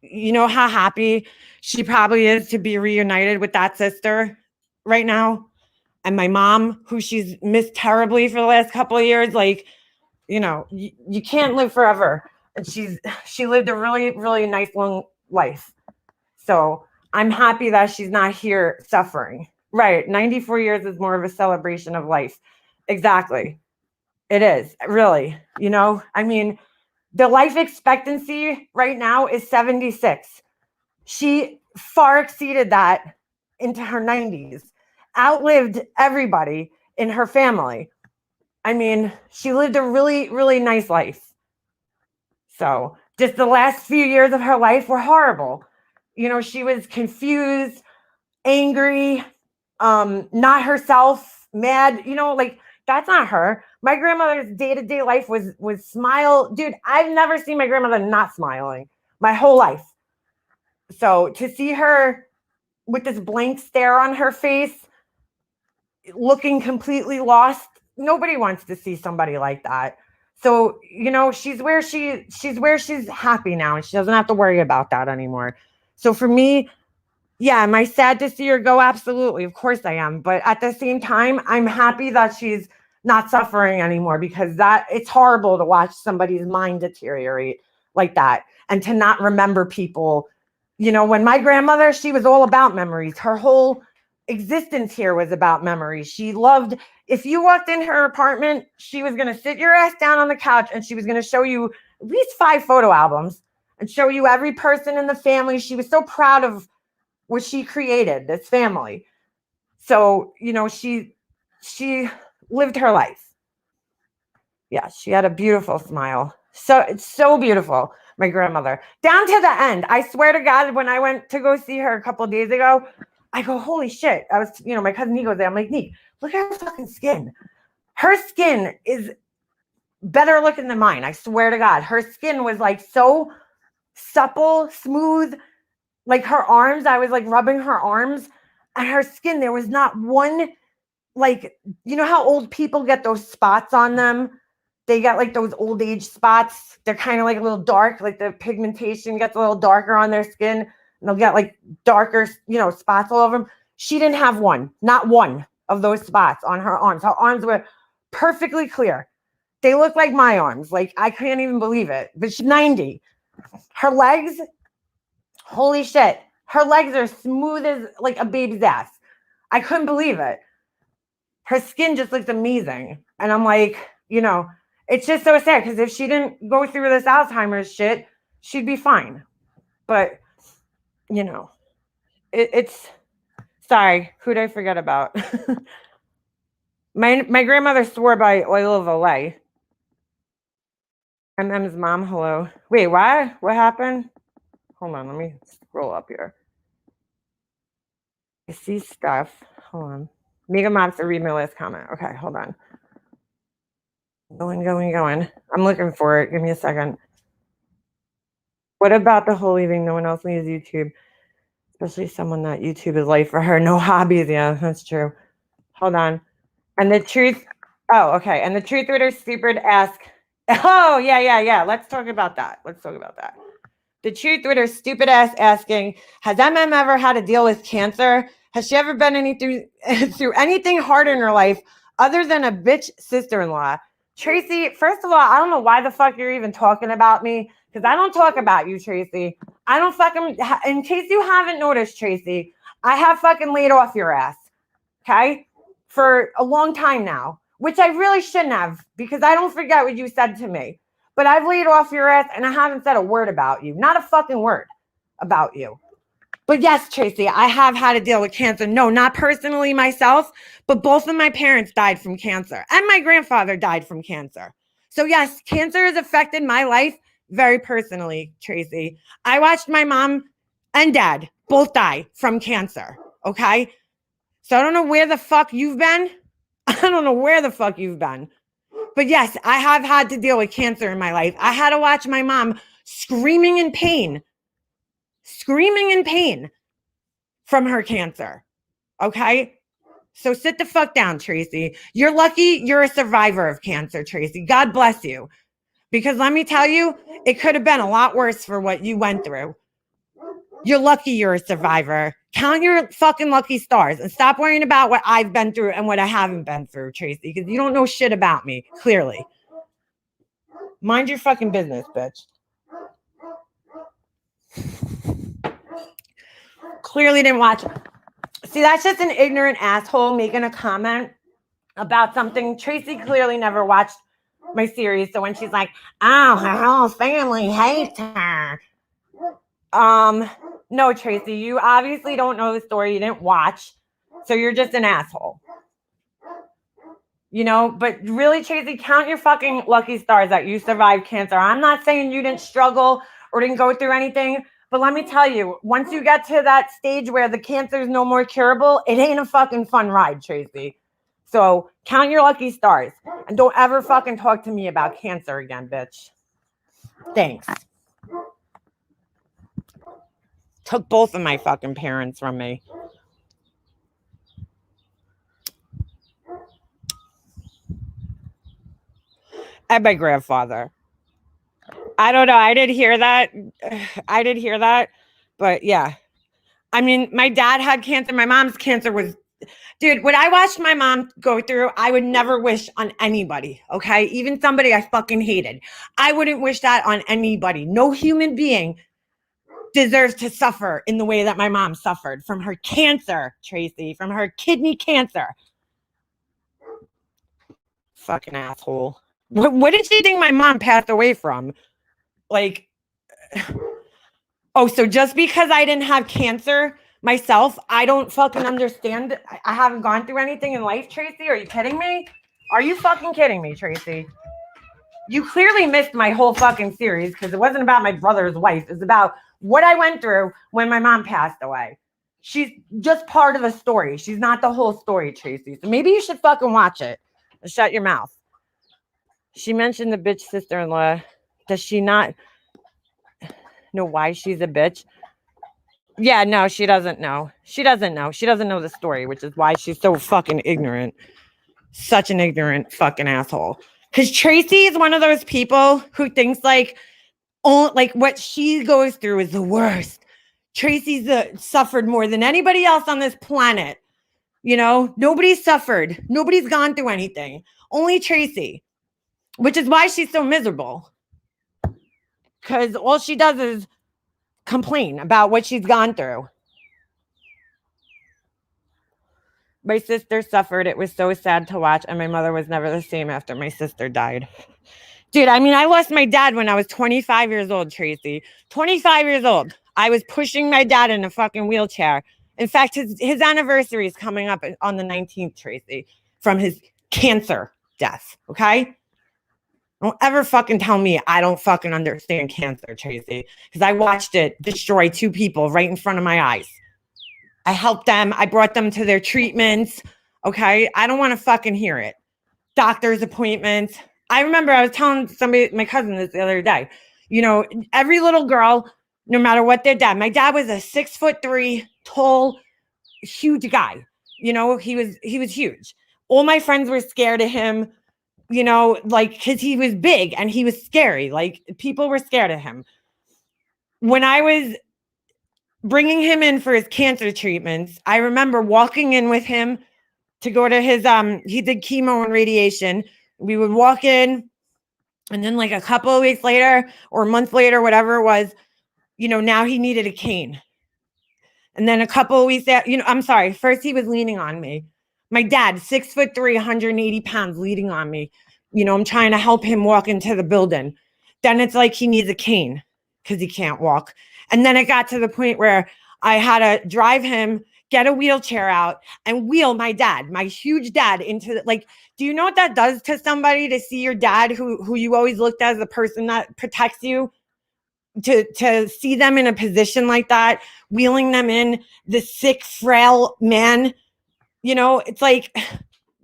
you know how happy she probably is to be reunited with that sister right now? And my mom, who she's missed terribly for the last couple of years, like, you know, you can't live forever. And she lived a really, really nice long life. So I'm happy that she's not here suffering. Right. 94 years is more of a celebration of life. Exactly. It is, really. You know, I mean, the life expectancy right now is 76. She far exceeded that into her 90s, outlived everybody in her family. I mean, she lived a really, really nice life. So just the last few years of her life were horrible. You know, she was confused, angry, not herself, mad, you know, like that's not her. My grandmother's day-to-day life was smile. Dude, I've never seen my grandmother not smiling my whole life. So to see her with this blank stare on her face, looking completely lost, nobody wants to see somebody like that. So, you know, she's where she's happy now, and she doesn't have to worry about that anymore. So for me, yeah, am I sad to see her go? Absolutely. Of course I am. But at the same time, I'm happy that she's not suffering anymore, because that it's horrible to watch somebody's mind deteriorate like that and to not remember people. You know, when my grandmother, she was all about memories. Her whole existence here was about memories. She loved, if you walked in her apartment, she was going to sit your ass down on the couch and she was going to show you at least 5 photo albums and show you every person in the family. She was so proud of what she created, this family. So, you know, she lived her life. Yeah, she had a beautiful smile. So it's so beautiful, my grandmother. Down to the end. I swear to God, when I went to go see her a couple of days ago, I go, holy shit. I was, you know, my cousin Nico there. I'm like, Nick, look at her fucking skin. Her skin is better looking than mine. I swear to God. Her skin was like so supple, smooth. Like her arms, I was like rubbing her arms, and her skin, there was not one, like, you know how old people get those spots on them? They get like those old age spots. They're kind of like a little dark, like the pigmentation gets a little darker on their skin, and they'll get like darker, you know, spots all over them. She didn't have one, not one of those spots on her arms. Her arms were perfectly clear. They look like my arms. Like, I can't even believe it. But she's 90. Her legs, holy shit. Her legs are smooth as like a baby's ass. I couldn't believe it. Her skin just looks amazing. And I'm like, you know, it's just so sad, because if she didn't go through this Alzheimer's shit, she'd be fine. But, you know, it's sorry, who'd I forget about? my grandmother swore by oil of Olay. MM's mom, hello. Wait, why? What happened? Hold on, let me scroll up here. I see stuff. Hold on. Mega Monster, read my last comment. Okay, hold on. Going. I'm looking for it. Give me a second. What about the whole leaving no one else needs YouTube? Especially someone that YouTube is life for her. No hobbies. Yeah, that's true. Hold on. And the truth. Oh, okay. And the truth reader stupid ask. Oh, yeah. Let's talk about that. The truth reader stupid ass asking, has MM ever had to deal with cancer? Has she ever been through anything hard in her life other than a bitch sister-in-law? Tracy, first of all, I don't know why the fuck you're even talking about me, because I don't talk about you, Tracy. I don't fucking, in case you haven't noticed, Tracy, I have fucking laid off your ass, okay? For a long time now, which I really shouldn't have, because I don't forget what you said to me. But I've laid off your ass and I haven't said a word about you. Not a fucking word about you. But yes, Tracy, I have had to deal with cancer. No, not personally myself, but both of my parents died from cancer. And my grandfather died from cancer. So yes, cancer has affected my life very personally, Tracy. I watched my mom and dad both die from cancer, okay? So I don't know where the fuck you've been. But yes, I have had to deal with cancer in my life. I had to watch my mom screaming in pain from her cancer. Okay? So sit the fuck down, Tracy. You're lucky you're a survivor of cancer, Tracy. God bless you. Because let me tell you, it could have been a lot worse for what you went through. You're lucky you're a survivor. Count your fucking lucky stars and stop worrying about what I've been through and what I haven't been through, Tracy, because you don't know shit about me, clearly. Mind your fucking business, bitch. Clearly didn't watch it. See, that's just an ignorant asshole making a comment about something. Tracy clearly never watched my series. So when she's like, oh, her whole family hates her. No, Tracy, you obviously don't know the story. You didn't watch. So you're just an asshole. You know, but really, Tracy, count your fucking lucky stars that you survived cancer. I'm not saying you didn't struggle or didn't go through anything, but let me tell you, once you get to that stage where the cancer is no more curable, it ain't a fucking fun ride, Tracy. So count your lucky stars and don't ever fucking talk to me about cancer again, bitch. Thanks. Took both of my fucking parents from me. And my grandfather. I don't know. I did hear that. But yeah. I mean, my dad had cancer. My mom's cancer was, dude, what I watched my mom go through, I would never wish on anybody. Okay. Even somebody I fucking hated. I wouldn't wish that on anybody. No human being deserves to suffer in the way that my mom suffered from her cancer, Tracy, from her kidney cancer. Fucking asshole. What did she think my mom passed away from? Like, oh, so just because I didn't have cancer myself, I don't fucking understand. I haven't gone through anything in life, Tracy. Are you kidding me? Are you fucking kidding me, Tracy? You clearly missed my whole fucking series because it wasn't about my brother's wife. It's about what I went through when my mom passed away. She's just part of the story. She's not the whole story, Tracy. So maybe you should fucking watch it and shut your mouth. She mentioned the bitch sister-in-law. Does she not know why she's a bitch? Yeah, no, she doesn't know. She doesn't know the story, which is why she's so fucking ignorant. Such an ignorant fucking asshole. Because Tracy is one of those people who thinks like what she goes through is the worst. Tracy's suffered more than anybody else on this planet. You know, nobody's suffered. Nobody's gone through anything. Only Tracy. Which is why she's so miserable. Because all she does is complain about what she's gone through. My sister suffered. It was so sad to watch. And my mother was never the same after my sister died. Dude, I mean, I lost my dad when I was 25 years old, Tracy. 25 years old. I was pushing my dad in a fucking wheelchair. In fact, his anniversary is coming up on the 19th, Tracy, from his cancer death. Okay? Don't ever fucking tell me I don't fucking understand cancer, Tracy, because I watched it destroy 2 people right in front of my eyes. I helped them. I brought them to their treatments. Okay? I don't want to fucking hear it. Doctor's appointments. I remember I was telling somebody, my cousin this the other day, You know, every little girl, no matter what their dad, my dad was a 6'3" tall, huge guy. You know, he was huge. All my friends were scared of him, you know, like, because he was big and he was scary. Like, people were scared of him. When I was bringing him in for his cancer treatments, I remember walking in with him to go to his, he did chemo and radiation. We would walk in, and then like a couple of weeks later or a month later, whatever it was, you know, now he needed a cane. And then a couple of weeks, you know, I'm sorry. First, he was leaning on me. My dad, 6'3", 180 pounds, leaning on me. You know, I'm trying to help him walk into the building. Then it's like he needs a cane because he can't walk. And then it got to the point where I had to drive him, get a wheelchair out, and wheel my dad, my huge dad, into the, like, do you know what that does to somebody to see your dad who you always looked at as the person that protects you? To see them in a position like that, wheeling them in, the sick, frail man, you know, it's like,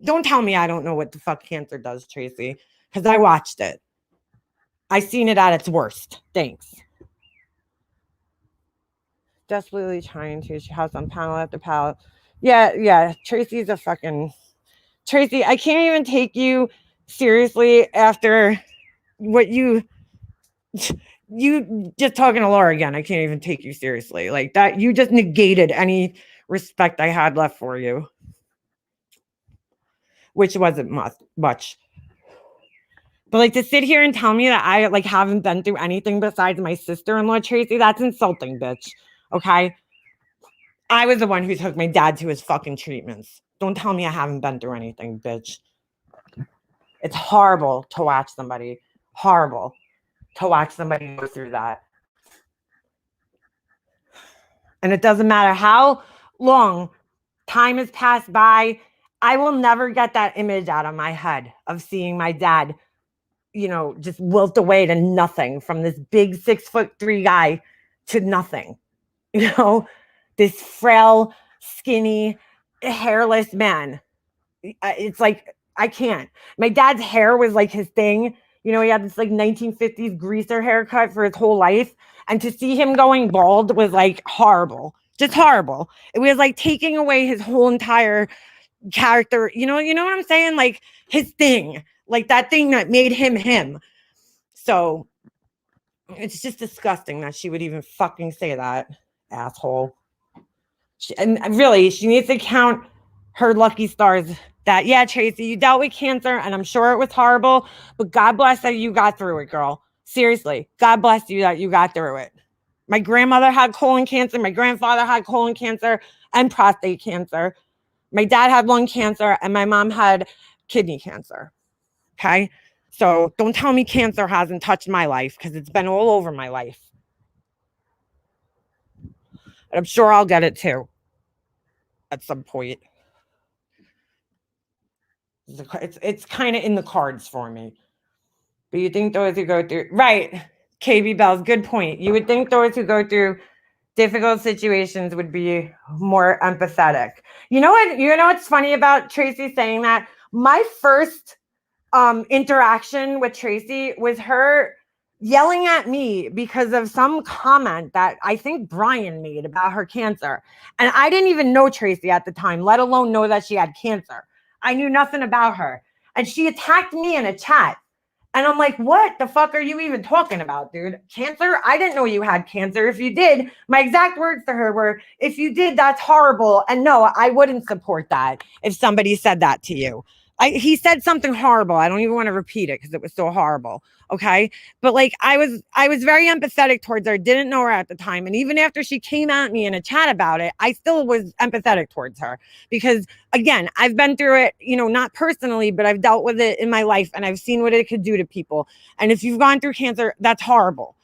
don't tell me I don't know what the fuck cancer does, Tracy, because I watched it. I seen it at its worst. Thanks. Desperately trying to. She has on panel after panel. Yeah. Tracy's a fucking Tracy. I can't even take you seriously after what you just talking to Laura again. I can't even take you seriously like that. You just negated any respect I had left for you, which wasn't much. But like to sit here and tell me that I like haven't been through anything besides my sister-in-law, Tracy, that's insulting, bitch. Okay. I was the one who took my dad to his fucking treatments. Don't tell me I haven't been through anything, bitch. It's horrible to watch somebody. Horrible to watch somebody go through that. And it doesn't matter how long time has passed by, I will never get that image out of my head of seeing my dad, you know, just wilt away to nothing, from this big 6'3" guy to nothing. You know, this frail, skinny, hairless man. It's like, I can't. My dad's hair was like his thing. You know, he had this like 1950s greaser haircut for his whole life. And to see him going bald was like horrible, just horrible. It was like taking away his whole entire character. You know what I'm saying? Like his thing, like that thing that made him him. So it's just disgusting that she would even fucking say that, asshole. And really, she needs to count her lucky stars that, yeah, Tracy, you dealt with cancer and I'm sure it was horrible, but God bless that you got through it, girl. Seriously, God bless you that you got through it. My grandmother had colon cancer. My grandfather had colon cancer and prostate cancer. My dad had lung cancer and my mom had kidney cancer. Okay. So don't tell me cancer hasn't touched my life, because it's been all over my life. And I'm sure I'll get it too at some point. It's kind of in the cards for me. But you think those who go through, right, KB Bells, good point. You would think those who go through difficult situations would be more empathetic. You know what's funny about Tracy saying that? My first interaction with Tracy was her yelling at me because of some comment that I think Brian made about her cancer. And I didn't even know Tracy at the time, let alone know that she had cancer. I knew nothing about her. And she attacked me in a chat. And I'm like, what the fuck are you even talking about, dude? Cancer? I didn't know you had cancer. If you did, my exact words to her were, if you did, that's horrible. And no, I wouldn't support that if somebody said that to you. He said something horrible. I don't even want to repeat it because it was so horrible. Okay. But like, I was very empathetic towards her. Didn't know her at the time. And even after she came at me in a chat about it, I still was empathetic towards her because, again, I've been through it, you know, not personally, but I've dealt with it in my life and I've seen what it could do to people. And if you've gone through cancer, that's horrible.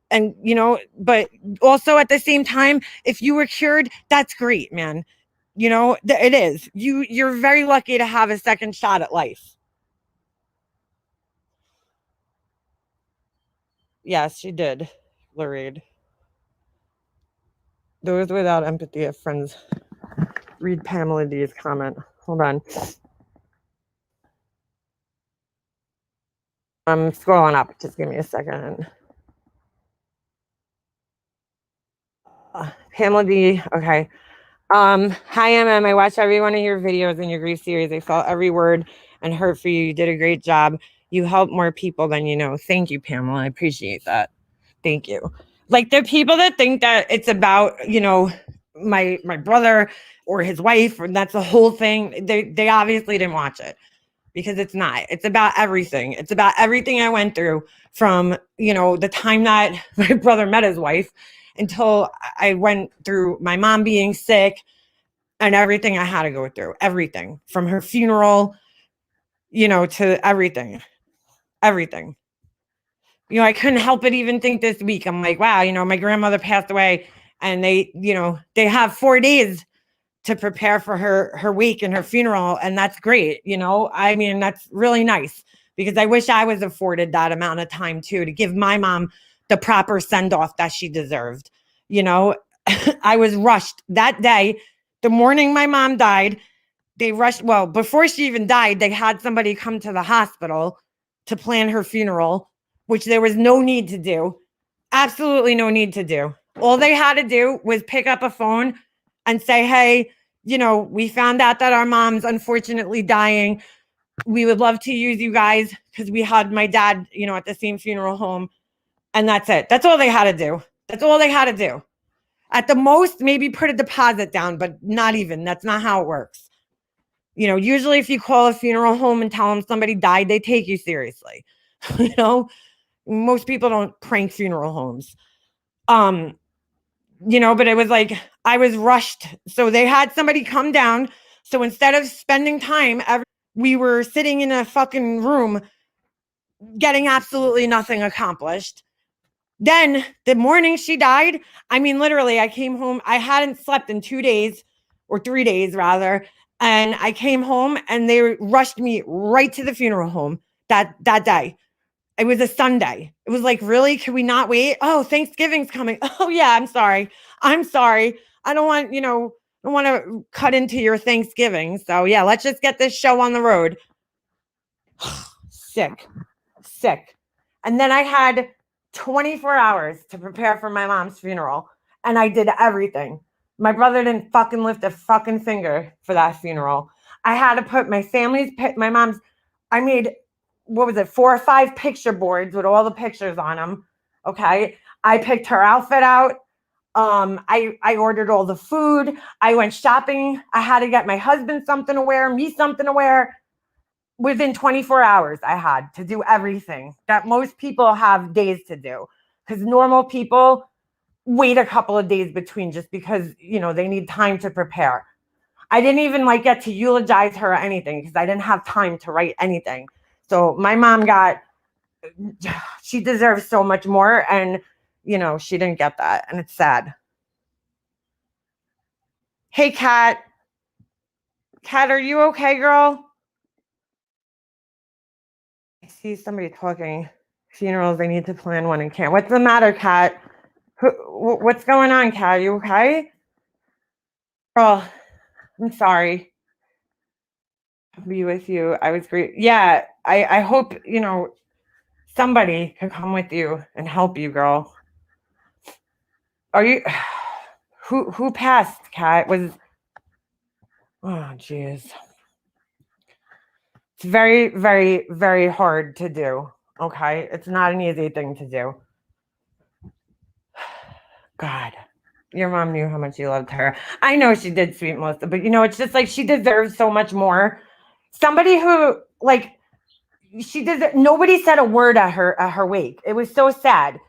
And, you know, but also at the same time, if you were cured, that's great, man. You know, it is. You're very lucky to have a second shot at life. Yes, she did, Lorraine. Those without empathy of friends. Read Pamela D's comment. Hold on. I'm scrolling up. Just give me a second. Pamela D. Okay. Hi MM. I watched every one of your videos in your grief series. I felt every word and heard for you. You did a great job. You help more people than you know. Thank you, Pamela. I appreciate that. Thank you. Like the people that think that it's about, my brother or his wife, and that's the whole thing. They obviously didn't watch it because it's not. It's about everything. It's about everything I went through from, the time that my brother met his wife until I went through my mom being sick and everything I had to go through. Everything from her funeral, to everything. Everything. I couldn't help but even think this week. I'm like, wow, my grandmother passed away and they have 4 days to prepare for her wake and her funeral. And that's great. I mean, that's really nice because I wish I was afforded that amount of time too, to give my mom the proper send off that she deserved. I was rushed that day. The morning my mom died, they rushed. Well, before she even died, they had somebody come to the hospital to plan her funeral, which there was no need to do. Absolutely no need to do. All they had to do was pick up a phone and say, hey, we found out that our mom's unfortunately dying. We would love to use you guys because we had my dad, at the same funeral home. And that's it. That's all they had to do. That's all they had to do. At the most, maybe put a deposit down, but not even. That's not how it works. Usually if you call a funeral home and tell them somebody died, they take you seriously. Most people don't prank funeral homes. But it was like I was rushed. So they had somebody come down. So instead of spending time, we were sitting in a fucking room getting absolutely nothing accomplished. Then the morning she died, I mean, literally, I came home. I hadn't slept in 2 days or 3 days rather. And I came home and they rushed me right to the funeral home that day. It was a Sunday. It was like, really? Can we not wait? Oh, Thanksgiving's coming. Oh yeah, I'm sorry. I don't want to cut into your Thanksgiving. So yeah, let's just get this show on the road. Sick. And then I had 24 hours to prepare for my mom's funeral. And I did everything. My brother didn't fucking lift a fucking finger for that funeral. I had to put my mom's, I made, 4 or 5 picture boards with all the pictures on them. Okay. I picked her outfit out. I ordered all the food. I went shopping. I had to get my husband something to wear, me something to wear. Within 24 hours, I had to do everything that most people have days to do. Because normal people wait a couple of days between just because, they need time to prepare. I didn't even get to eulogize her or anything because I didn't have time to write anything. So my mom she deserves so much more. And, she didn't get that. And it's sad. Hey, Kat. Kat, are you okay, girl? I see somebody talking. Funerals, they need to plan one and can't. What's the matter, Kat? What's going on, Kat? Are you okay? Girl, I'm sorry. I'll be with you. I was great. Yeah, I hope, somebody can come with you and help you, girl. Are you who passed, Kat? Oh jeez. It's very, very, very hard to do. Okay. It's not an easy thing to do. God. Your mom knew how much you loved her. I know she did, sweet Melissa, but it's just like she deserves so much more. Somebody who nobody said a word at her wake. It was so sad.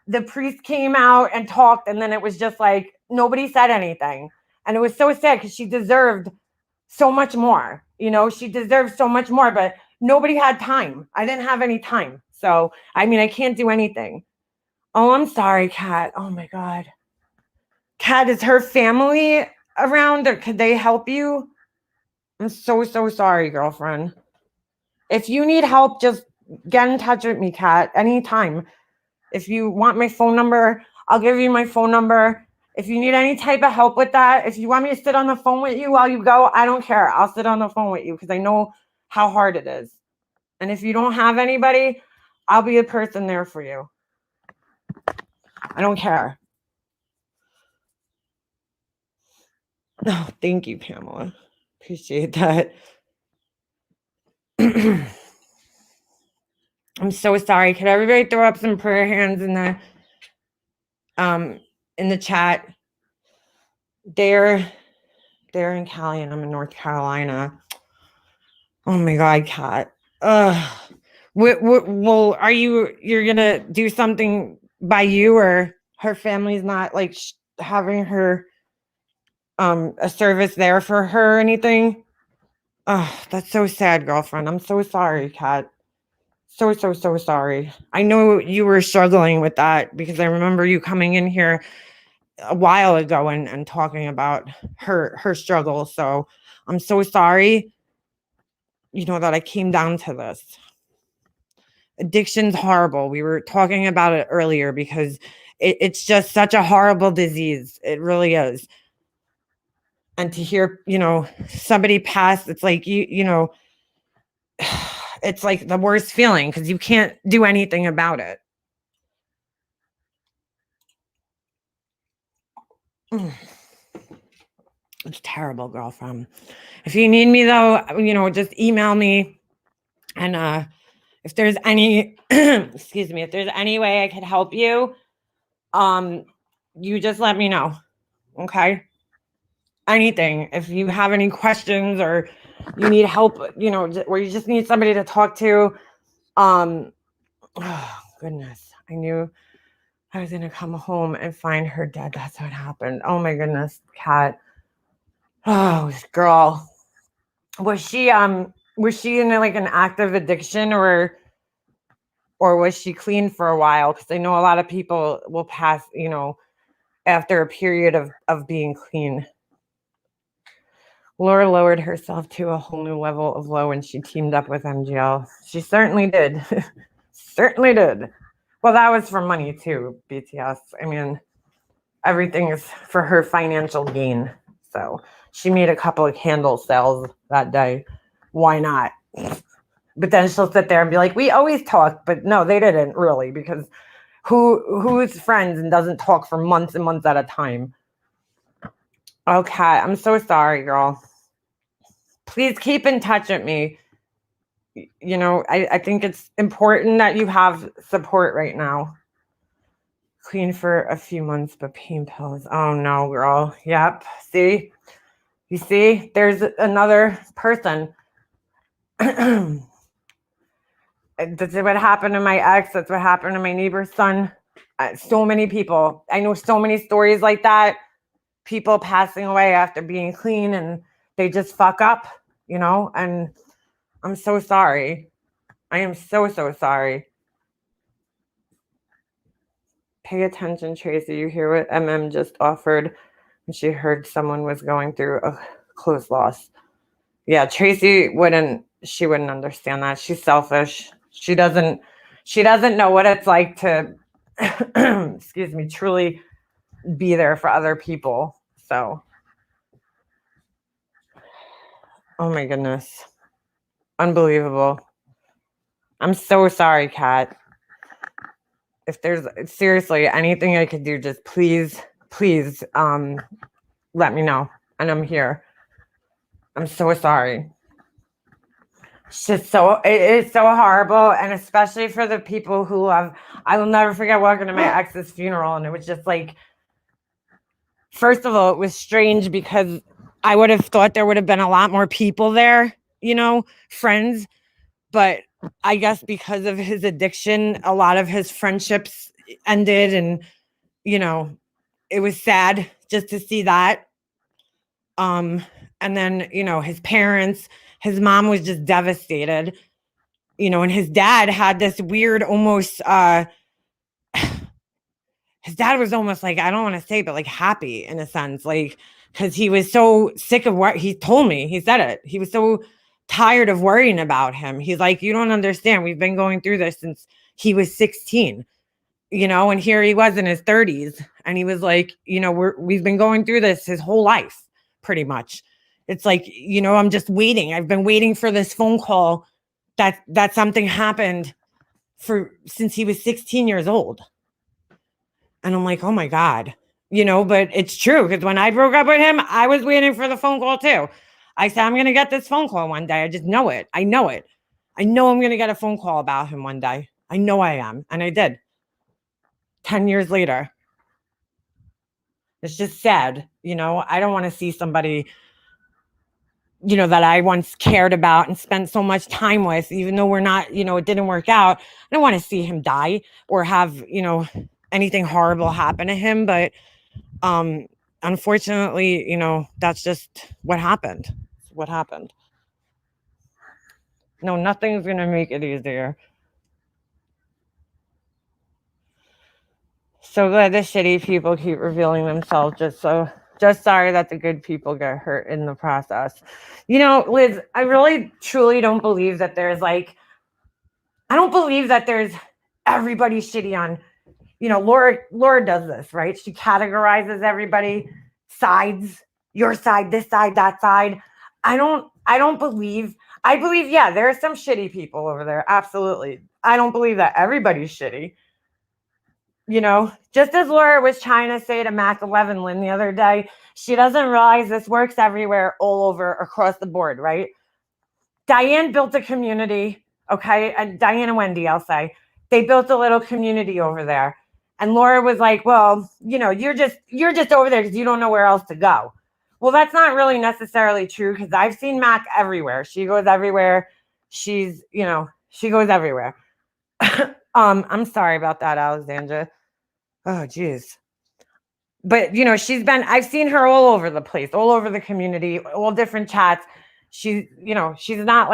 The priest came out and talked, and then it was just like nobody said anything. And it was so sad because she deserved so much more. She deserved so much more, but nobody had time. I didn't have any time. So, I mean, I can't do anything. Oh, I'm sorry, Kat. Oh my God. Kat, is her family around or could they help you? I'm so sorry, girlfriend. If you need help, just get in touch with me, Kat, anytime. If you want my phone number, I'll give you my phone number. If you need any type of help with that, if you want me to sit on the phone with you while you go, I don't care. I'll sit on the phone with you because I know how hard it is. And if you don't have anybody, I'll be a person there for you. I don't care. Oh, thank you, Pamela. Appreciate that. I'm so sorry. Could everybody throw up some prayer hands in the chat? They're in Cali and I'm in North Carolina. Oh my God, Kat. Well, you're gonna do something by you, or her family's not like having her a service there for her or anything? Oh, that's so sad, girlfriend. I'm so sorry, Kat. So sorry. I know you were struggling with that because I remember you coming in here a while ago and talking about her struggle. So I'm so sorry, that I came down to this. Addiction's horrible. We were talking about it earlier because it's just such a horrible disease. It really is. And to hear, somebody pass, it's like it's like the worst feeling because you can't do anything about it. It's terrible, girlfriend. If you need me though, just email me. And if there's any excuse me, if there's any way I could help you, you just let me know. Okay? Anything. If you have any questions or you need help, or you just need somebody to talk to. Oh goodness. I knew I was gonna come home and find her dead. That's what happened. Oh my goodness, Kat. Oh, girl. Was she in like an active addiction or was she clean for a while? Because I know a lot of people will pass, after a period of being clean. Laura lowered herself to a whole new level of low when she teamed up with MGL. She certainly did. Certainly did. Well, that was for money too, BTS. I mean, everything is for her financial gain. So she made a couple of candle sales that day. Why not? But then she'll sit there and be like, we always talk. But no, they didn't really, because who's friends and doesn't talk for months and months at a time? Okay, I'm so sorry, girl. Please keep in touch with me. I think it's important that you have support right now. Clean for a few months, but pain pills. Oh no, girl. Yep. See? You see? There's another person. That's what happened to my ex. That's what happened to my neighbor's son. So many people. I know so many stories like that. People passing away after being clean and they just fuck up, and I'm so sorry. I am so sorry. Pay attention, Tracy. You hear what MM just offered? And she heard someone was going through a close loss. Yeah, Tracy wouldn't understand that. She's selfish. She doesn't know what it's like to excuse me, truly be there for other people. So, oh my goodness. Unbelievable. I'm so sorry, Kat. If there's seriously anything I could do, just please let me know. And I'm here. I'm so sorry. It's just it's so horrible. And especially for the people who I will never forget walking to my ex's funeral. And it was just like, first of all, it was strange because I would have thought there would have been a lot more people there, friends. But I guess because of his addiction, a lot of his friendships ended. And, it was sad just to see that. And then, his parents, his mom was just devastated, and his dad had this weird, almost, his dad was almost like, I don't want to say, but like happy in a sense, like, because he was so sick of what he told me. He said it. He was so tired of worrying about him. He's like, you don't understand. We've been going through this since he was 16, and here he was in his 30s. And he was like, we've been going through this his whole life, pretty much. It's like, I'm just waiting. I've been waiting for this phone call that something happened since he was 16 years old. And I'm like, oh my God, But it's true because when I broke up with him, I was waiting for the phone call too. I said, I'm going to get this phone call one day. I just know it. I know it. I know I'm going to get a phone call about him one day. I know I am. And I did. 10 years later. It's just sad. I don't want to see somebody, that I once cared about and spent so much time with, even though we're not, it didn't work out. I don't want to see him die or have, anything horrible happen to him. But unfortunately, that's just what happened. No, nothing's going to make it easier. So glad the shitty people keep revealing themselves. Just sorry that the good people get hurt in the process. Liz, I really truly don't believe that there's I don't believe that there's everybody shitty on, Laura does this, right? She categorizes everybody, sides, your side, this side, that side. I believe, yeah, there are some shitty people over there. Absolutely. I don't believe that everybody's shitty. Just as Laura was trying to say to Mac 11 Lynn the other day, she doesn't realize this works everywhere, all over, across the board, right? Diane built a community, okay? And Diane and Wendy, I'll say, they built a little community over there. And Laura was like, well, you're just over there because you don't know where else to go. Well, that's not really necessarily true because I've seen Mac everywhere. She goes everywhere. She goes everywhere. I'm sorry about that, Alexandra. Oh, geez. But, I've seen her all over the place, all over the community, all different chats. She's not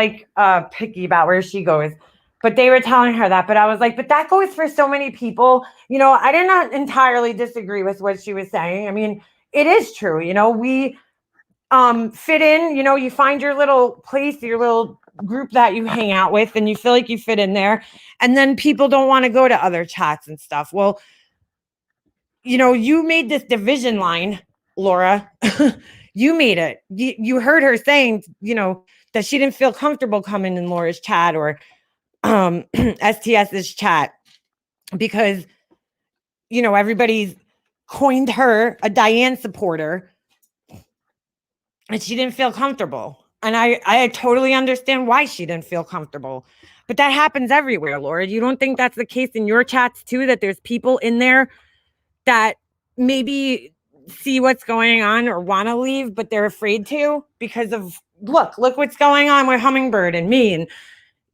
picky about where she goes. But they were telling her that. But I was like, but that goes for so many people. I did not entirely disagree with what she was saying. I mean, it is true. We fit in, you find your little place, your little group that you hang out with, and you feel like you fit in there. And then people don't want to go to other chats and stuff. Well, you made this division line, Laura. You made it. You heard her saying, that she didn't feel comfortable coming in Laura's chat or STS's chat because, everybody's coined her a Diane supporter and she didn't feel comfortable. And I totally understand why she didn't feel comfortable. But that happens everywhere, Laura. You don't think that's the case in your chats too, that there's people in there that maybe see what's going on or want to leave, but they're afraid to because of, look what's going on with Hummingbird and me. And,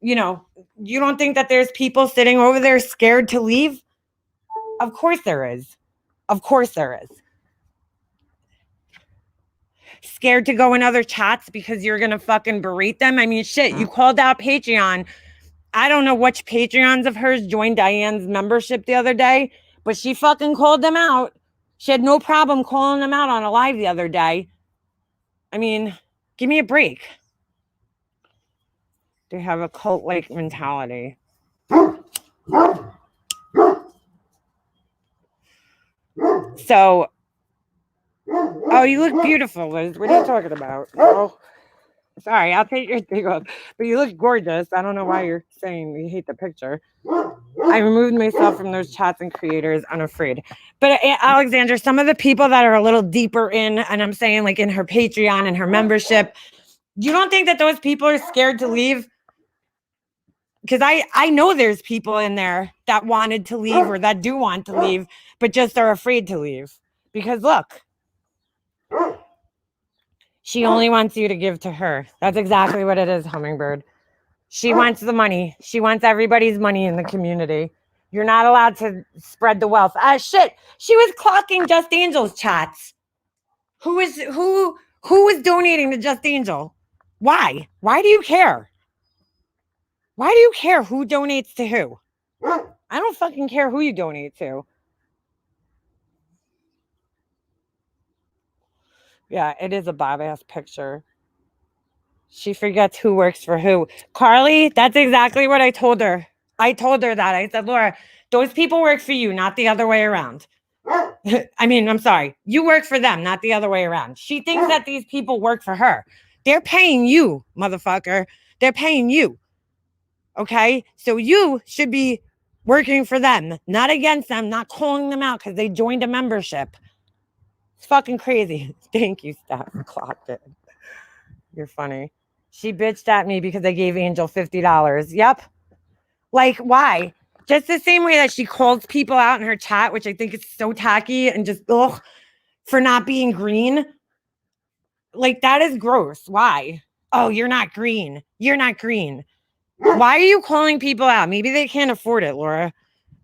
you don't think that there's people sitting over there scared to leave? Of course there is. Scared to go in other chats because you're going to fucking berate them? I mean, shit, you called out Patreon. I don't know which Patreons of hers joined Diane's membership the other day, but she fucking called them out. She had no problem calling them out on a live the other day. I mean, give me a break. They have a cult-like mentality. So, oh, you look beautiful, Liz. What are you talking about? Oh, sorry, I'll take your thing off. But you look gorgeous. I don't know why you're saying you hate the picture. I removed myself from those chats and creators unafraid. But Alexandra, some of the people that are a little deeper in, and I'm saying in her Patreon and her membership, you don't think that those people are scared to leave? Because I know there's people in there that wanted to leave or that do want to leave, but just are afraid to leave. Because look, she only wants you to give to her. That's exactly what it is, Hummingbird. She wants the money. She wants everybody's money in the community. You're not allowed to spread the wealth. Shit. She was clocking Just Angel's chats. Who was donating to Just Angel? Why? Why do you care? Why do you care who donates to who? I don't fucking care who you donate to. Yeah, it is a Bob-ass picture. She forgets who works for who. Carly, that's exactly what I told her. I told her that. I said, Laura, those people work for you, not the other way around. I mean, I'm sorry. You work for them, not the other way around. She thinks that these people work for her. They're paying you, motherfucker. They're paying you. Okay? So you should be working for them, not against them, not calling them out because they joined a membership. It's fucking crazy. Thank you, Steph. Clocked it. You're funny. She bitched at me because I gave Angel $50. Yep. Like, why? Just the same way that she calls people out in her chat, which I think is so tacky and just, ugh, for not being green. Like, that is gross. Why? Oh, you're not green. You're not green. Why are you calling people out? Maybe they can't afford it, Laura.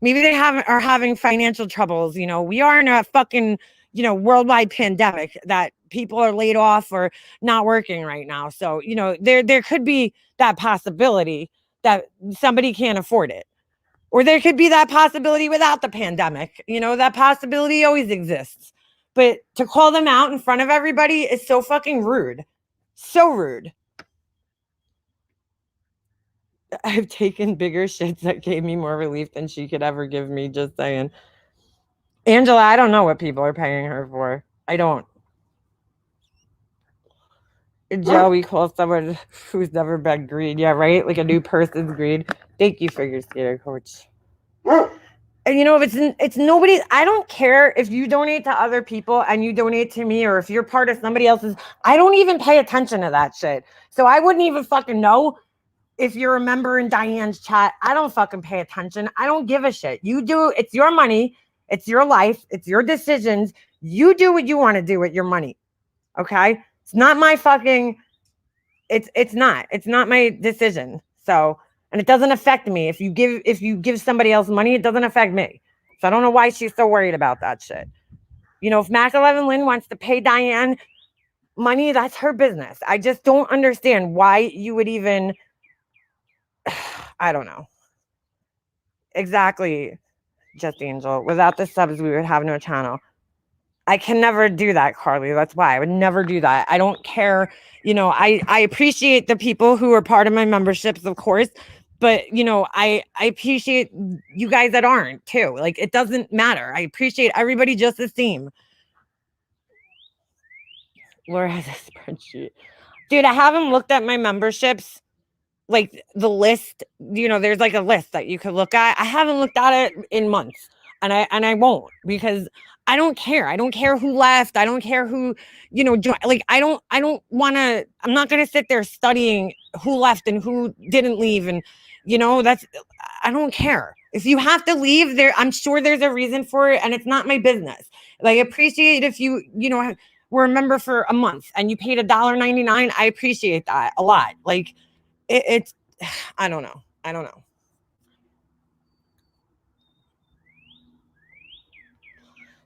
Maybe they are having financial troubles. You know, we are in a fucking, you know, worldwide pandemic that people are laid off or not working right now. So, you know, there could be that possibility that somebody can't afford it. Or there could be that possibility without the pandemic. You know, that possibility always exists. But to call them out in front of everybody is so fucking rude. So rude. I've taken bigger shits that gave me more relief than she could ever give me, just saying. Angela, I don't know what people are paying her for. I don't. Joey calls someone who's never been green. Yeah, right? Like a new person's green. Thank you, figure skater coach. And you know, it's nobody. I don't care if you donate to other people and you donate to me, or if you're part of somebody else's. I don't even pay attention to that shit. So I wouldn't even fucking know if you're a member in Diane's chat. I don't fucking pay attention. I don't give a shit. You do. It's your money. It's your life. It's your decisions. You do what you want to do with your money. Okay? It's not my fucking. It's not my decision. So. And it doesn't affect me. If you give somebody else money, it doesn't affect me. So I don't know why she's so worried about that shit. You know, if Mac 11 Lynn wants to pay Diane money, that's her business. I just don't understand why you would even, I don't know. Exactly, Just Angel. Without the subs, we would have no channel. I can never do that, Carly. That's why I would never do that. I don't care. You know, I appreciate the people who are part of my memberships, of course. But, you know, I appreciate you guys that aren't too. Like, it doesn't matter. I appreciate everybody just the same. Laura has a spreadsheet. Dude, I haven't looked at my memberships. Like the list, you know, there's like a list that you could look at. I haven't looked at it in months. And I won't, because I don't care. I don't care who left. I don't care who, you know, like I don't want to, I'm not going to sit there studying who left and who didn't leave. And, you know, I don't care. If you have to leave there, I'm sure there's a reason for it, and it's not my business. Like, I appreciate if you know, were a member for a month and you paid $1.99. I appreciate that a lot. Like it's, I don't know.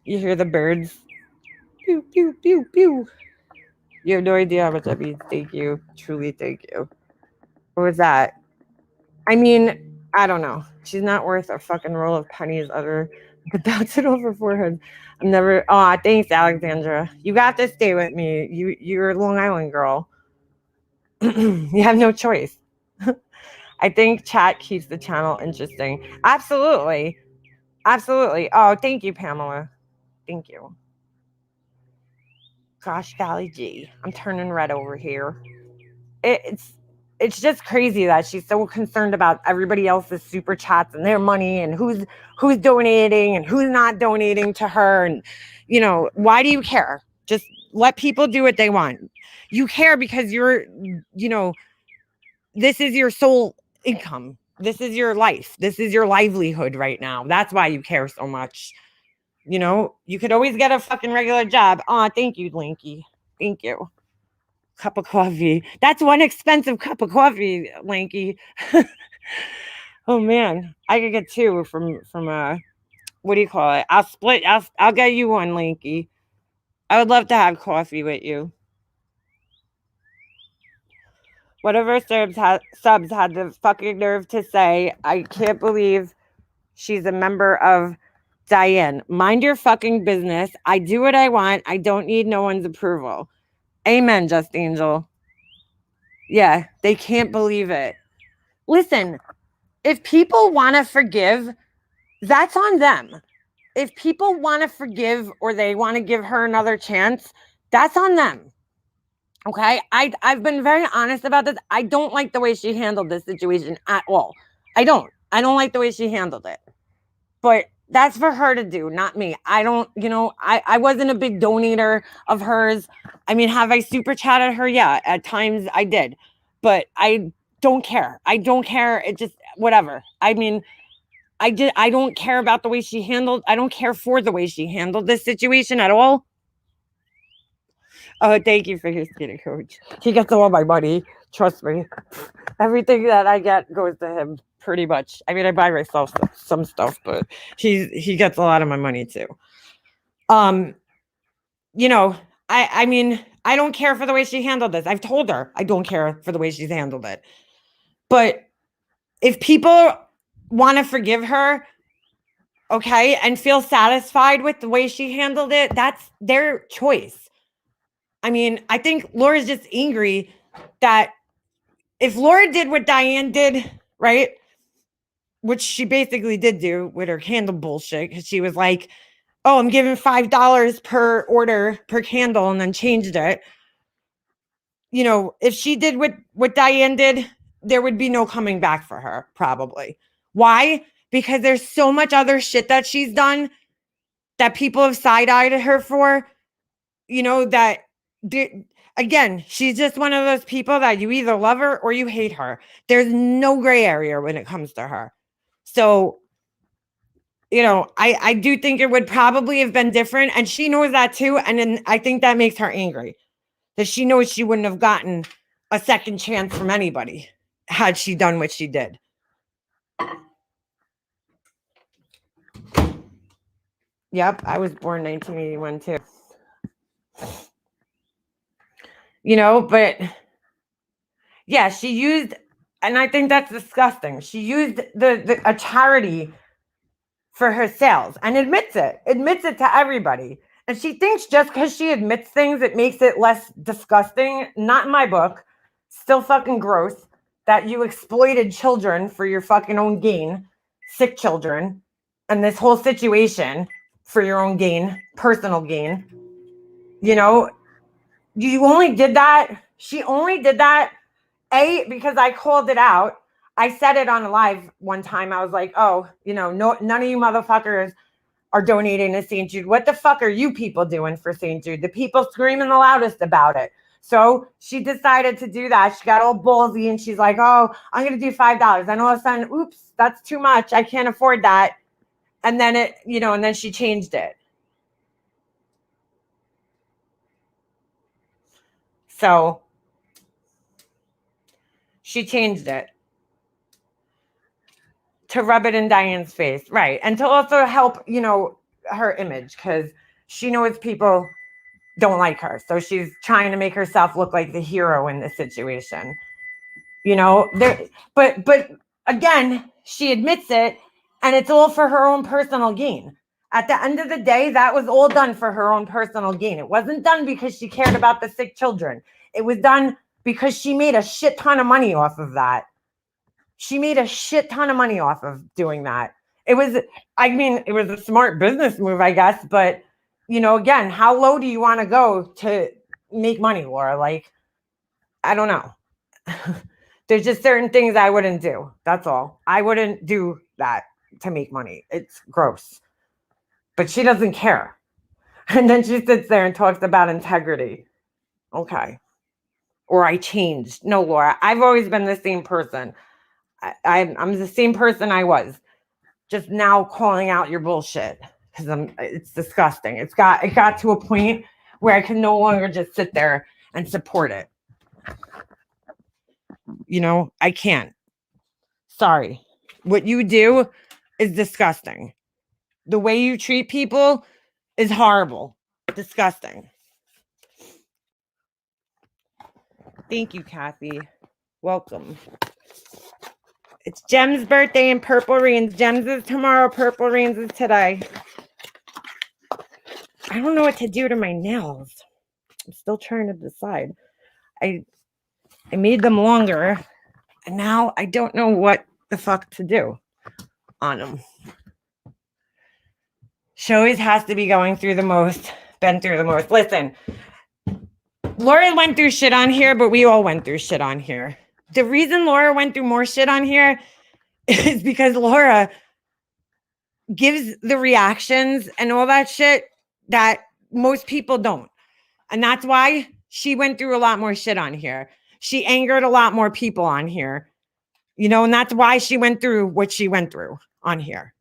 You hear the birds? Pew, pew, pew, pew. You have no idea how much that means. Thank you. Truly, thank you. What was that? I mean, I don't know. She's not worth a fucking roll of pennies other to bounce it over forehead. I'm never. Oh, thanks, Alexandra. You got to stay with me. You're a Long Island girl. You have no choice. I think chat keeps the channel interesting. Absolutely. Oh, thank you, Pamela. Thank you. Gosh, Golly G. I'm turning red over here. It's just crazy that she's so concerned about everybody else's super chats and their money and who's donating and who's not donating to her. And, you know, why do you care? Just let people do what they want. You care because you're, you know, this is your sole income. This is your life. This is your livelihood right now. That's why you care so much. You know, you could always get a fucking regular job. Oh, thank you, Lanky. Thank you. Cup of coffee. That's one expensive cup of coffee, Lanky. Oh man, I could get two from what do you call it? I'll split. I'll get you one, Lanky. I would love to have coffee with you. One of our subs had the fucking nerve to say, I can't believe she's a member of Diane. Mind your fucking business. I do what I want. I don't need no one's approval. Amen, Just Angel. Yeah, they can't believe it. Listen, if people want to forgive, that's on them. If people want to forgive or they want to give her another chance, that's on them. Okay, I've been very honest about this. I don't like the way she handled this situation at all. I don't like the way she handled it. But that's for her to do, not me. I don't, I wasn't a big donator of hers. I mean, have I super chatted her? Yeah, at times I did, but I don't care. I don't care. It just, whatever. I mean, I don't care about the way she handled. I don't care for the way she handled this situation at all. Oh, thank you for your skating coach. He gets all my money. Trust me. Everything that I get goes to him pretty much. I mean, I buy myself some stuff, but he gets a lot of my money too. I mean, I don't care for the way she handled this. I've told her I don't care for the way she's handled it. But if people want to forgive her, okay, and feel satisfied with the way she handled it, that's their choice. I mean, I think Laura's just angry that if Laura did what Diane did, right, which she basically did do with her candle bullshit, because she was like, oh, I'm giving $5 per order per candle, and then changed it. If she did what Diane did, there would be no coming back for her, probably. Why? Because there's so much other shit that she's done that people have side-eyed her for, that again, she's just one of those people that you either love her or you hate her. There's no gray area when it comes to her. So, I do think it would probably have been different, and she knows that too. And then I think that makes her angry, that she knows she wouldn't have gotten a second chance from anybody had she done what she did. Yep, I was born 1981 too. But yeah, she used, and I think that's disgusting. She used a charity for her sales and admits it to everybody. And she thinks just because she admits things, it makes it less disgusting. Not in my book. Still fucking gross that you exploited children for your fucking own gain, sick children, and this whole situation for your own gain, personal gain. You only did that. She only did that, because I called it out. I said it on a live one time. I was like, oh, no, none of you motherfuckers are donating to St. Jude. What the fuck are you people doing for St. Jude? The people screaming the loudest about it. So she decided to do that. She got all ballsy and she's like, oh, I'm going to do $5. And all of a sudden, oops, that's too much. I can't afford that. And then and then she changed it. So she changed it to rub it in Diane's face. Right. And to also help, her image, because she knows people don't like her. So she's trying to make herself look like the hero in this situation. But again, she admits it, and it's all for her own personal gain. At the end of the day, that was all done for her own personal gain. It wasn't done because she cared about the sick children. It was done because she made a shit ton of money off of that. She made a shit ton of money off of doing that. It was a smart business move, I guess. But, again, how low do you want to go to make money, Laura? Like, I don't know. There's just certain things I wouldn't do. That's all. I wouldn't do that to make money. It's gross. But she doesn't care. And then she sits there and talks about integrity. Okay. Or I changed. No, Laura, I've always been the same person. I'm the same person I was. Just now calling out your bullshit. Because it's disgusting. It got to a point where I can no longer just sit there and support it. I can't. Sorry. What you do is disgusting. The way you treat people is horrible. Disgusting. Thank you, Kathy. Welcome. It's Jem's birthday and Purple Rains. Jem's is tomorrow. Purple Rains is today. I don't know what to do to my nails. I'm still trying to decide. I made them longer, and now I don't know what the fuck to do on them. She always has to be going through the most, been through the most. Listen, Laura went through shit on here, but we all went through shit on here. The reason Laura went through more shit on here is because Laura gives the reactions and all that shit that most people don't. And that's why she went through a lot more shit on here. She angered a lot more people on here, you know, and that's why she went through what she went through on here.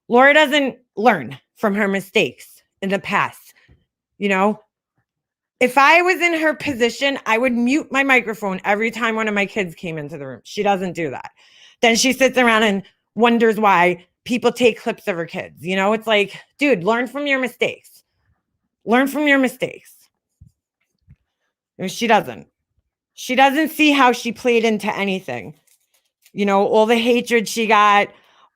Laura doesn't learn from her mistakes in the past. You know, if I was in her position, I would mute my microphone every time one of my kids came into the room. She doesn't do that. Then she sits around and wonders why people take clips of her kids. You know, it's like, dude, learn from your mistakes. Learn from your mistakes. She doesn't. She doesn't see how she played into anything. You know, all the hatred she got,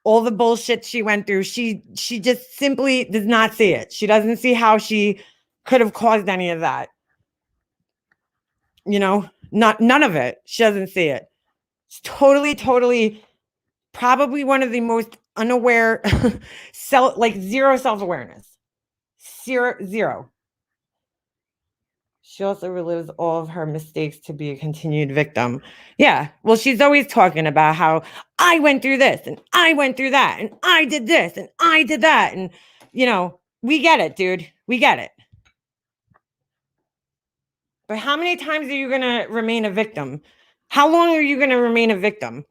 all the bullshit she went through. She just simply does not see it. She doesn't see how she could have caused any of that. You know, none of it. She doesn't see it. It's totally probably one of the most unaware zero self-awareness. Zero. She also relives all of her mistakes to be a continued victim. Yeah. Well, she's always talking about how I went through this and I went through that and I did this and I did that. And, you know, we get it, dude. We get it. But how many times are you going to remain a victim? How long are you going to remain a victim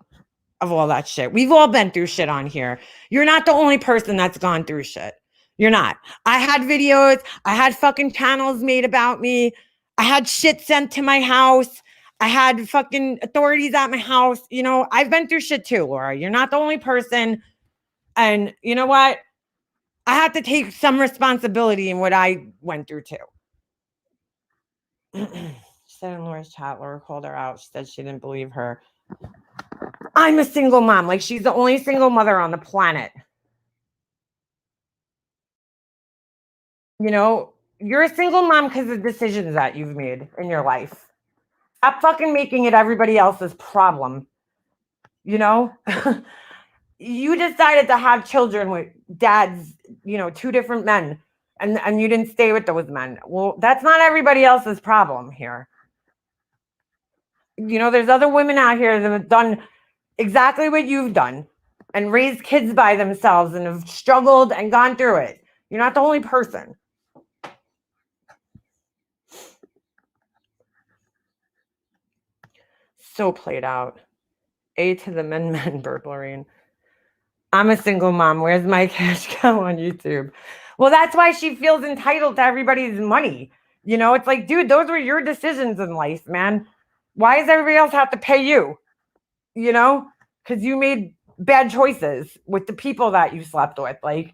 of all that shit? We've all been through shit on here. You're not the only person that's gone through shit. You're not. I had videos. I had fucking channels made about me. I had shit sent to my house. I had fucking authorities at my house. You know, I've been through shit too, Laura. You're not the only person. And you know what? I had to take some responsibility in what I went through too. She said in Laura's chat, Laura called her out. She said she didn't believe her. I'm a single mom. Like, she's the only single mother on the planet. You know, you're a single mom because of decisions that you've made in your life. Stop fucking making it everybody else's problem. You know? You decided to have children with dads, you know, two different men, and you didn't stay with those men. Well, that's not everybody else's problem here. You know, there's other women out here that have done exactly what you've done and raised kids by themselves and have struggled and gone through it. You're not the only person. So played out. A to the men burglaring. I'm a single mom. Where's my cash cow on YouTube? Well, that's why she feels entitled to everybody's money. You know, it's like, dude, those were your decisions in life, man. Why does everybody else have to pay you? You know, because you made bad choices with the people that you slept with, like,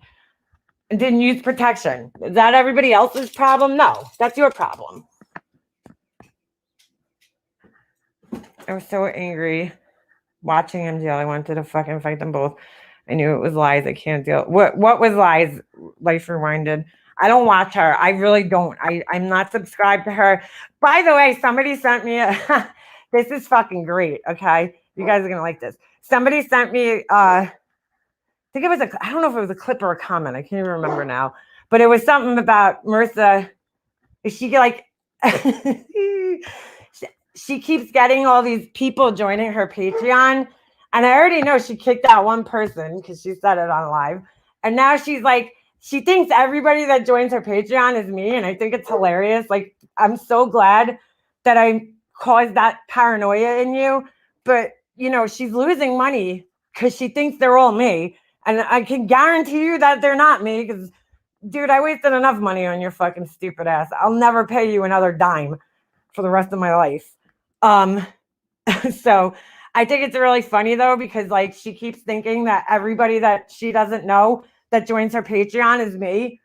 and didn't use protection. Is that everybody else's problem? No, that's your problem. I was so angry watching him deal. I wanted to fucking fight them both. I knew it was lies. I can't deal. What was lies? Life Rewinded. I don't watch her. I really don't. I'm not subscribed to her. By the way, somebody sent me this is fucking great. Okay. You guys are going to like this. Somebody sent me, I think it was I don't know if it was a clip or a comment. I can't even remember now, but it was something about Marissa. Is she like, she keeps getting all these people joining her Patreon. And I already know she kicked out one person because she said it on live. And now she's like, she thinks everybody that joins her Patreon is me. And I think it's hilarious. Like, I'm so glad that I caused that paranoia in you. But, you know, she's losing money because she thinks they're all me. And I can guarantee you that they're not me because, dude, I wasted enough money on your fucking stupid ass. I'll never pay you another dime for the rest of my life. So I think it's really funny though, because like she keeps thinking that everybody that she doesn't know that joins her Patreon is me.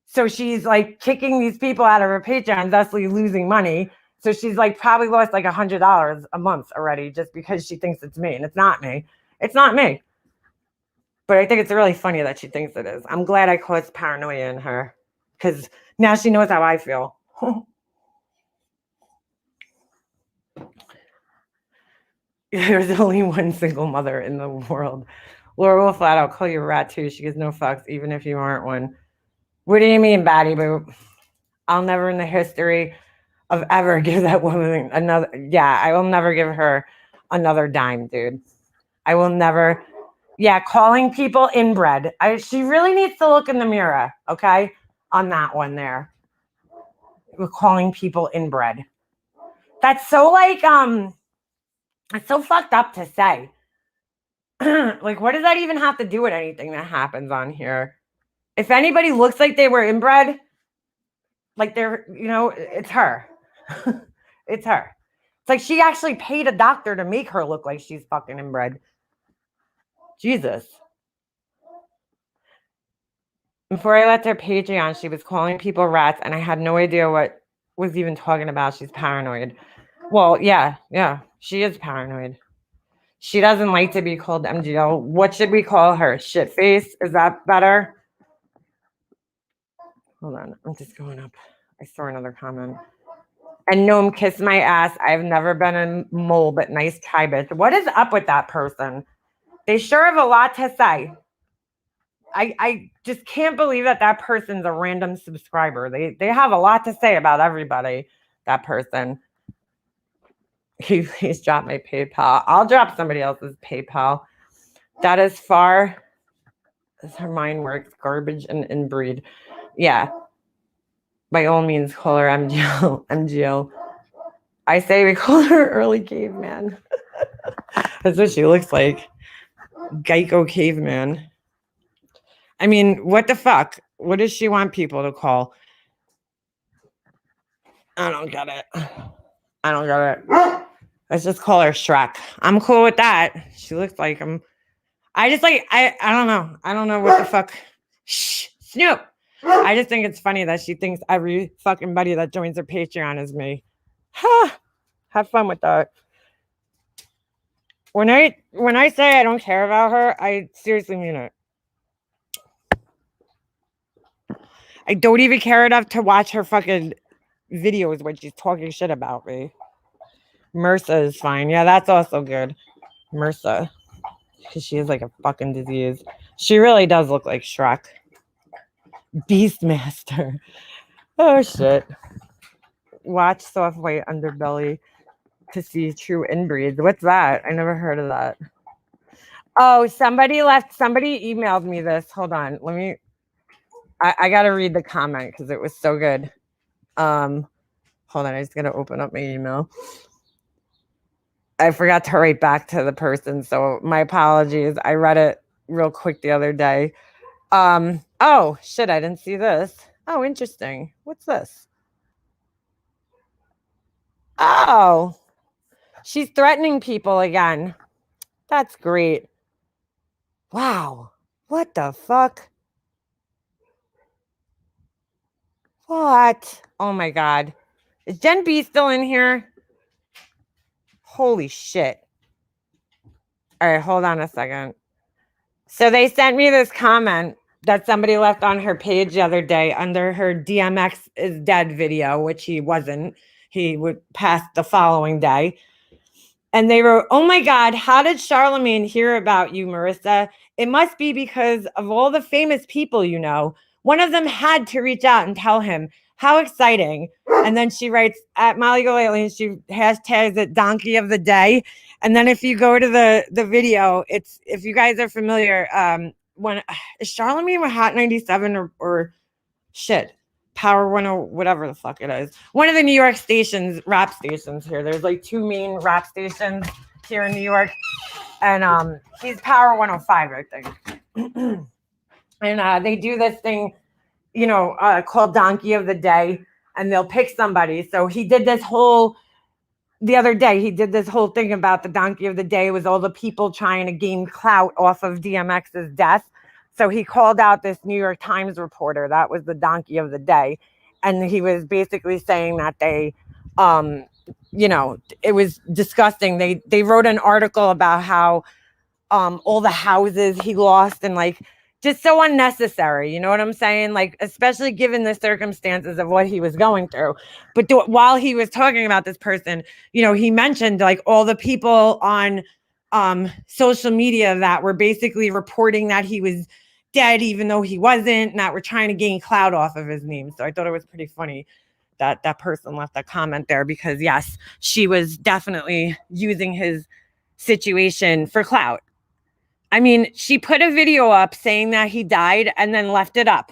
So she's like kicking these people out of her Patreon, thusly losing money. So she's like probably lost like $100 a month already just because she thinks it's me, and it's not me. It's not me. But I think it's really funny that she thinks it is. I'm glad I caused paranoia in her because now she knows how I feel. There's only one single mother in the world. Laura will flat out call you a rat too. She gives no fucks, even if you aren't one. What do you mean, Batty Boo? I'll never in the history of ever give that woman another. Yeah, I will never give her another dime, dude. I will never. Yeah, calling people inbred. She really needs to look in the mirror, okay? On that one there. We're calling people inbred. That's so like it's so fucked up to say. Like, what does that even have to do with anything that happens on here? If anybody looks like they were inbred, like they're, it's her. It's her. It's like she actually paid a doctor to make her look like she's fucking inbred. Jesus. Before I left her Patreon, she was calling people rats, and I had no idea what was even talking about. She's paranoid. Well, yeah, she is paranoid. She doesn't like to be called MGL. What should we call her? Shitface? Is that better? Hold on. I'm just going up. I saw another comment. And Gnome, kiss my ass. I've never been a mole, but nice try, bitch. What is up with that person? They sure have a lot to say. I just can't believe that person's a random subscriber. They have a lot to say about everybody, that person. Please drop my PayPal. I'll drop somebody else's PayPal. That as far as her mind works, garbage and inbreed. Yeah. By all means, call her MGL. MGL. I say we call her early caveman. That's what she looks like. Geico caveman. I mean, what the fuck? What does she want people to call? I don't get it. Let's just call her Shrek. I'm cool with that. She looks like him. I don't know. I don't know what the fuck. Shh, Snoop. I just think it's funny that she thinks every fucking buddy that joins her Patreon is me. Have fun with that. When I say I don't care about her, I seriously mean it. I don't even care enough to watch her fucking videos when she's talking shit about me. MRSA is fine. Yeah, that's also good. MRSA. Because she has like a fucking disease. She really does look like Shrek. Beastmaster. Oh, shit. Watch soft white underbelly to see true inbreeds. What's that? I never heard of that. Oh, somebody emailed me this. Hold on. I got to read the comment because it was so good. Hold on. I just got to open up my email. I forgot to write back to the person, so my apologies. I read it real quick the other day. Oh, shit. I didn't see this. Oh, interesting. What's this? Oh, she's threatening people again. That's great. Wow. What the fuck? What? Oh my God. Is Jen B still in here? Holy shit. All right, hold on a second. So they sent me this comment that somebody left on her page the other day under her DMX is dead video, which he wasn't. He would pass the following day. And they wrote, "Oh my God, how did Charlemagne hear about you, Marissa? It must be because of all the famous people you know. One of them had to reach out and tell him. How exciting." And then she writes at Molly Golightly, and she hashtags it donkey of the day. And then if you go to the video, it's, if you guys are familiar, when is Charlemagne with Hot 97 or shit, Power 10, whatever the fuck it is. One of the New York stations, rap stations here. There's like two main rap stations here in New York. And he's Power 105, I think. And they do this thing, called Donkey of the Day, and they'll pick somebody. So he did this the other day, he did this whole thing about the Donkey of the Day was all the people trying to gain clout off of DMX's death. So he called out this New York Times reporter. That was the Donkey of the Day. And he was basically saying that they, it was disgusting. They wrote an article about how all the houses he lost and like just so unnecessary. You know what I'm saying? Like, especially given the circumstances of what he was going through. But while he was talking about this person, he mentioned like all the people on social media that were basically reporting that he was dead, even though he wasn't, and that were trying to gain clout off of his name. So I thought it was pretty funny that that person left a comment there because, yes, she was definitely using his situation for clout. I mean, she put a video up saying that he died and then left it up.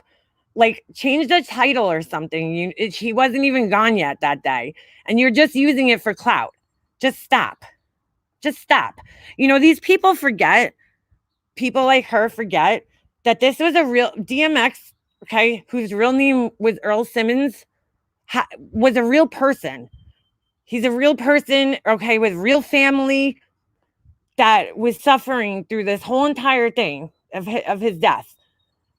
Like, change the title or something. He wasn't even gone yet that day. And you're just using it for clout. Just stop. Just stop. You know, these people forget, people like her forget that this was a real DMX, okay, whose real name was Earl Simmons, was a real person. He's a real person, okay, with real family that was suffering through this whole entire thing of his death.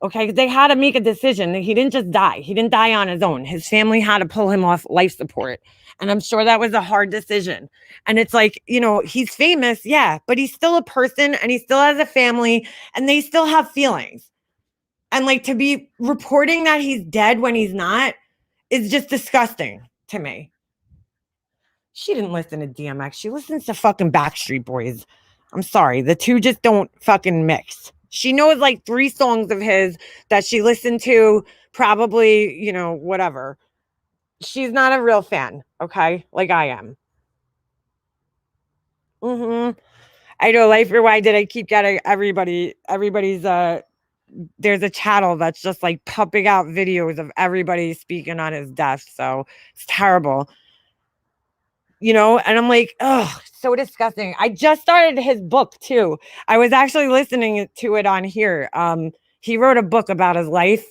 Okay, they had to make a decision. He didn't just die. He didn't die on his own. His family had to pull him off life support. And I'm sure that was a hard decision. And it's like, you know, he's famous, yeah, but he's still a person and he still has a family and they still have feelings. And like to be reporting that he's dead when he's not is just disgusting to me. She didn't listen to DMX. She listens to fucking Backstreet Boys. I'm sorry. The two just don't fucking mix. She knows like 3 songs of his that she listened to, probably, you know, whatever. She's not a real fan, okay? Like I am. I know, Life or Why did I keep getting everybody's there's a channel that's just like pumping out videos of everybody speaking on his death. So it's terrible. You know, and I'm like, oh, so disgusting. I just started his book too. I was actually listening to it on here. He wrote a book about his life,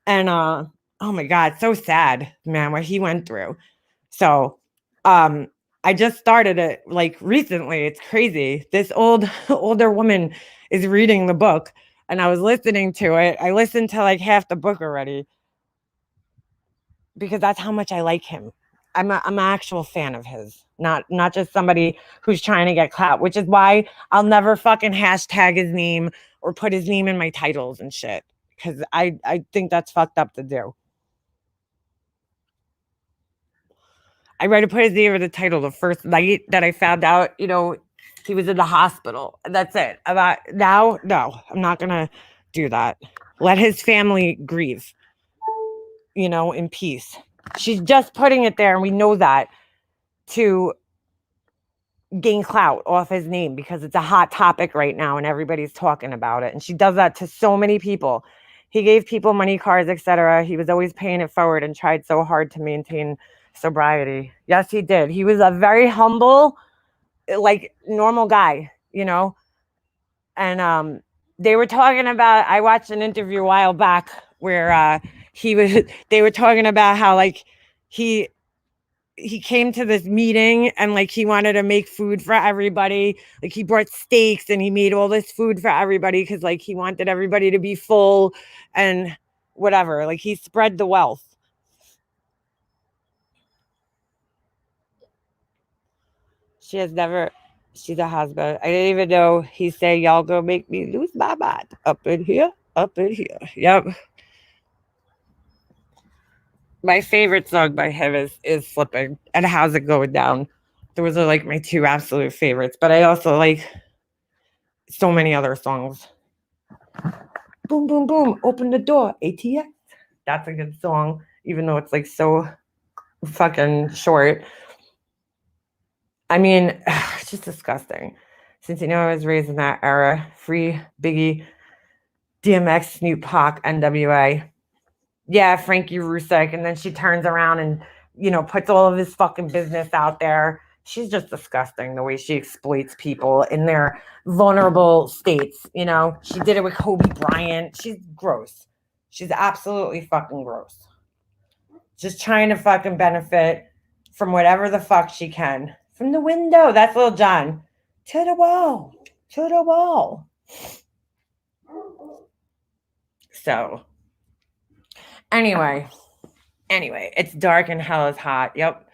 and oh my God, so sad, man, what he went through. So I just started it like recently. It's crazy. This older woman is reading the book, and I was listening to it. I listened to like half the book already because that's how much I like him. I'm an actual fan of his, not just somebody who's trying to get clout, which is why I'll never fucking hashtag his name or put his name in my titles and shit. Because I think that's fucked up to do. I read to put his name in the title the first night that I found out, you know, he was in the hospital. That's it. About now, no, I'm not gonna do that. Let his family grieve, you know, in peace. She's just putting it there, and we know that, to gain clout off his name because it's a hot topic right now and everybody's talking about it. And she does that to so many people. He gave people money, cars, etc. He was always paying it forward and tried so hard to maintain sobriety. Yes, he did. He was a very humble, like normal guy, you know. And they were talking about, I watched an interview a while back where they were talking about how like he came to this meeting and like he wanted to make food for everybody. Like he brought steaks and he made all this food for everybody because like he wanted everybody to be full and whatever. Like he spread the wealth. She's a husband. I didn't even know he said, y'all gonna make me lose my mind up in here. Yep. My favorite song by him is Slipping and How's It Going Down. Those are like my 2 absolute favorites, but I also like so many other songs. Boom, boom, boom, open the door, ATX. That's a good song, even though it's like so fucking short. I mean, it's just disgusting. Since, you know, I was raised in that era, Free, Biggie, DMX, Snoop, Pac, NWA. Yeah, Frankie Rusick, and then she turns around and, you know, puts all of his fucking business out there. She's just disgusting the way she exploits people in their vulnerable states, you know. She did it with Kobe Bryant. She's gross. She's absolutely fucking gross. Just trying to fucking benefit from whatever the fuck she can. From the window, that's Lil Jon. To the wall. To the wall. So Anyway, it's dark and hell is hot. Yep.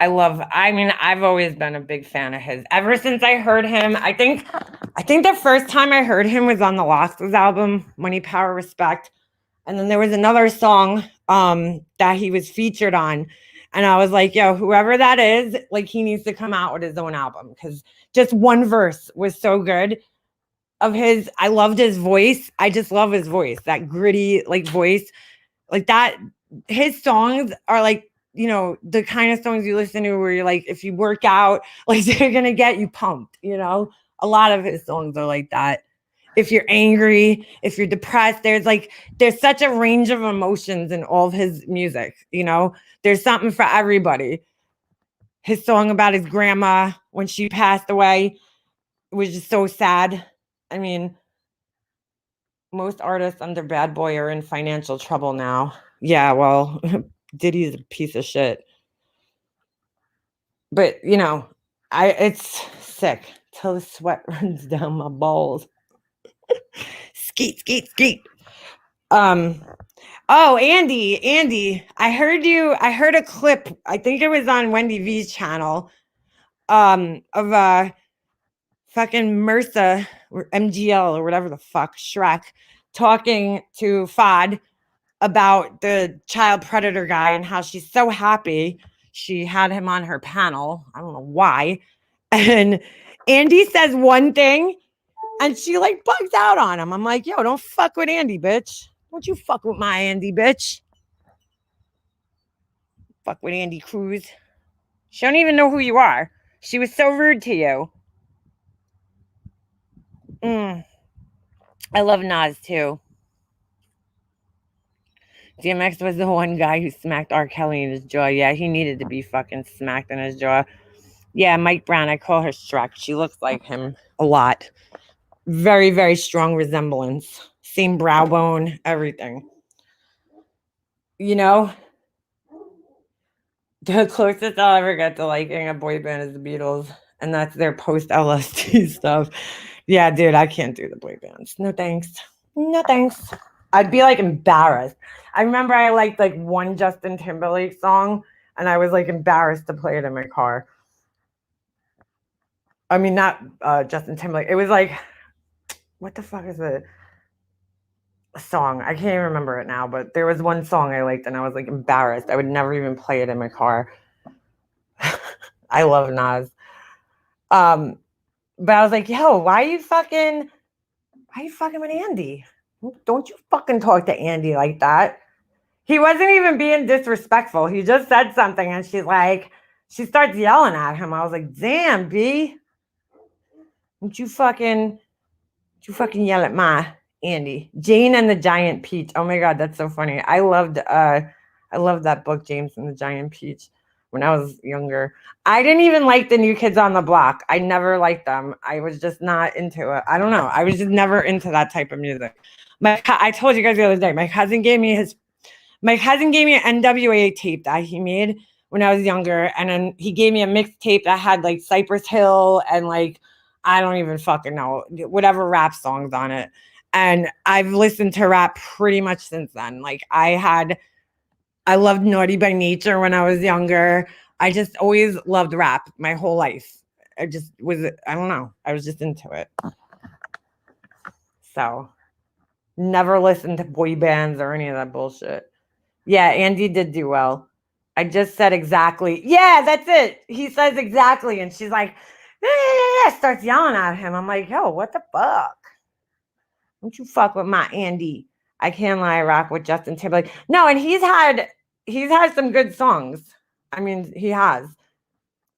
I've always been a big fan of his. Ever since I heard him, I think the first time I heard him was on the Losses album, Money, Power, Respect. And then there was another song that he was featured on. And I was like, yo, whoever that is, like he needs to come out with his own album because just one verse was so good. Of his, I loved his voice. I just love his voice, that gritty like voice, like that. His songs are like, you know, the kind of songs you listen to where you're like, if you work out, like they're gonna get you pumped, you know. A lot of his songs are like that. If you're angry, if you're depressed, there's such a range of emotions in all of his music, you know? There's something for everybody. His song about his grandma when she passed away was just so sad. I mean, most artists under Bad Boy are in financial trouble now. Yeah, well, Diddy's a piece of shit. But, you know, it's sick till the sweat runs down my balls. Skeet, skeet, skeet. Oh, Andy, I heard a clip. I think it was on Wendy V's channel. Of fucking MRSA or MGL or whatever the fuck, Shrek, talking to Fod about the child predator guy and how she's so happy she had him on her panel. I don't know why. And Andy says one thing and she like bugs out on him. I'm like, yo, don't fuck with Andy, bitch. Don't you fuck with my Andy, bitch. Fuck with Andy Cruz. She don't even know who you are. She was so rude to you. I love Nas too. DMX was the one guy who smacked R. Kelly in his jaw. Yeah, he needed to be fucking smacked in his jaw. Yeah, Mike Brown. I call her Shrek. She looks like him a lot. Very, very strong resemblance. Same brow bone, everything. You know, the closest I'll ever get to liking a boy band is the Beatles, and that's their post LSD stuff. Yeah, dude, I can't do the boy bands. No thanks. No thanks. I'd be like embarrassed. I remember I liked like one Justin Timberlake song, and I was like embarrassed to play it in my car. I mean, not Justin Timberlake. It was like, what the fuck is it? A song. I can't even remember it now, but there was one song I liked, and I was like embarrassed. I would never even play it in my car. I love Nas. But I was like, yo, why are you fucking with Andy? Don't you fucking talk to Andy like that. He wasn't even being disrespectful. He just said something and she starts yelling at him. I was like, damn, B. Don't you fucking yell at my Andy. Jane and the Giant Peach. Oh my God, that's so funny. I loved that book, James and the Giant Peach, when I was younger. I didn't even like the New Kids on the Block. I never liked them. I was just not into it. I don't know. I was just never into that type of music. I told you guys the other day, my cousin gave me an NWA tape that he made when I was younger. And then he gave me a mixtape that had like Cypress Hill and like, I don't even fucking know, whatever rap songs on it. And I've listened to rap pretty much since then. Like I loved Naughty by Nature when I was younger. I just always loved rap my whole life. I don't know. I was just into it. So never listened to boy bands or any of that bullshit. Yeah, Andy did do well. I just said exactly. Yeah, that's it. He says exactly. And she's like, starts yelling at him. I'm like, yo, what the fuck? Don't you fuck with my Andy. I can't lie, I rock with Justin Timberlake. No, and he's had some good songs. I mean, he has.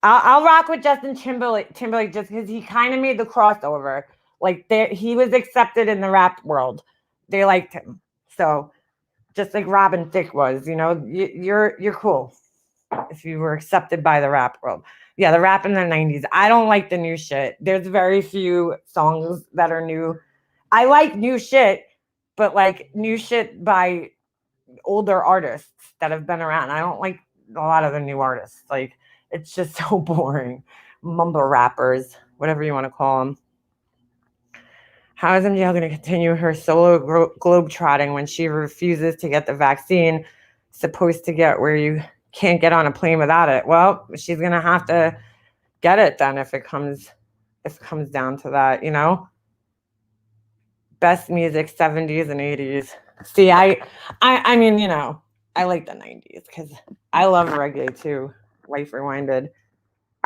I'll rock with Justin Timberlake just because he kind of made the crossover. Like he was accepted in the rap world. They liked him. So just like Robin Thicke was, you know, you're cool if you were accepted by the rap world. Yeah, the rap in the 90s. I don't like the new shit. There's very few songs that are new. I like new shit, but like new shit by older artists that have been around. I don't like a lot of the new artists. Like it's just so boring. Mumble rappers, whatever you want to call them. How is MGL going to continue her solo globetrotting when she refuses to get the vaccine? Supposed to get where you can't get on a plane without it. Well, she's going to have to get it then if it comes down to that, you know? Best music, 70s and 80s. See, I mean, you know, I like the 90s because I love reggae too. Life Rewinded.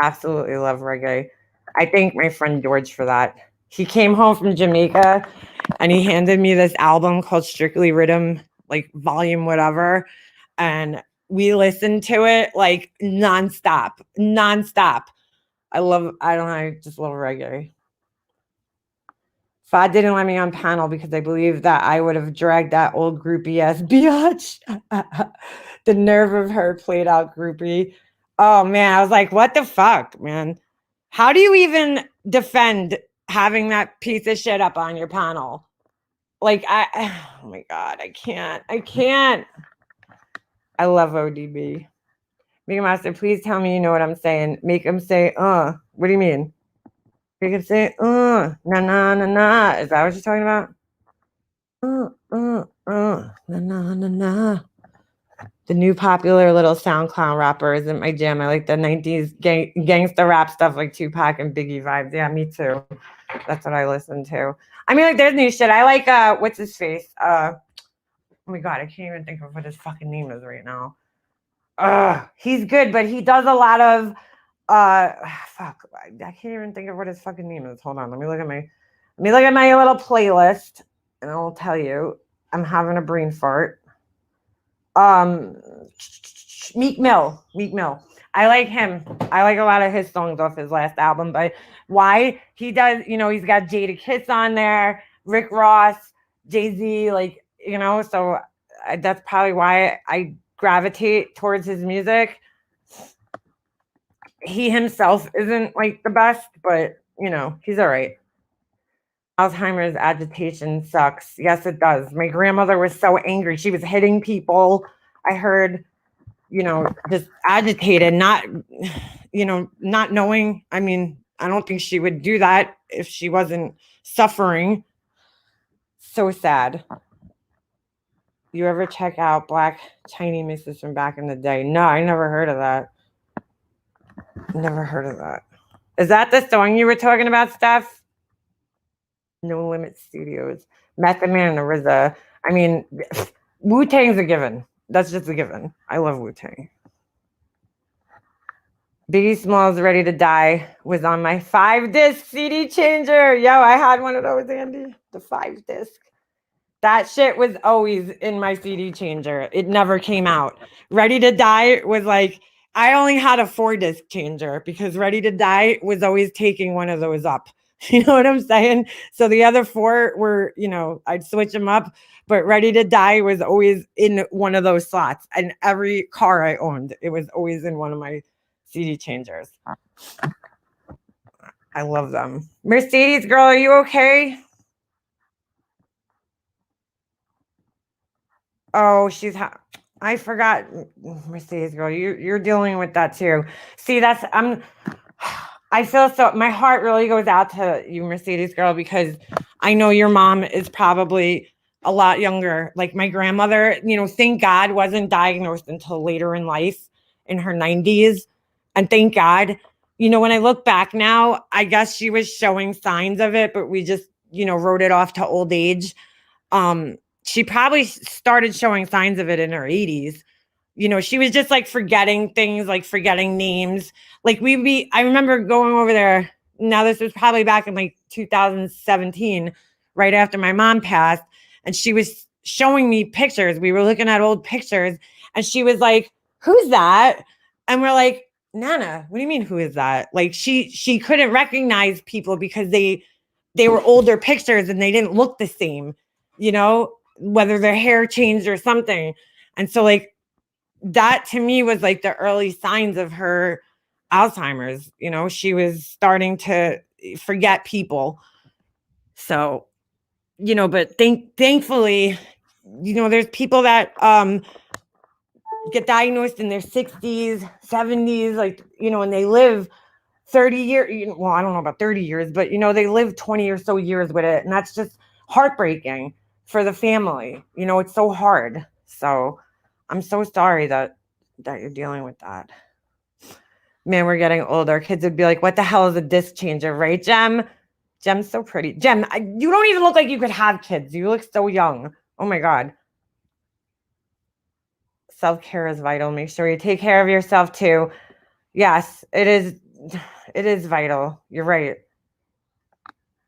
Absolutely love reggae. I thank my friend George for that. He came home from Jamaica and he handed me this album called Strictly Rhythm, like volume whatever. And we listened to it like nonstop. I just love reggae. Fad didn't let me on panel because I believe that I would have dragged that old groupie ass biatch. The nerve of her played out groupie. Oh man, I was like, what the fuck, man? How do you even defend having that piece of shit up on your panel? Like oh my god, I can't. I love ODB. Mega Master, please tell me you know what I'm saying. Make him say, what do you mean? Make him say, na na na na. Is that what you're talking about? Na na na na. The new popular little SoundCloud rapper isn't my jam. I like the 90s gangster rap stuff like Tupac and Biggie vibes. Yeah, me too. That's what I listen to. I mean, like, there's new shit. I like, what's his face? Oh my God, I can't even think of what his fucking name is right now. He's good, but he does a lot of, fuck, I can't even think of what his fucking name is. Hold on, let me look at my little playlist, and I'll tell you. I'm having a brain fart. Meek Mill. I like him. I like a lot of his songs off his last album, but why he does, he's got Jadakiss on there, Rick Ross, Jay-Z, like, so that's probably why I gravitate towards his music. He himself isn't like the best, but he's all right. Alzheimer's agitation sucks. Yes, it does. My grandmother was so angry. She was hitting people. I heard, just agitated, not knowing. I mean, I don't think she would do that if she wasn't suffering. So sad. You ever check out Black Tiny Mixes from back in the day? No, I never heard of that. Never heard of that. Is that the song you were talking about, Steph? No Limit Studios, Method Man and RZA. I mean, Wu-Tang's a given. That's just a given. I love Wu-Tang. Biggie Smalls Ready to Die was on my 5-disc CD changer. Yo, I had one of those, Andy. The 5-disc. That shit was always in my CD changer. It never came out. Ready to Die was like, I only had a 4-disc changer because Ready to Die was always taking one of those up. You know what I'm saying? So the other 4 were, I'd switch them up, but Ready to Die was always in one of those slots. And every car I owned, it was always in one of my CD changers. I love them. Mercedes girl, are you okay? Oh, I forgot, Mercedes girl. You're dealing with that too. See, I feel so, my heart really goes out to you, Mercedes girl, because I know your mom is probably a lot younger. Like my grandmother, thank God wasn't diagnosed until later in life in her 90s. And thank God, when I look back now, I guess she was showing signs of it, but we just, wrote it off to old age. She probably started showing signs of it in her 80s. She was just like forgetting things, like forgetting names. Like I remember going over there. Now this was probably back in like 2017, right after my mom passed. And she was showing me pictures. We were looking at old pictures and she was like, who's that? And we're like, Nana, what do you mean? Who is that? Like she couldn't recognize people because they were older pictures and they didn't look the same, whether their hair changed or something. And so like, that to me was like the early signs of her Alzheimer's. She was starting to forget people. So, but thankfully, there's people that get diagnosed in their 60s, 70s, like, and they live 30 years. Well, I don't know about 30 years, but they live 20 or so years with it. And that's just heartbreaking for the family. It's so hard. So I'm so sorry that you're dealing with that. Man, we're getting older. Kids would be like, what the hell is a disc changer, right, Jem? Jem's so pretty. Jem, you don't even look like you could have kids. You look so young. Oh my God. Self-care is vital. Make sure you take care of yourself too. Yes, it is. It is vital. You're right.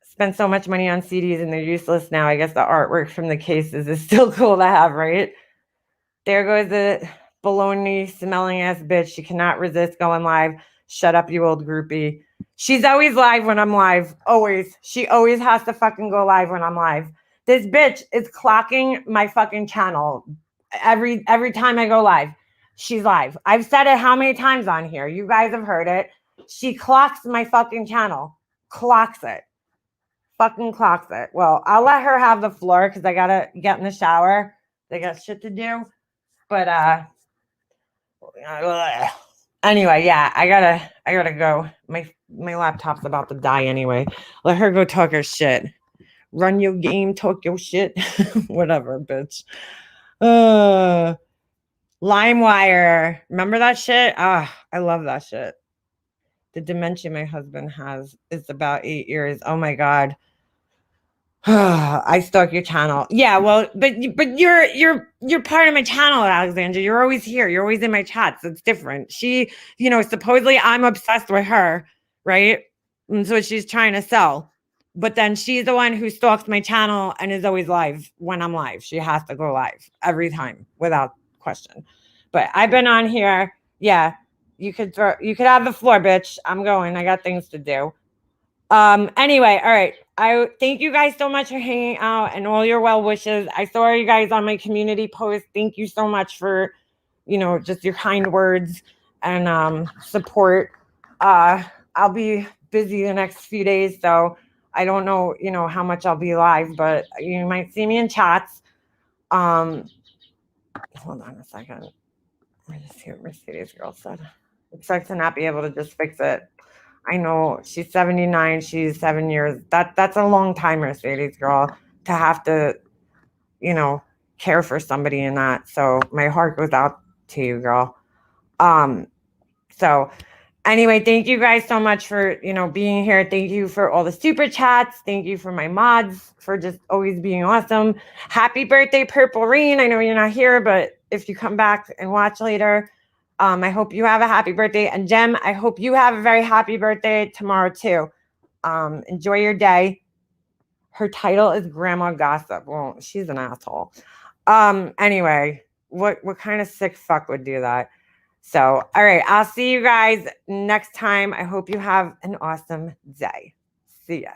Spend so much money on CDs and they're useless now. I guess the artwork from the cases is still cool to have, right? There goes the baloney smelling ass bitch. She cannot resist going live. Shut up, you old groupie. She's always live when I'm live. Always. She always has to fucking go live when I'm live. This bitch is clocking my fucking channel every time I go live. She's live. I've said it how many times on here? You guys have heard it. She clocks my fucking channel. Clocks it. Fucking clocks it. Well, I'll let her have the floor because I gotta get in the shower. They got shit to do. But anyway, yeah, I gotta go. My laptop's about to die anyway. Let her go talk her shit. Run your game, talk your shit. Whatever, bitch. LimeWire. Remember that shit? I love that shit. The dementia my husband has is about 8 years. Oh my God. I stalk your channel. Yeah, well, but you're part of my channel, Alexandra. You're always here. You're always in my chats. It's different. She, supposedly I'm obsessed with her, right? And so she's trying to sell. But then she's the one who stalks my channel and is always live when I'm live. She has to go live every time without question. But I've been on here. Yeah, you could have the floor, bitch. I'm going. I got things to do. Anyway, all right. I thank you guys so much for hanging out and all your well wishes. I saw you guys on my community post. Thank you so much for, just your kind words and support. I'll be busy the next few days, so I don't know, how much I'll be live, but you might see me in chats. Hold on a second. Let me just see what Mercedes girl said. It sucks to not be able to just fix it. I know she's 79. She's 7 years. That's a long time, Mercedes girl, to have to, care for somebody in that. So my heart goes out to you, girl. So anyway, thank you guys so much for, being here. Thank you for all the super chats. Thank you for my mods for just always being awesome. Happy birthday, Purple Rain. I know you're not here, but if you come back and watch later, I hope you have a happy birthday. And Jem, I hope you have a very happy birthday tomorrow too. Enjoy your day. Her title is Grandma Gossip. Well, she's an asshole. Anyway, what kind of sick fuck would do that? So, all right, I'll see you guys next time. I hope you have an awesome day. See ya.